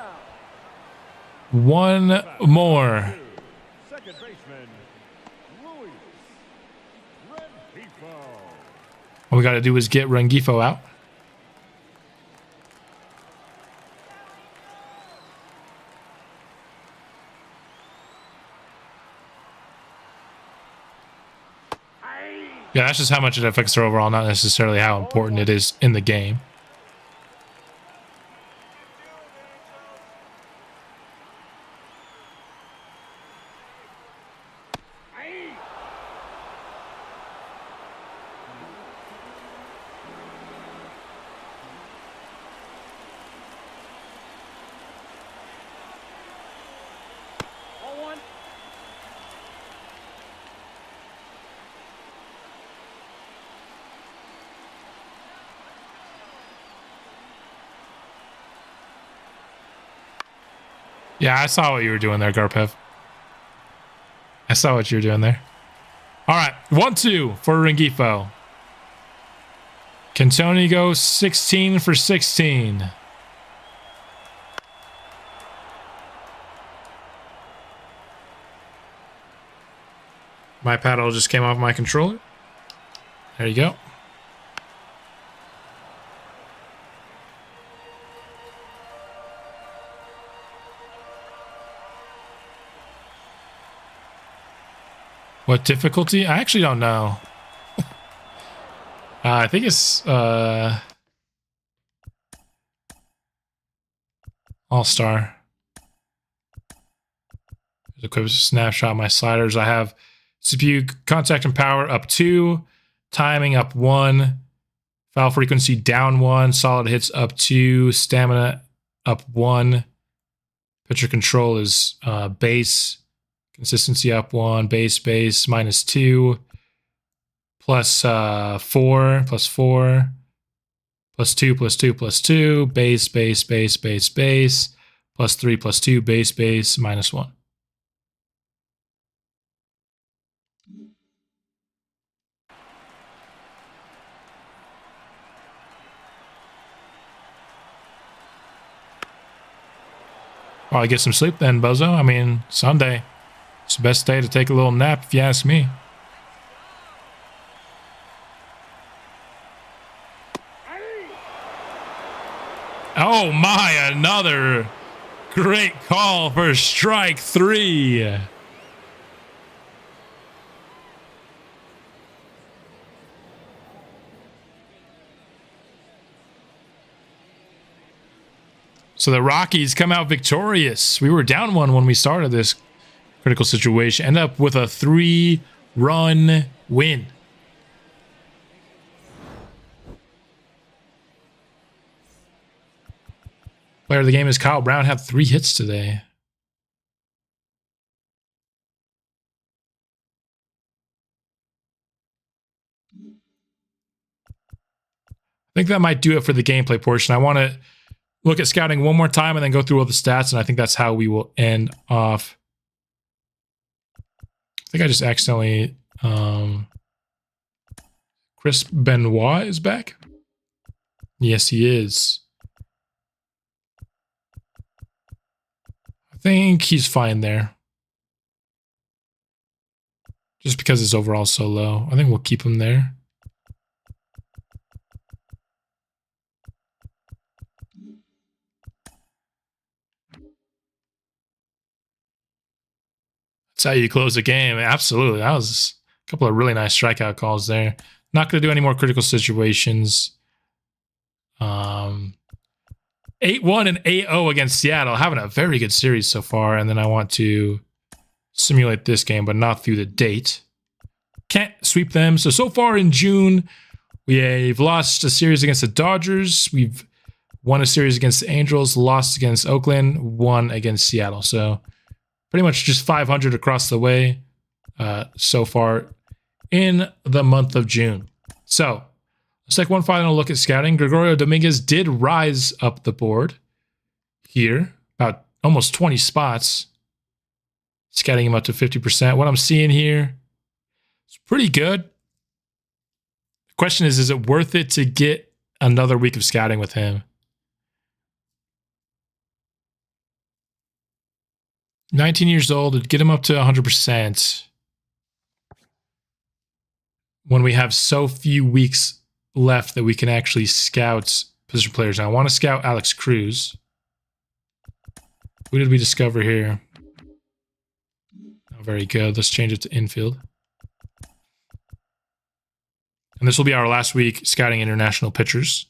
1 more. Second baseman, Reyes. All we got to do is get Rengifo out. Yeah, that's just how much it affects their overall, not necessarily how important it is in the game. Yeah, I saw what you were doing there, Garpev. I saw what you were doing there. All right, 1-2 for Rengifo. Can Tony go 16 for 16? My paddle just came off my controller. There you go. What difficulty? I actually don't know. I think it's All-Star. There's a quick snapshot of my sliders. I have CPU contact and power up 2, timing up 1, foul frequency down 1, solid hits up 2, stamina up 1, pitcher control is base. Consistency up 1, base, -2, plus 4, plus 4, plus 2, plus 2, plus 2, base, plus 3, plus 2, base, -1. Probably get some sleep then, Bozo. I mean, Sunday. It's the best day to take a little nap, if you ask me. Oh my, another great call for strike 3. So the Rockies come out victorious. We were down 1 when we started this critical situation. End up with a 3-run win. Player of the game is Kyle Brown. Had 3 hits today. I think that might do it for the gameplay portion. I want to look at scouting one more time and then go through all the stats, and I think that's how we will end off. I think I just accidentally... Chris Benoit is back? Yes, he is. I think he's fine there. Just because his overall is so low. I think we'll keep him there. That's how you close the game. Absolutely. That was a couple of really nice strikeout calls there. Not going to do any more critical situations. 8-1 and 8-0 against Seattle. Having a very good series so far. And then I want to simulate this game, but not through the date. Can't sweep them. So far in June, we've lost a series against the Dodgers. We've won a series against the Angels, lost against Oakland, won against Seattle. So pretty much just 500 across the way so far in the month of June. So let's take one final look at scouting. Gregorio Dominguez did rise up the board here, about almost 20 spots. Scouting him up to 50%. What I'm seeing here, it's pretty good. The question is it worth it to get another week of scouting with him? 19 years old, it'd get him up to 100% when we have so few weeks left that we can actually scout position players. Now, I want to scout Alex Cruz. Who did we discover here? Oh, very good. Let's change it to infield. And this will be our last week scouting international pitchers.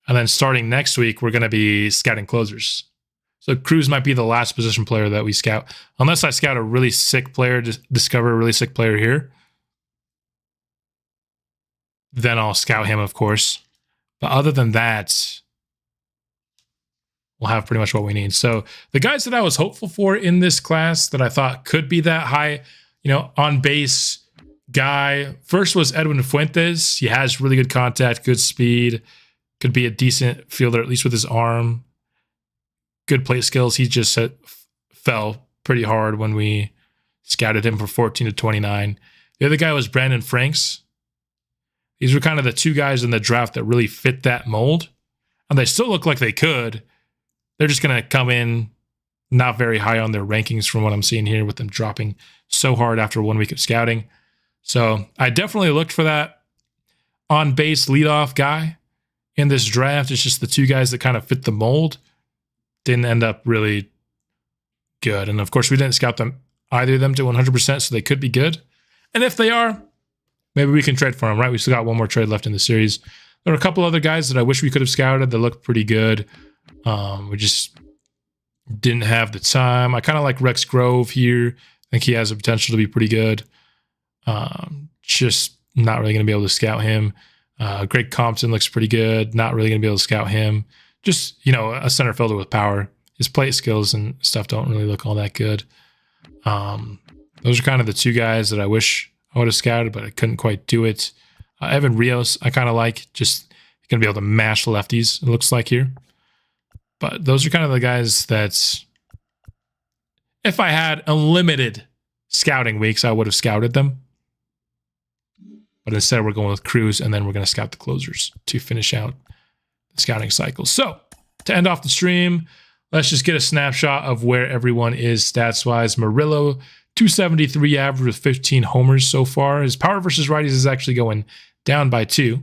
And then starting next week, we're going to be scouting closers. So Cruz might be the last position player that we scout. Unless I scout a really sick player, discover a really sick player here. Then I'll scout him, of course. But other than that, we'll have pretty much what we need. So the guys that I was hopeful for in this class that I thought could be that high, on base guy. First was Edwin Fuentes. He has really good contact, good speed. Could be a decent fielder, at least with his arm. Good plate skills. He just fell pretty hard when we scouted him for 14 to 29. The other guy was Brandon Franks. These were kind of the two guys in the draft that really fit that mold. And they still look like they could. They're just going to come in not very high on their rankings from what I'm seeing here with them dropping so hard after 1 week of scouting. So I definitely looked for that on-base leadoff guy in this draft. It's just the two guys that kind of fit the mold didn't end up really good. And of course, we didn't scout them, either of them, to 100%, so they could be good. And if they are, maybe we can trade for them, right? We still got one more trade left in the series. There are a couple other guys that I wish we could have scouted that look pretty good. We just didn't have the time. I kind of like Rex Grove here. I think he has the potential to be pretty good. Just not really going to be able to scout him. Greg Compton looks pretty good. Not really going to be able to scout him. Just, a center fielder with power. His plate skills and stuff don't really look all that good. Those are kind of the two guys that I wish I would have scouted, but I couldn't quite do it. Evan Reyes, I kind of like. Just going to be able to mash lefties, it looks like here. But those are kind of the guys that, if I had unlimited scouting weeks, I would have scouted them. But instead, we're going with Cruz, and then we're going to scout the closers to finish out the scouting cycle. So, to end off the stream, let's just get a snapshot of where everyone is stats-wise. Murillo, 273 average with 15 homers so far. His power versus righties is actually going down by 2.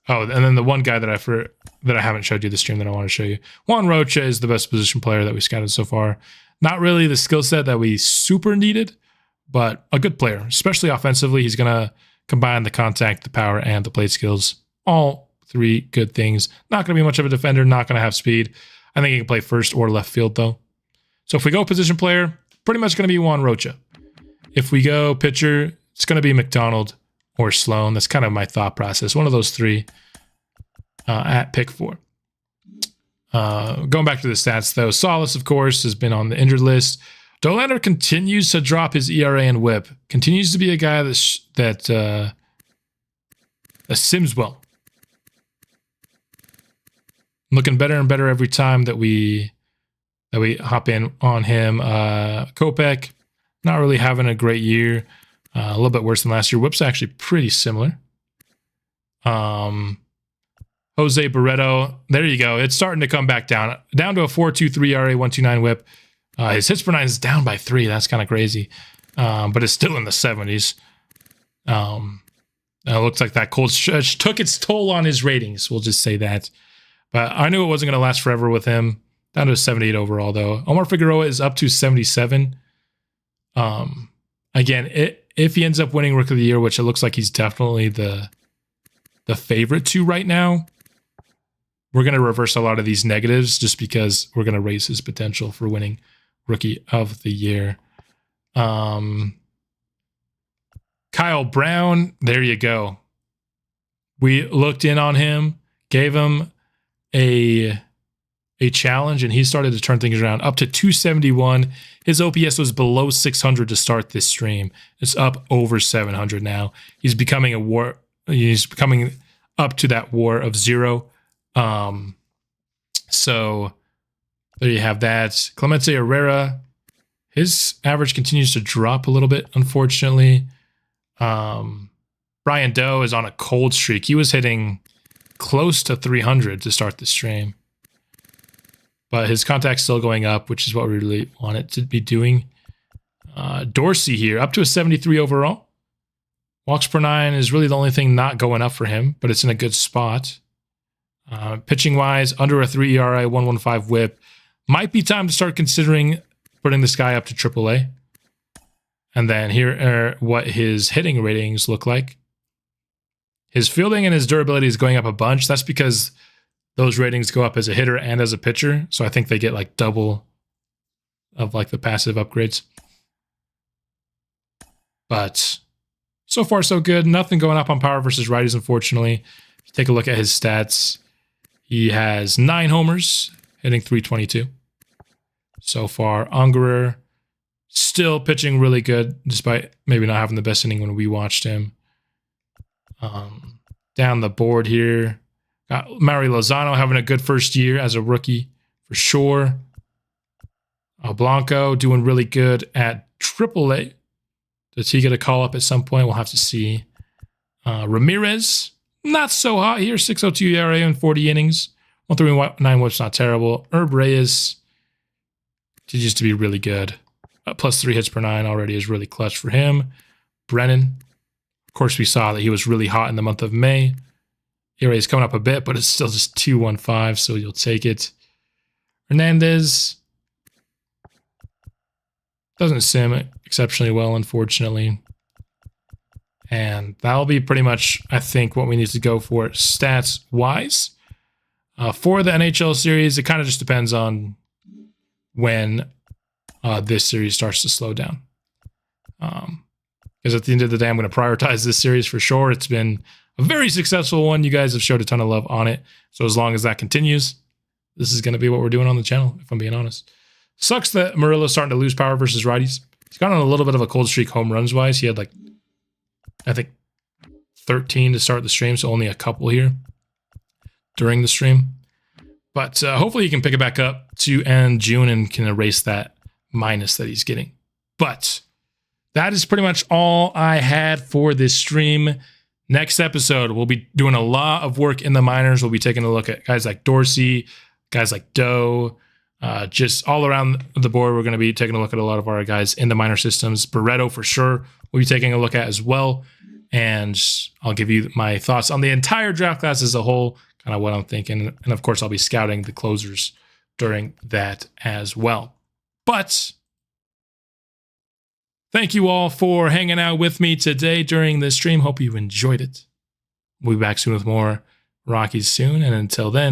Oh, and then the one guy that I haven't showed you this stream that I want to show you. Juan Rocha is the best position player that we scouted so far. Not really the skill set that we super needed, but a good player, especially offensively. He's going to combine the contact, the power, and the plate skills. All three good things. Not going to be much of a defender, not going to have speed. I think he can play first or left field, though. So if we go position player, pretty much going to be Juan Rocha. If we go pitcher, it's going to be McDonald or Sloan. That's kind of my thought process. One of those three at pick 4. Going back to the stats, though, Salas, of course, has been on the injured list. Dollander continues to drop his ERA and WHIP. Continues to be a guy that sims well. Looking better and better every time that we hop in on him. Kopech, not really having a great year. A little bit worse than last year. WHIP's actually pretty similar. Jose Barreto, there you go. It's starting to come back down. Down to a 4.23 ERA, 1.29 WHIP. His hits per 9 is down by 3. That's kind of crazy. But it's still in the 70s. Looks like that cold stretch took its toll on his ratings. We'll just say that. But I knew it wasn't going to last forever with him. Down to a 78 overall, though. Omar Figueroa is up to 77. Again, if he ends up winning Rookie of the Year, which it looks like he's definitely the favorite to right now, we're going to reverse a lot of these negatives just because we're going to raise his potential for winning Rookie of the Year. Kyle Brown, there you go. We looked in on him, gave him a challenge, and he started to turn things around. Up to 271. His OPS was below 600 to start this stream. It's up over 700 now. He's becoming He's becoming up to that war of 0. So there you have that. Clemente Herrera, his average continues to drop a little bit, unfortunately. Brian Doe is on a cold streak. He was hitting close to 300 to start the stream, but his contact's still going up, which is what we really want it to be doing. Dorsey here, up to a 73 overall. Walks per 9 is really the only thing not going up for him, but it's in a good spot. Pitching wise, under a 3 ERA, 115 whip. Might be time to start considering putting this guy up to AAA. And then here are what his hitting ratings look like. His fielding and his durability is going up a bunch. That's because those ratings go up as a hitter and as a pitcher. So I think they get like double of like the passive upgrades. But so far so good. Nothing going up on power versus righties, unfortunately. Take a look at his stats. He has 9 homers, hitting 322. So far, Ungerer still pitching really good, despite maybe not having the best inning when we watched him. Down the board here, got Mario Lozano having a good first year as a rookie, for sure. Blanco doing really good at AAA. Does he get a call up at some point? We'll have to see. Ramirez, not so hot here. 6.02 ERA in 40 innings. 139 whip's not terrible. Herb Reyes continues to be really good. Plus 3 hits per 9 already is really clutch for him. Brennan, of course, we saw that he was really hot in the month of May. ERA is coming up a bit, but it's still just 2.15, so you'll take it. Hernandez doesn't sim exceptionally well, unfortunately. And that'll be pretty much, I think, what we need to go for stats-wise. For the NHL series, it kind of just depends on when this series starts to slow down. Because at the end of the day, I'm going to prioritize this series for sure. It's been a very successful one. You guys have showed a ton of love on it. So as long as that continues, this is going to be what we're doing on the channel, if I'm being honest. Sucks that Murillo's starting to lose power versus righties. He's gone on a little bit of a cold streak home runs wise. He had like, I think 13 to start the stream, so only a couple here during the stream. But hopefully he can pick it back up to end June and can erase that minus that he's getting. But that is pretty much all I had for this stream. Next episode, we'll be doing a lot of work in the minors. We'll be taking a look at guys like Dorsey, guys like Doe, just all around the board. We're going to be taking a look at a lot of our guys in the minor systems. Barreto, for sure, we'll be taking a look at as well. And I'll give you my thoughts on the entire draft class as a whole, kind of what I'm thinking. And of course, I'll be scouting the closers during that as well. But thank you all for hanging out with me today during this stream. Hope you enjoyed it. We'll be back soon with more Rockies soon. And until then,